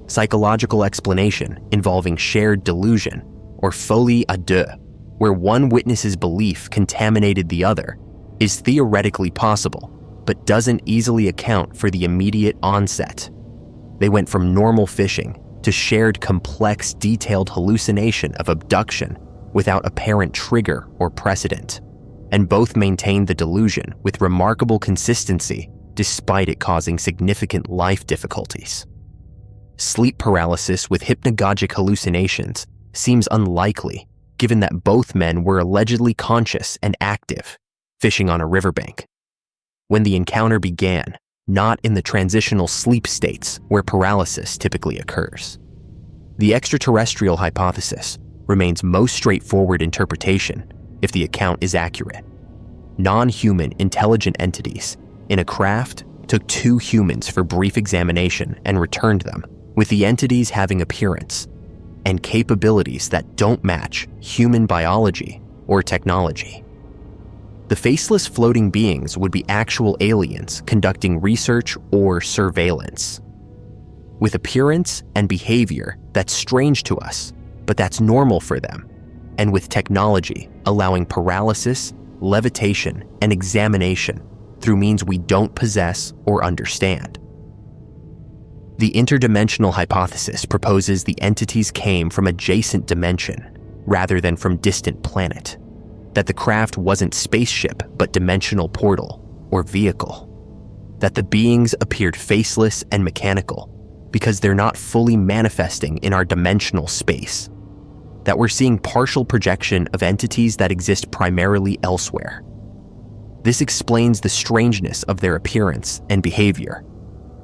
Psychological explanation involving shared delusion, or folie à deux, where one witness's belief contaminated the other, is theoretically possible, but doesn't easily account for the immediate onset. They went from normal phishing to shared complex, detailed hallucination of abduction without apparent trigger or precedent, and both maintained the delusion with remarkable consistency despite it causing significant life difficulties. Sleep paralysis with hypnagogic hallucinations seems unlikely, given that both men were allegedly conscious and active, fishing on a riverbank when the encounter began, not in the transitional sleep states where paralysis typically occurs. The extraterrestrial hypothesis remains most straightforward interpretation if the account is accurate. Non-human intelligent entities in a craft took 2 humans for brief examination and returned them, with the entities having appearance and capabilities that don't match human biology or technology. The faceless floating beings would be actual aliens conducting research or surveillance, with appearance and behavior that's strange to us, but that's normal for them, and with technology allowing paralysis, levitation, and examination through means we don't possess or understand. The interdimensional hypothesis proposes the entities came from adjacent dimension rather than from distant planet, that the craft wasn't spaceship but dimensional portal or vehicle, that the beings appeared faceless and mechanical because they're not fully manifesting in our dimensional space, that we're seeing partial projection of entities that exist primarily elsewhere. This explains the strangeness of their appearance and behavior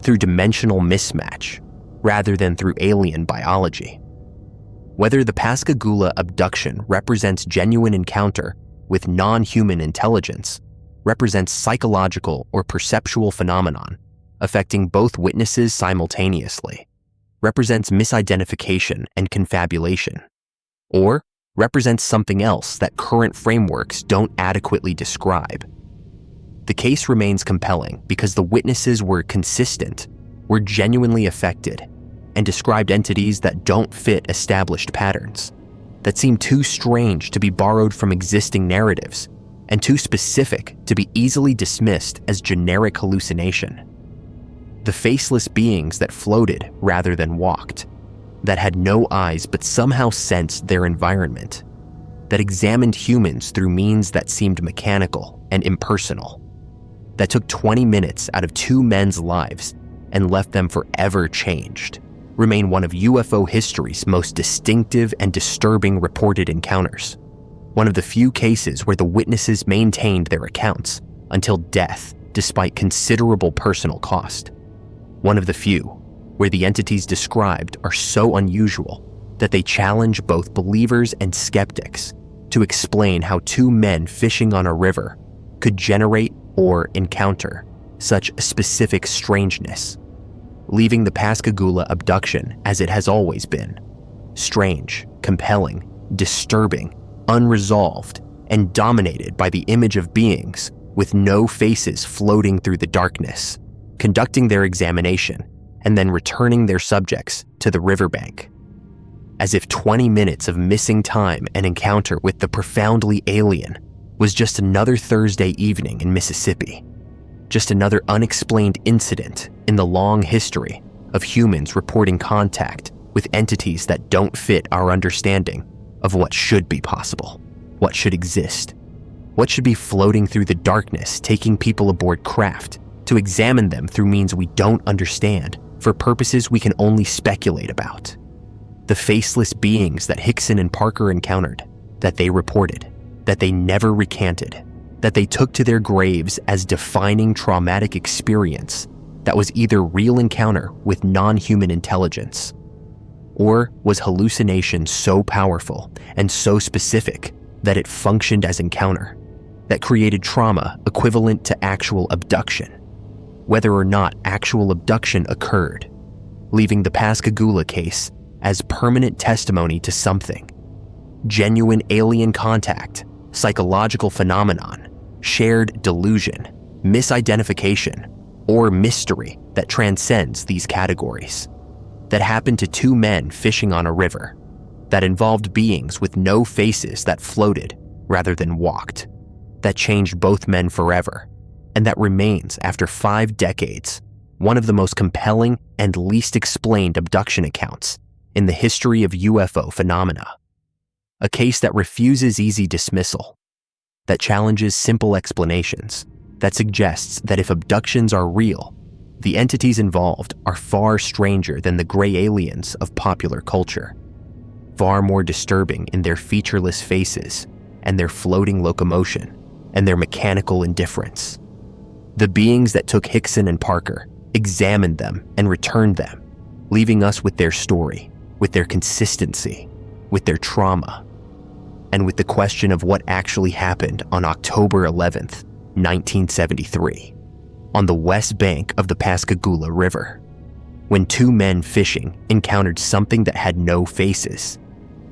through dimensional mismatch rather than through alien biology. Whether the Pascagoula abduction represents genuine encounter with non-human intelligence, represents psychological or perceptual phenomenon affecting both witnesses simultaneously, represents misidentification and confabulation, or represents something else that current frameworks don't adequately describe. The case remains compelling because the witnesses were consistent, were genuinely affected, and described entities that don't fit established patterns, that seem too strange to be borrowed from existing narratives, and too specific to be easily dismissed as generic hallucination. The faceless beings that floated rather than walked, that had no eyes but somehow sensed their environment, that examined humans through means that seemed mechanical and impersonal, that took 20 minutes out of 2 men's lives and left them forever changed, remain one of UFO history's most distinctive and disturbing reported encounters. One of the few cases where the witnesses maintained their accounts until death despite considerable personal cost. One of the few where the entities described are so unusual that they challenge both believers and skeptics to explain how two men fishing on a river could generate or encounter such specific strangeness, leaving the Pascagoula abduction as it has always been: strange, compelling, disturbing, unresolved, and dominated by the image of beings with no faces floating through the darkness, conducting their examination and then returning their subjects to the riverbank. As if 20 minutes of missing time and encounter with the profoundly alien was just another Thursday evening in Mississippi, just another unexplained incident in the long history of humans reporting contact with entities that don't fit our understanding of what should be possible, what should exist, what should be floating through the darkness, taking people aboard craft to examine them through means we don't understand for purposes we can only speculate about. The faceless beings that Hickson and Parker encountered, that they reported, that they never recanted, that they took to their graves as defining traumatic experience that was either real encounter with non-human intelligence, or was hallucination so powerful and so specific that it functioned as encounter, that created trauma equivalent to actual abduction, whether or not actual abduction occurred, leaving the Pascagoula case as permanent testimony to something: genuine alien contact, psychological phenomenon, shared delusion, misidentification, or mystery that transcends these categories, that happened to two men fishing on a river, that involved beings with no faces that floated rather than walked, that changed both men forever, and that remains, after 5 decades, one of the most compelling and least explained abduction accounts in the history of UFO phenomena. A case that refuses easy dismissal, that challenges simple explanations, that suggests that if abductions are real, the entities involved are far stranger than the gray aliens of popular culture, far more disturbing in their featureless faces and their floating locomotion and their mechanical indifference. The beings that took Hickson and Parker examined them and returned them, leaving us with their story, with their consistency, with their trauma, and with the question of what actually happened on October 11th, 1973, on the west bank of the Pascagoula River, when two men fishing encountered something that had no faces,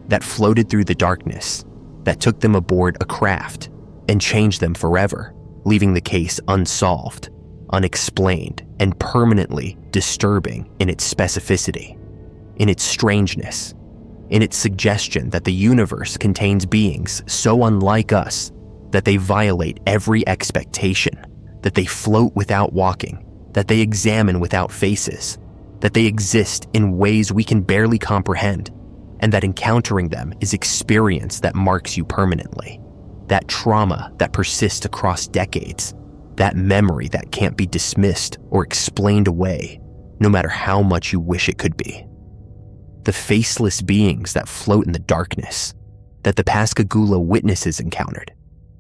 that floated through the darkness, that took them aboard a craft and changed them forever, leaving the case unsolved, unexplained, and permanently disturbing in its specificity, in its strangeness, in its suggestion that the universe contains beings so unlike us that they violate every expectation, that they float without walking, that they examine without faces, that they exist in ways we can barely comprehend, and that encountering them is experience that marks you permanently, that trauma that persists across decades, that memory that can't be dismissed or explained away, no matter how much you wish it could be. The faceless beings that float in the darkness, that the Pascagoula witnesses encountered,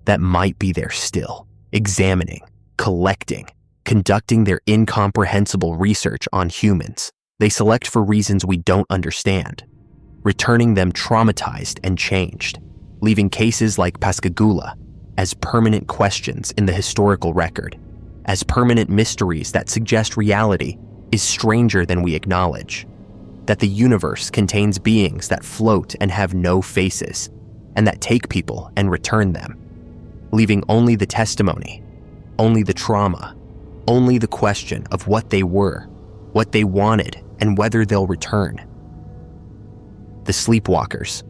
that might be there still, examining, collecting, conducting their incomprehensible research on humans they select for reasons we don't understand, returning them traumatized and changed, leaving cases like Pascagoula as permanent questions in the historical record, as permanent mysteries that suggest reality is stranger than we acknowledge, that the universe contains beings that float and have no faces, and that take people and return them, leaving only the testimony, only the trauma, only the question of what they were, what they wanted, and whether they'll return. The sleepwalkers,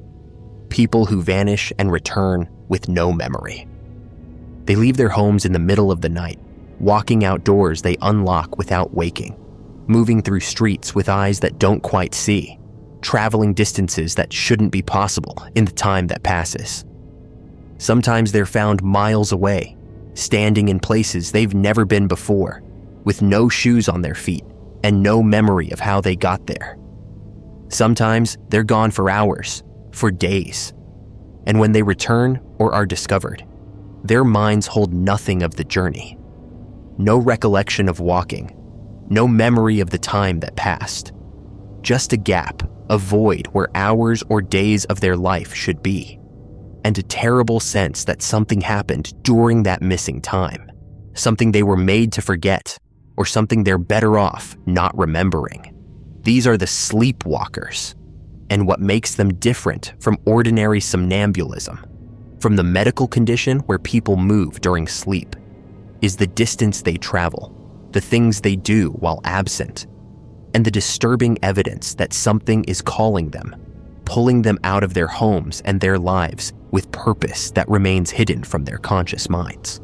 people who vanish and return with no memory. They leave their homes in the middle of the night, walking outdoors they unlock without waking, moving through streets with eyes that don't quite see, traveling distances that shouldn't be possible in the time that passes. Sometimes they're found miles away, standing in places they've never been before, with no shoes on their feet and no memory of how they got there. Sometimes they're gone for hours, for days. And when they return or are discovered, their minds hold nothing of the journey. No recollection of walking, no memory of the time that passed. Just a gap, a void where hours or days of their life should be, and a terrible sense that something happened during that missing time, something they were made to forget, or something they're better off not remembering. These are the sleepwalkers, and what makes them different from ordinary somnambulism, from the medical condition where people move during sleep, is the distance they travel, the things they do while absent, and the disturbing evidence that something is calling them, pulling them out of their homes and their lives with purpose that remains hidden from their conscious minds.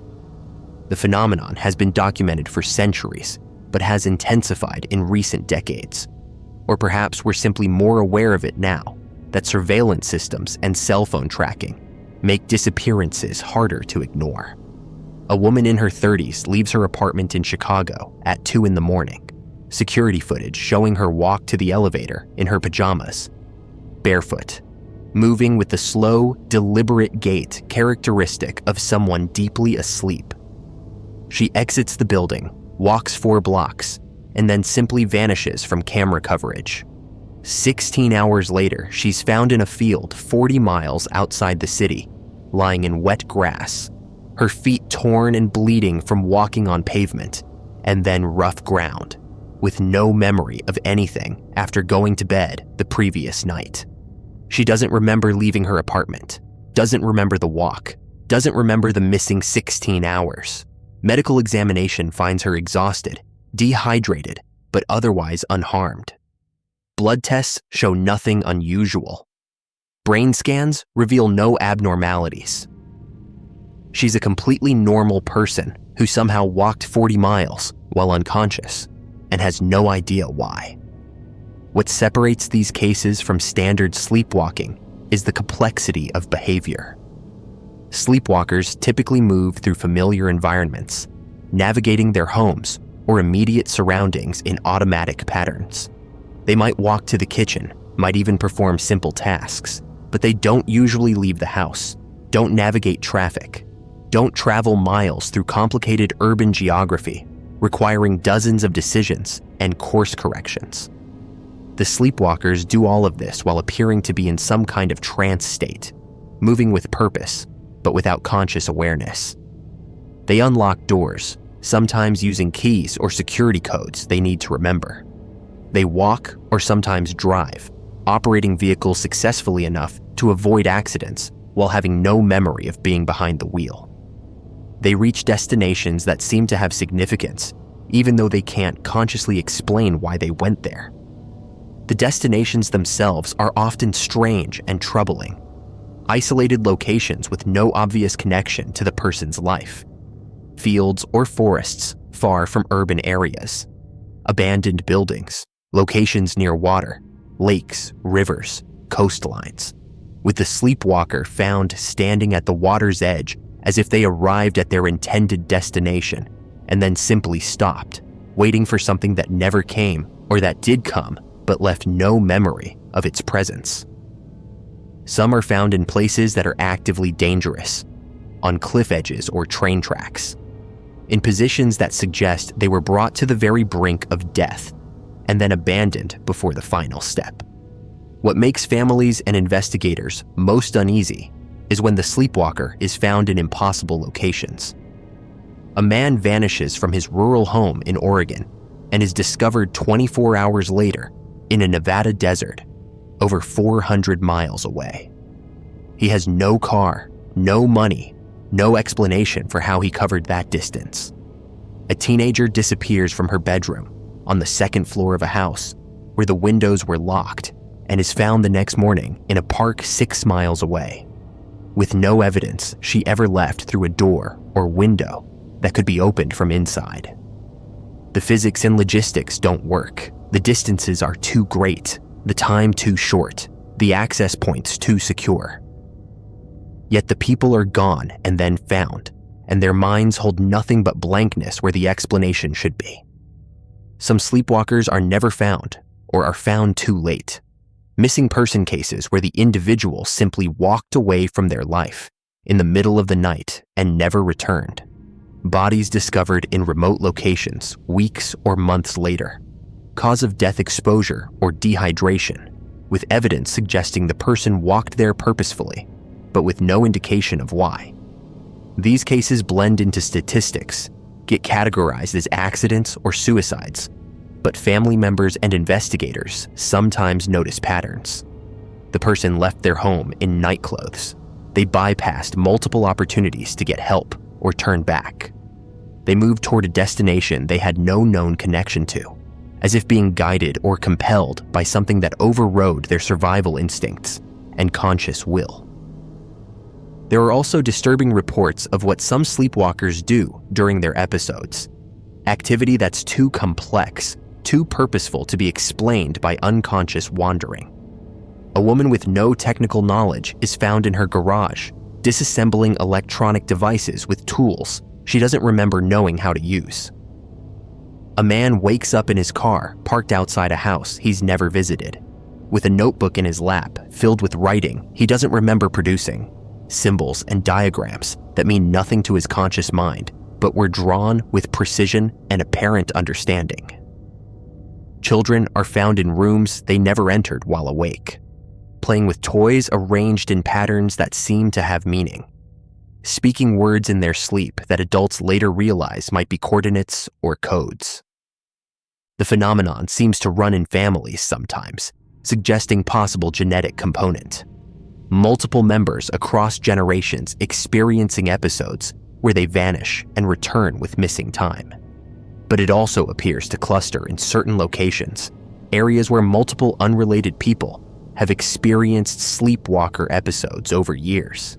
The phenomenon has been documented for centuries, but has intensified in recent decades. Or perhaps we're simply more aware of it now, that surveillance systems and cell phone tracking make disappearances harder to ignore. A woman in her 30s leaves her apartment in Chicago at 2 a.m, security footage showing her walk to the elevator in her pajamas, barefoot, moving with the slow, deliberate gait characteristic of someone deeply asleep. She exits the building, walks 4 blocks, and then simply vanishes from camera coverage. 16 hours later, she's found in a field 40 miles outside the city, lying in wet grass, her feet torn and bleeding from walking on pavement, and then rough ground, with no memory of anything after going to bed the previous night. She doesn't remember leaving her apartment, doesn't remember the walk, doesn't remember the missing 16 hours. Medical examination finds her exhausted, dehydrated, but otherwise unharmed. Blood tests show nothing unusual. Brain scans reveal no abnormalities. She's a completely normal person who somehow walked 40 miles while unconscious and has no idea why. What separates these cases from standard sleepwalking is the complexity of behavior. Sleepwalkers typically move through familiar environments, navigating their homes or immediate surroundings in automatic patterns. They might walk to the kitchen, might even perform simple tasks, but they don't usually leave the house, don't navigate traffic, don't travel miles through complicated urban geography, requiring dozens of decisions and course corrections. The sleepwalkers do all of this while appearing to be in some kind of trance state, moving with purpose, but without conscious awareness. They unlock doors, sometimes using keys or security codes they need to remember. They walk or sometimes drive, operating vehicles successfully enough to avoid accidents while having no memory of being behind the wheel. They reach destinations that seem to have significance, even though they can't consciously explain why they went there. The destinations themselves are often strange and troubling. Isolated locations with no obvious connection to the person's life. Fields or forests far from urban areas. Abandoned buildings, locations near water, lakes, rivers, coastlines. With the sleepwalker found standing at the water's edge as if they arrived at their intended destination and then simply stopped, waiting for something that never came or that did come but left no memory of its presence. Some are found in places that are actively dangerous, on cliff edges or train tracks, in positions that suggest they were brought to the very brink of death and then abandoned before the final step. What makes families and investigators most uneasy is when the sleepwalker is found in impossible locations. A man vanishes from his rural home in Oregon and is discovered 24 hours later in a Nevada desert, over 400 miles away. He has no car, no money, no explanation for how he covered that distance. A teenager disappears from her bedroom on the second floor of a house where the windows were locked and is found the next morning in a park 6 miles away, with no evidence she ever left through a door or window that could be opened from inside. The physics and logistics don't work. The distances are too great, the time too short, the access points too secure. Yet the people are gone and then found, and their minds hold nothing but blankness where the explanation should be. Some sleepwalkers are never found or are found too late. Missing person cases where the individual simply walked away from their life in the middle of the night and never returned. Bodies discovered in remote locations weeks or months later. Cause of death: exposure or dehydration, with evidence suggesting the person walked there purposefully, but with no indication of why. These cases blend into statistics, get categorized as accidents or suicides, but family members and investigators sometimes notice patterns. The person left their home in night clothes. They bypassed multiple opportunities to get help or turn back. They moved toward a destination they had no known connection to, as if being guided or compelled by something that overrode their survival instincts and conscious will. There are also disturbing reports of what some sleepwalkers do during their episodes, activity that's too complex, too purposeful to be explained by unconscious wandering. A woman with no technical knowledge is found in her garage, disassembling electronic devices with tools she doesn't remember knowing how to use. A man wakes up in his car, parked outside a house he's never visited, with a notebook in his lap filled with writing he doesn't remember producing, symbols and diagrams that mean nothing to his conscious mind, but were drawn with precision and apparent understanding. Children are found in rooms they never entered while awake, playing with toys arranged in patterns that seem to have meaning, speaking words in their sleep that adults later realize might be coordinates or codes. The phenomenon seems to run in families sometimes, suggesting possible genetic component. Multiple members across generations experiencing episodes where they vanish and return with missing time. But it also appears to cluster in certain locations, areas where multiple unrelated people have experienced sleepwalker episodes over years.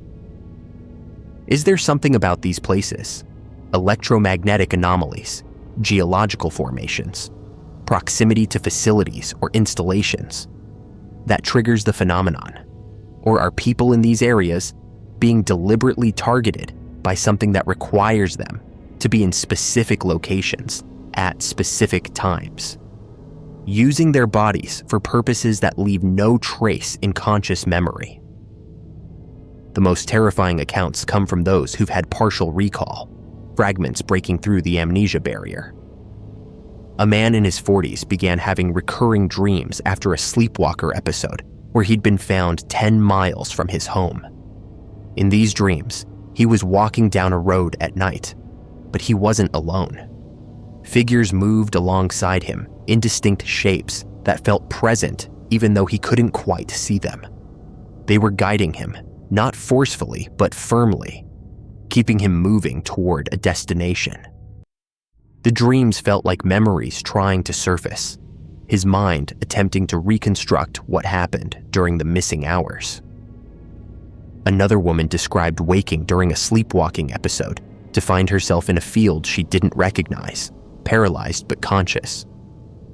Is there something about these places, electromagnetic anomalies, geological formations, proximity to facilities or installations, that triggers the phenomenon? Or are people in these areas being deliberately targeted by something that requires them to be in specific locations at specific times, using their bodies for purposes that leave no trace in conscious memory? The most terrifying accounts come from those who've had partial recall, fragments breaking through the amnesia barrier. A man in his 40s began having recurring dreams after a sleepwalker episode where he'd been found 10 miles from his home. In these dreams, he was walking down a road at night, but he wasn't alone. Figures moved alongside him, indistinct shapes that felt present even though he couldn't quite see them. They were guiding him, not forcefully but firmly, keeping him moving toward a destination. The dreams felt like memories trying to surface, his mind attempting to reconstruct what happened during the missing hours. Another woman described waking during a sleepwalking episode to find herself in a field she didn't recognize, paralyzed but conscious,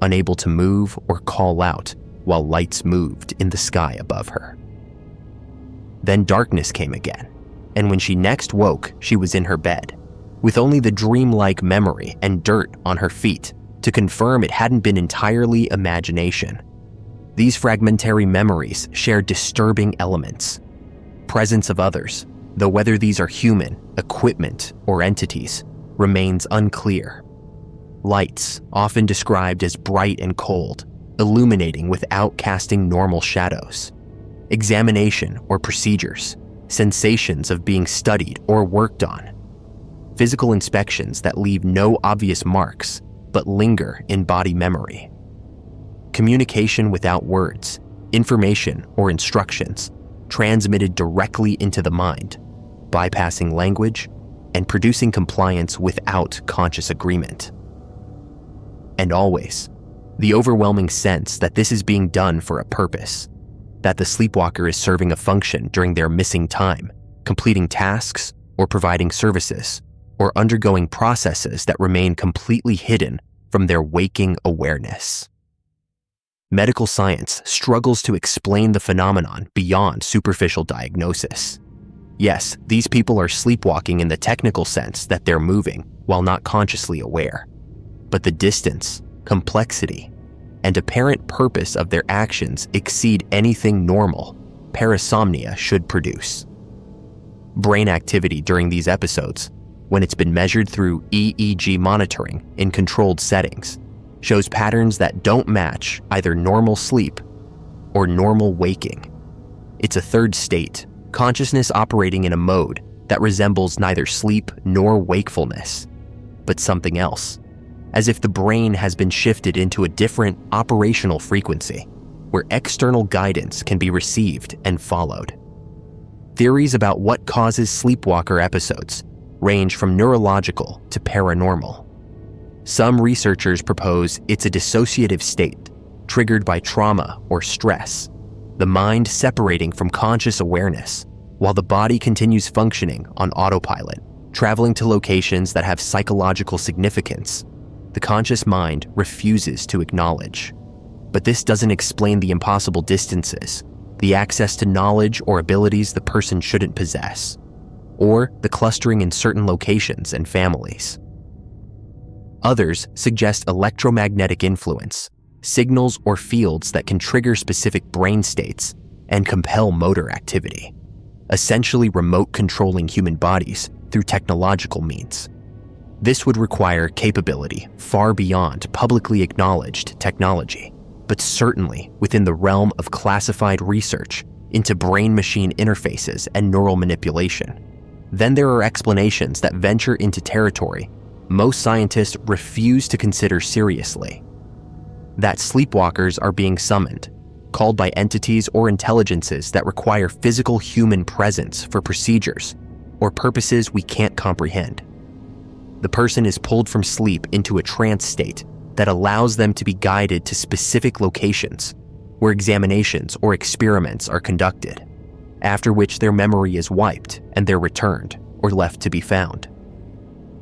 unable to move or call out while lights moved in the sky above her. Then darkness came again, and when she next woke, she was in her bed, with only the dreamlike memory and dirt on her feet to confirm it hadn't been entirely imagination. These fragmentary memories share disturbing elements. Presence of others, though whether these are human, equipment, or entities, remains unclear. Lights, often described as bright and cold, illuminating without casting normal shadows. Examination or procedures, sensations of being studied or worked on. Physical inspections that leave no obvious marks but linger in body memory. Communication without words, information or instructions transmitted directly into the mind, bypassing language and producing compliance without conscious agreement. And always, the overwhelming sense that this is being done for a purpose, that the sleepwalker is serving a function during their missing time, completing tasks or providing services, or undergoing processes that remain completely hidden from their waking awareness. Medical science struggles to explain the phenomenon beyond superficial diagnosis. Yes, these people are sleepwalking in the technical sense that they're moving while not consciously aware. But the distance, complexity, and apparent purpose of their actions exceed anything normal parasomnia should produce. Brain activity during these episodes, when it's been measured through EEG monitoring in controlled settings, shows patterns that don't match either normal sleep or normal waking. It's a third state, consciousness operating in a mode that resembles neither sleep nor wakefulness, but something else, as if the brain has been shifted into a different operational frequency where external guidance can be received and followed. Theories about what causes sleepwalker episodes range from neurological to paranormal. Some researchers propose it's a dissociative state triggered by trauma or stress, the mind separating from conscious awareness while the body continues functioning on autopilot, traveling to locations that have psychological significance the conscious mind refuses to acknowledge. But this doesn't explain the impossible distances, the access to knowledge or abilities the person shouldn't possess, or the clustering in certain locations and families. Others suggest electromagnetic influence, signals or fields that can trigger specific brain states and compel motor activity, essentially remote controlling human bodies through technological means. This would require capability far beyond publicly acknowledged technology, but certainly within the realm of classified research into brain-machine interfaces and neural manipulation. Then there are explanations that venture into territory most scientists refuse to consider seriously. That sleepwalkers are being summoned, called by entities or intelligences that require physical human presence for procedures or purposes we can't comprehend. The person is pulled from sleep into a trance state that allows them to be guided to specific locations where examinations or experiments are conducted, after which their memory is wiped and they're returned or left to be found.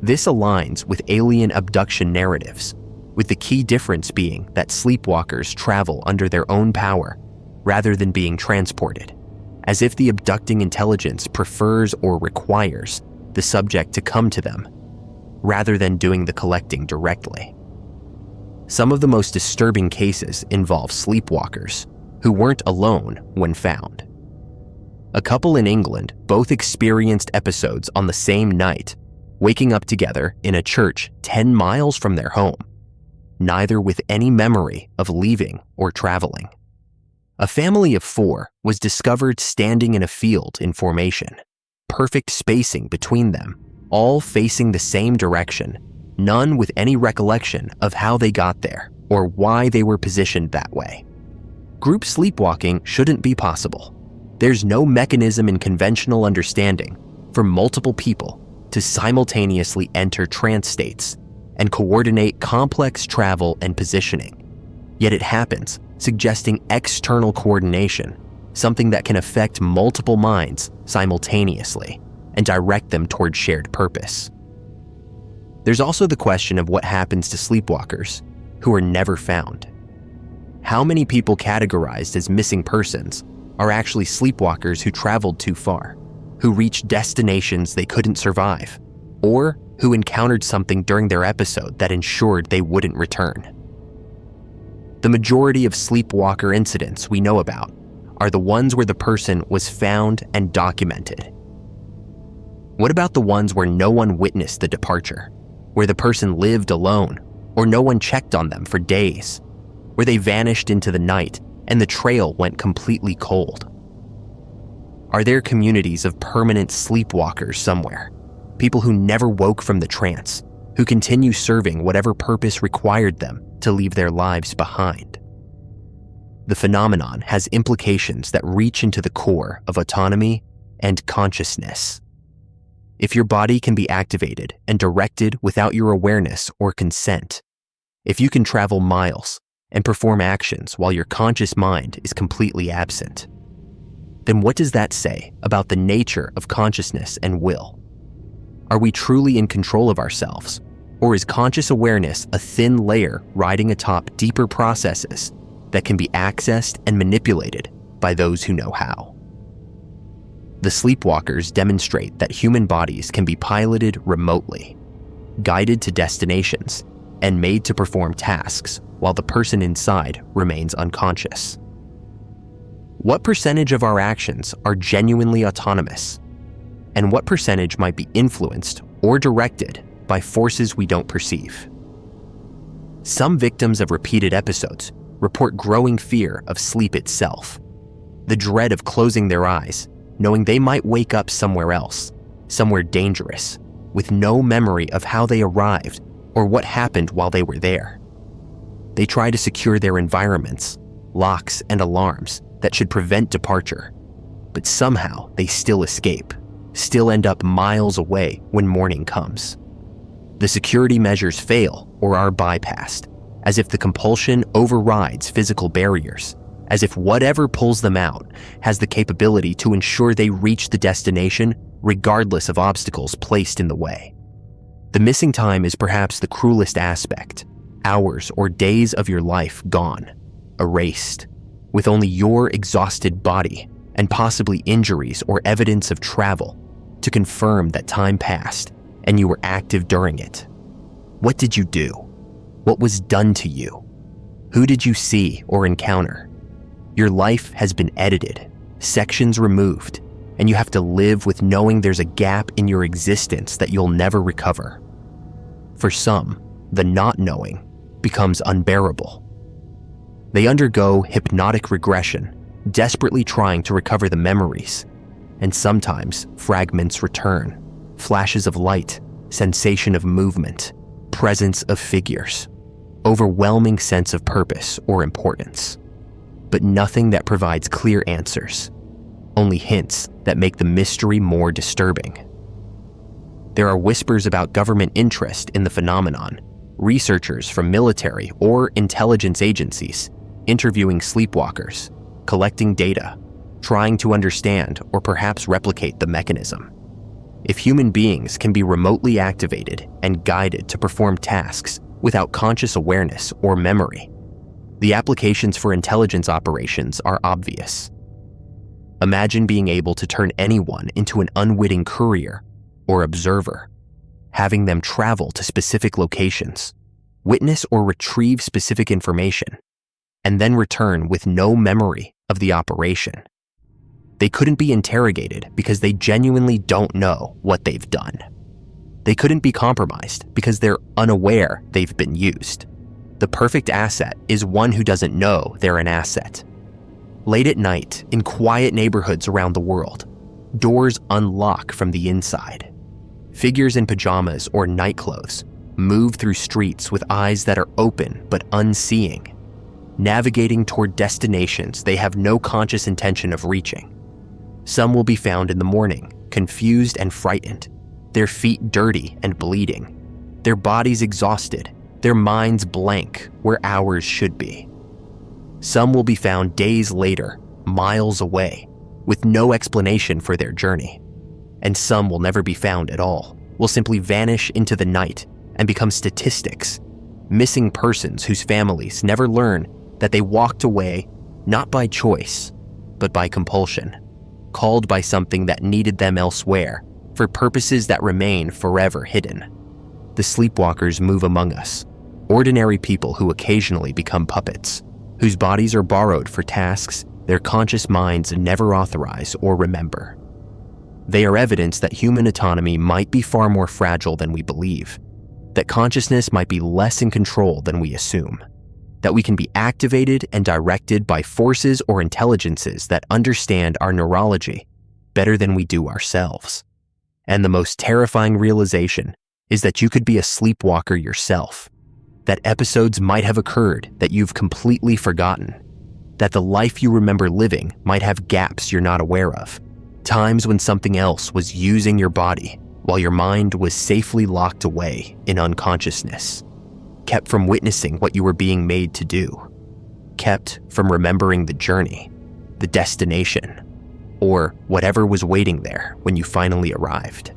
This aligns with alien abduction narratives, with the key difference being that sleepwalkers travel under their own power rather than being transported, as if the abducting intelligence prefers or requires the subject to come to them, rather than doing the collecting directly. Some of the most disturbing cases involve sleepwalkers who weren't alone when found. A couple in England both experienced episodes on the same night, waking up together in a church 10 miles from their home, neither with any memory of leaving or traveling. A family of 4 was discovered standing in a field in formation, perfect spacing between them, all facing the same direction, none with any recollection of how they got there or why they were positioned that way. Group sleepwalking shouldn't be possible. There's no mechanism in conventional understanding for multiple people to simultaneously enter trance states and coordinate complex travel and positioning. Yet it happens, suggesting external coordination, something that can affect multiple minds simultaneously and direct them toward shared purpose. There's also the question of what happens to sleepwalkers who are never found. How many people categorized as missing persons are actually sleepwalkers who traveled too far, who reached destinations they couldn't survive, or who encountered something during their episode that ensured they wouldn't return? The majority of sleepwalker incidents we know about are the ones where the person was found and documented. What about the ones where no one witnessed the departure, where the person lived alone, or no one checked on them for days, where they vanished into the night and the trail went completely cold? Are there communities of permanent sleepwalkers somewhere, people who never woke from the trance, who continue serving whatever purpose required them to leave their lives behind? The phenomenon has implications that reach into the core of autonomy and consciousness. If your body can be activated and directed without your awareness or consent, if you can travel miles and perform actions while your conscious mind is completely absent, then what does that say about the nature of consciousness and will? Are we truly in control of ourselves, or is conscious awareness a thin layer riding atop deeper processes that can be accessed and manipulated by those who know how? The sleepwalkers demonstrate that human bodies can be piloted remotely, guided to destinations, and made to perform tasks while the person inside remains unconscious. What percentage of our actions are genuinely autonomous? And what percentage might be influenced or directed by forces we don't perceive? Some victims of repeated episodes report growing fear of sleep itself, the dread of closing their eyes, knowing they might wake up somewhere else, somewhere dangerous, with no memory of how they arrived or what happened while they were there. They try to secure their environments, locks and alarms that should prevent departure, but somehow they still escape, still end up miles away when morning comes. The security measures fail or are bypassed, as if the compulsion overrides physical barriers, as if whatever pulls them out has the capability to ensure they reach the destination regardless of obstacles placed in the way. The missing time is perhaps the cruelest aspect. Hours or days of your life gone, erased, with only your exhausted body and possibly injuries or evidence of travel to confirm that time passed and you were active during it. What did you do? What was done to you? Who did you see or encounter? Your life has been edited, sections removed, and you have to live with knowing there's a gap in your existence that you'll never recover. For some, the not knowing becomes unbearable. They undergo hypnotic regression, desperately trying to recover the memories, and sometimes fragments return, flashes of light, sensation of movement, presence of figures, overwhelming sense of purpose or importance, but nothing that provides clear answers, only hints that make the mystery more disturbing. There are whispers about government interest in the phenomenon, researchers from military or intelligence agencies interviewing sleepwalkers, collecting data, trying to understand or perhaps replicate the mechanism. If human beings can be remotely activated and guided to perform tasks without conscious awareness or memory, the applications for intelligence operations are obvious. Imagine being able to turn anyone into an unwitting courier or observer, having them travel to specific locations, witness or retrieve specific information, and then return with no memory of the operation. They couldn't be interrogated because they genuinely don't know what they've done. They couldn't be compromised because they're unaware they've been used. The perfect asset is one who doesn't know they're an asset. Late at night, in quiet neighborhoods around the world, doors unlock from the inside. Figures in pajamas or nightclothes move through streets with eyes that are open but unseeing, navigating toward destinations they have no conscious intention of reaching. Some will be found in the morning, confused and frightened, their feet dirty and bleeding, their bodies exhausted, their minds blank where hours should be. Some will be found days later, miles away, with no explanation for their journey. And some will never be found at all, will simply vanish into the night and become statistics, missing persons whose families never learn that they walked away not by choice, but by compulsion, called by something that needed them elsewhere for purposes that remain forever hidden. The sleepwalkers move among us, ordinary people who occasionally become puppets, whose bodies are borrowed for tasks their conscious minds never authorize or remember. They are evidence that human autonomy might be far more fragile than we believe, that consciousness might be less in control than we assume, that we can be activated and directed by forces or intelligences that understand our neurology better than we do ourselves. And the most terrifying realization is that you could be a sleepwalker yourself, that episodes might have occurred that you've completely forgotten, that the life you remember living might have gaps you're not aware of, times when something else was using your body while your mind was safely locked away in unconsciousness, kept from witnessing what you were being made to do, kept from remembering the journey, the destination, or whatever was waiting there when you finally arrived.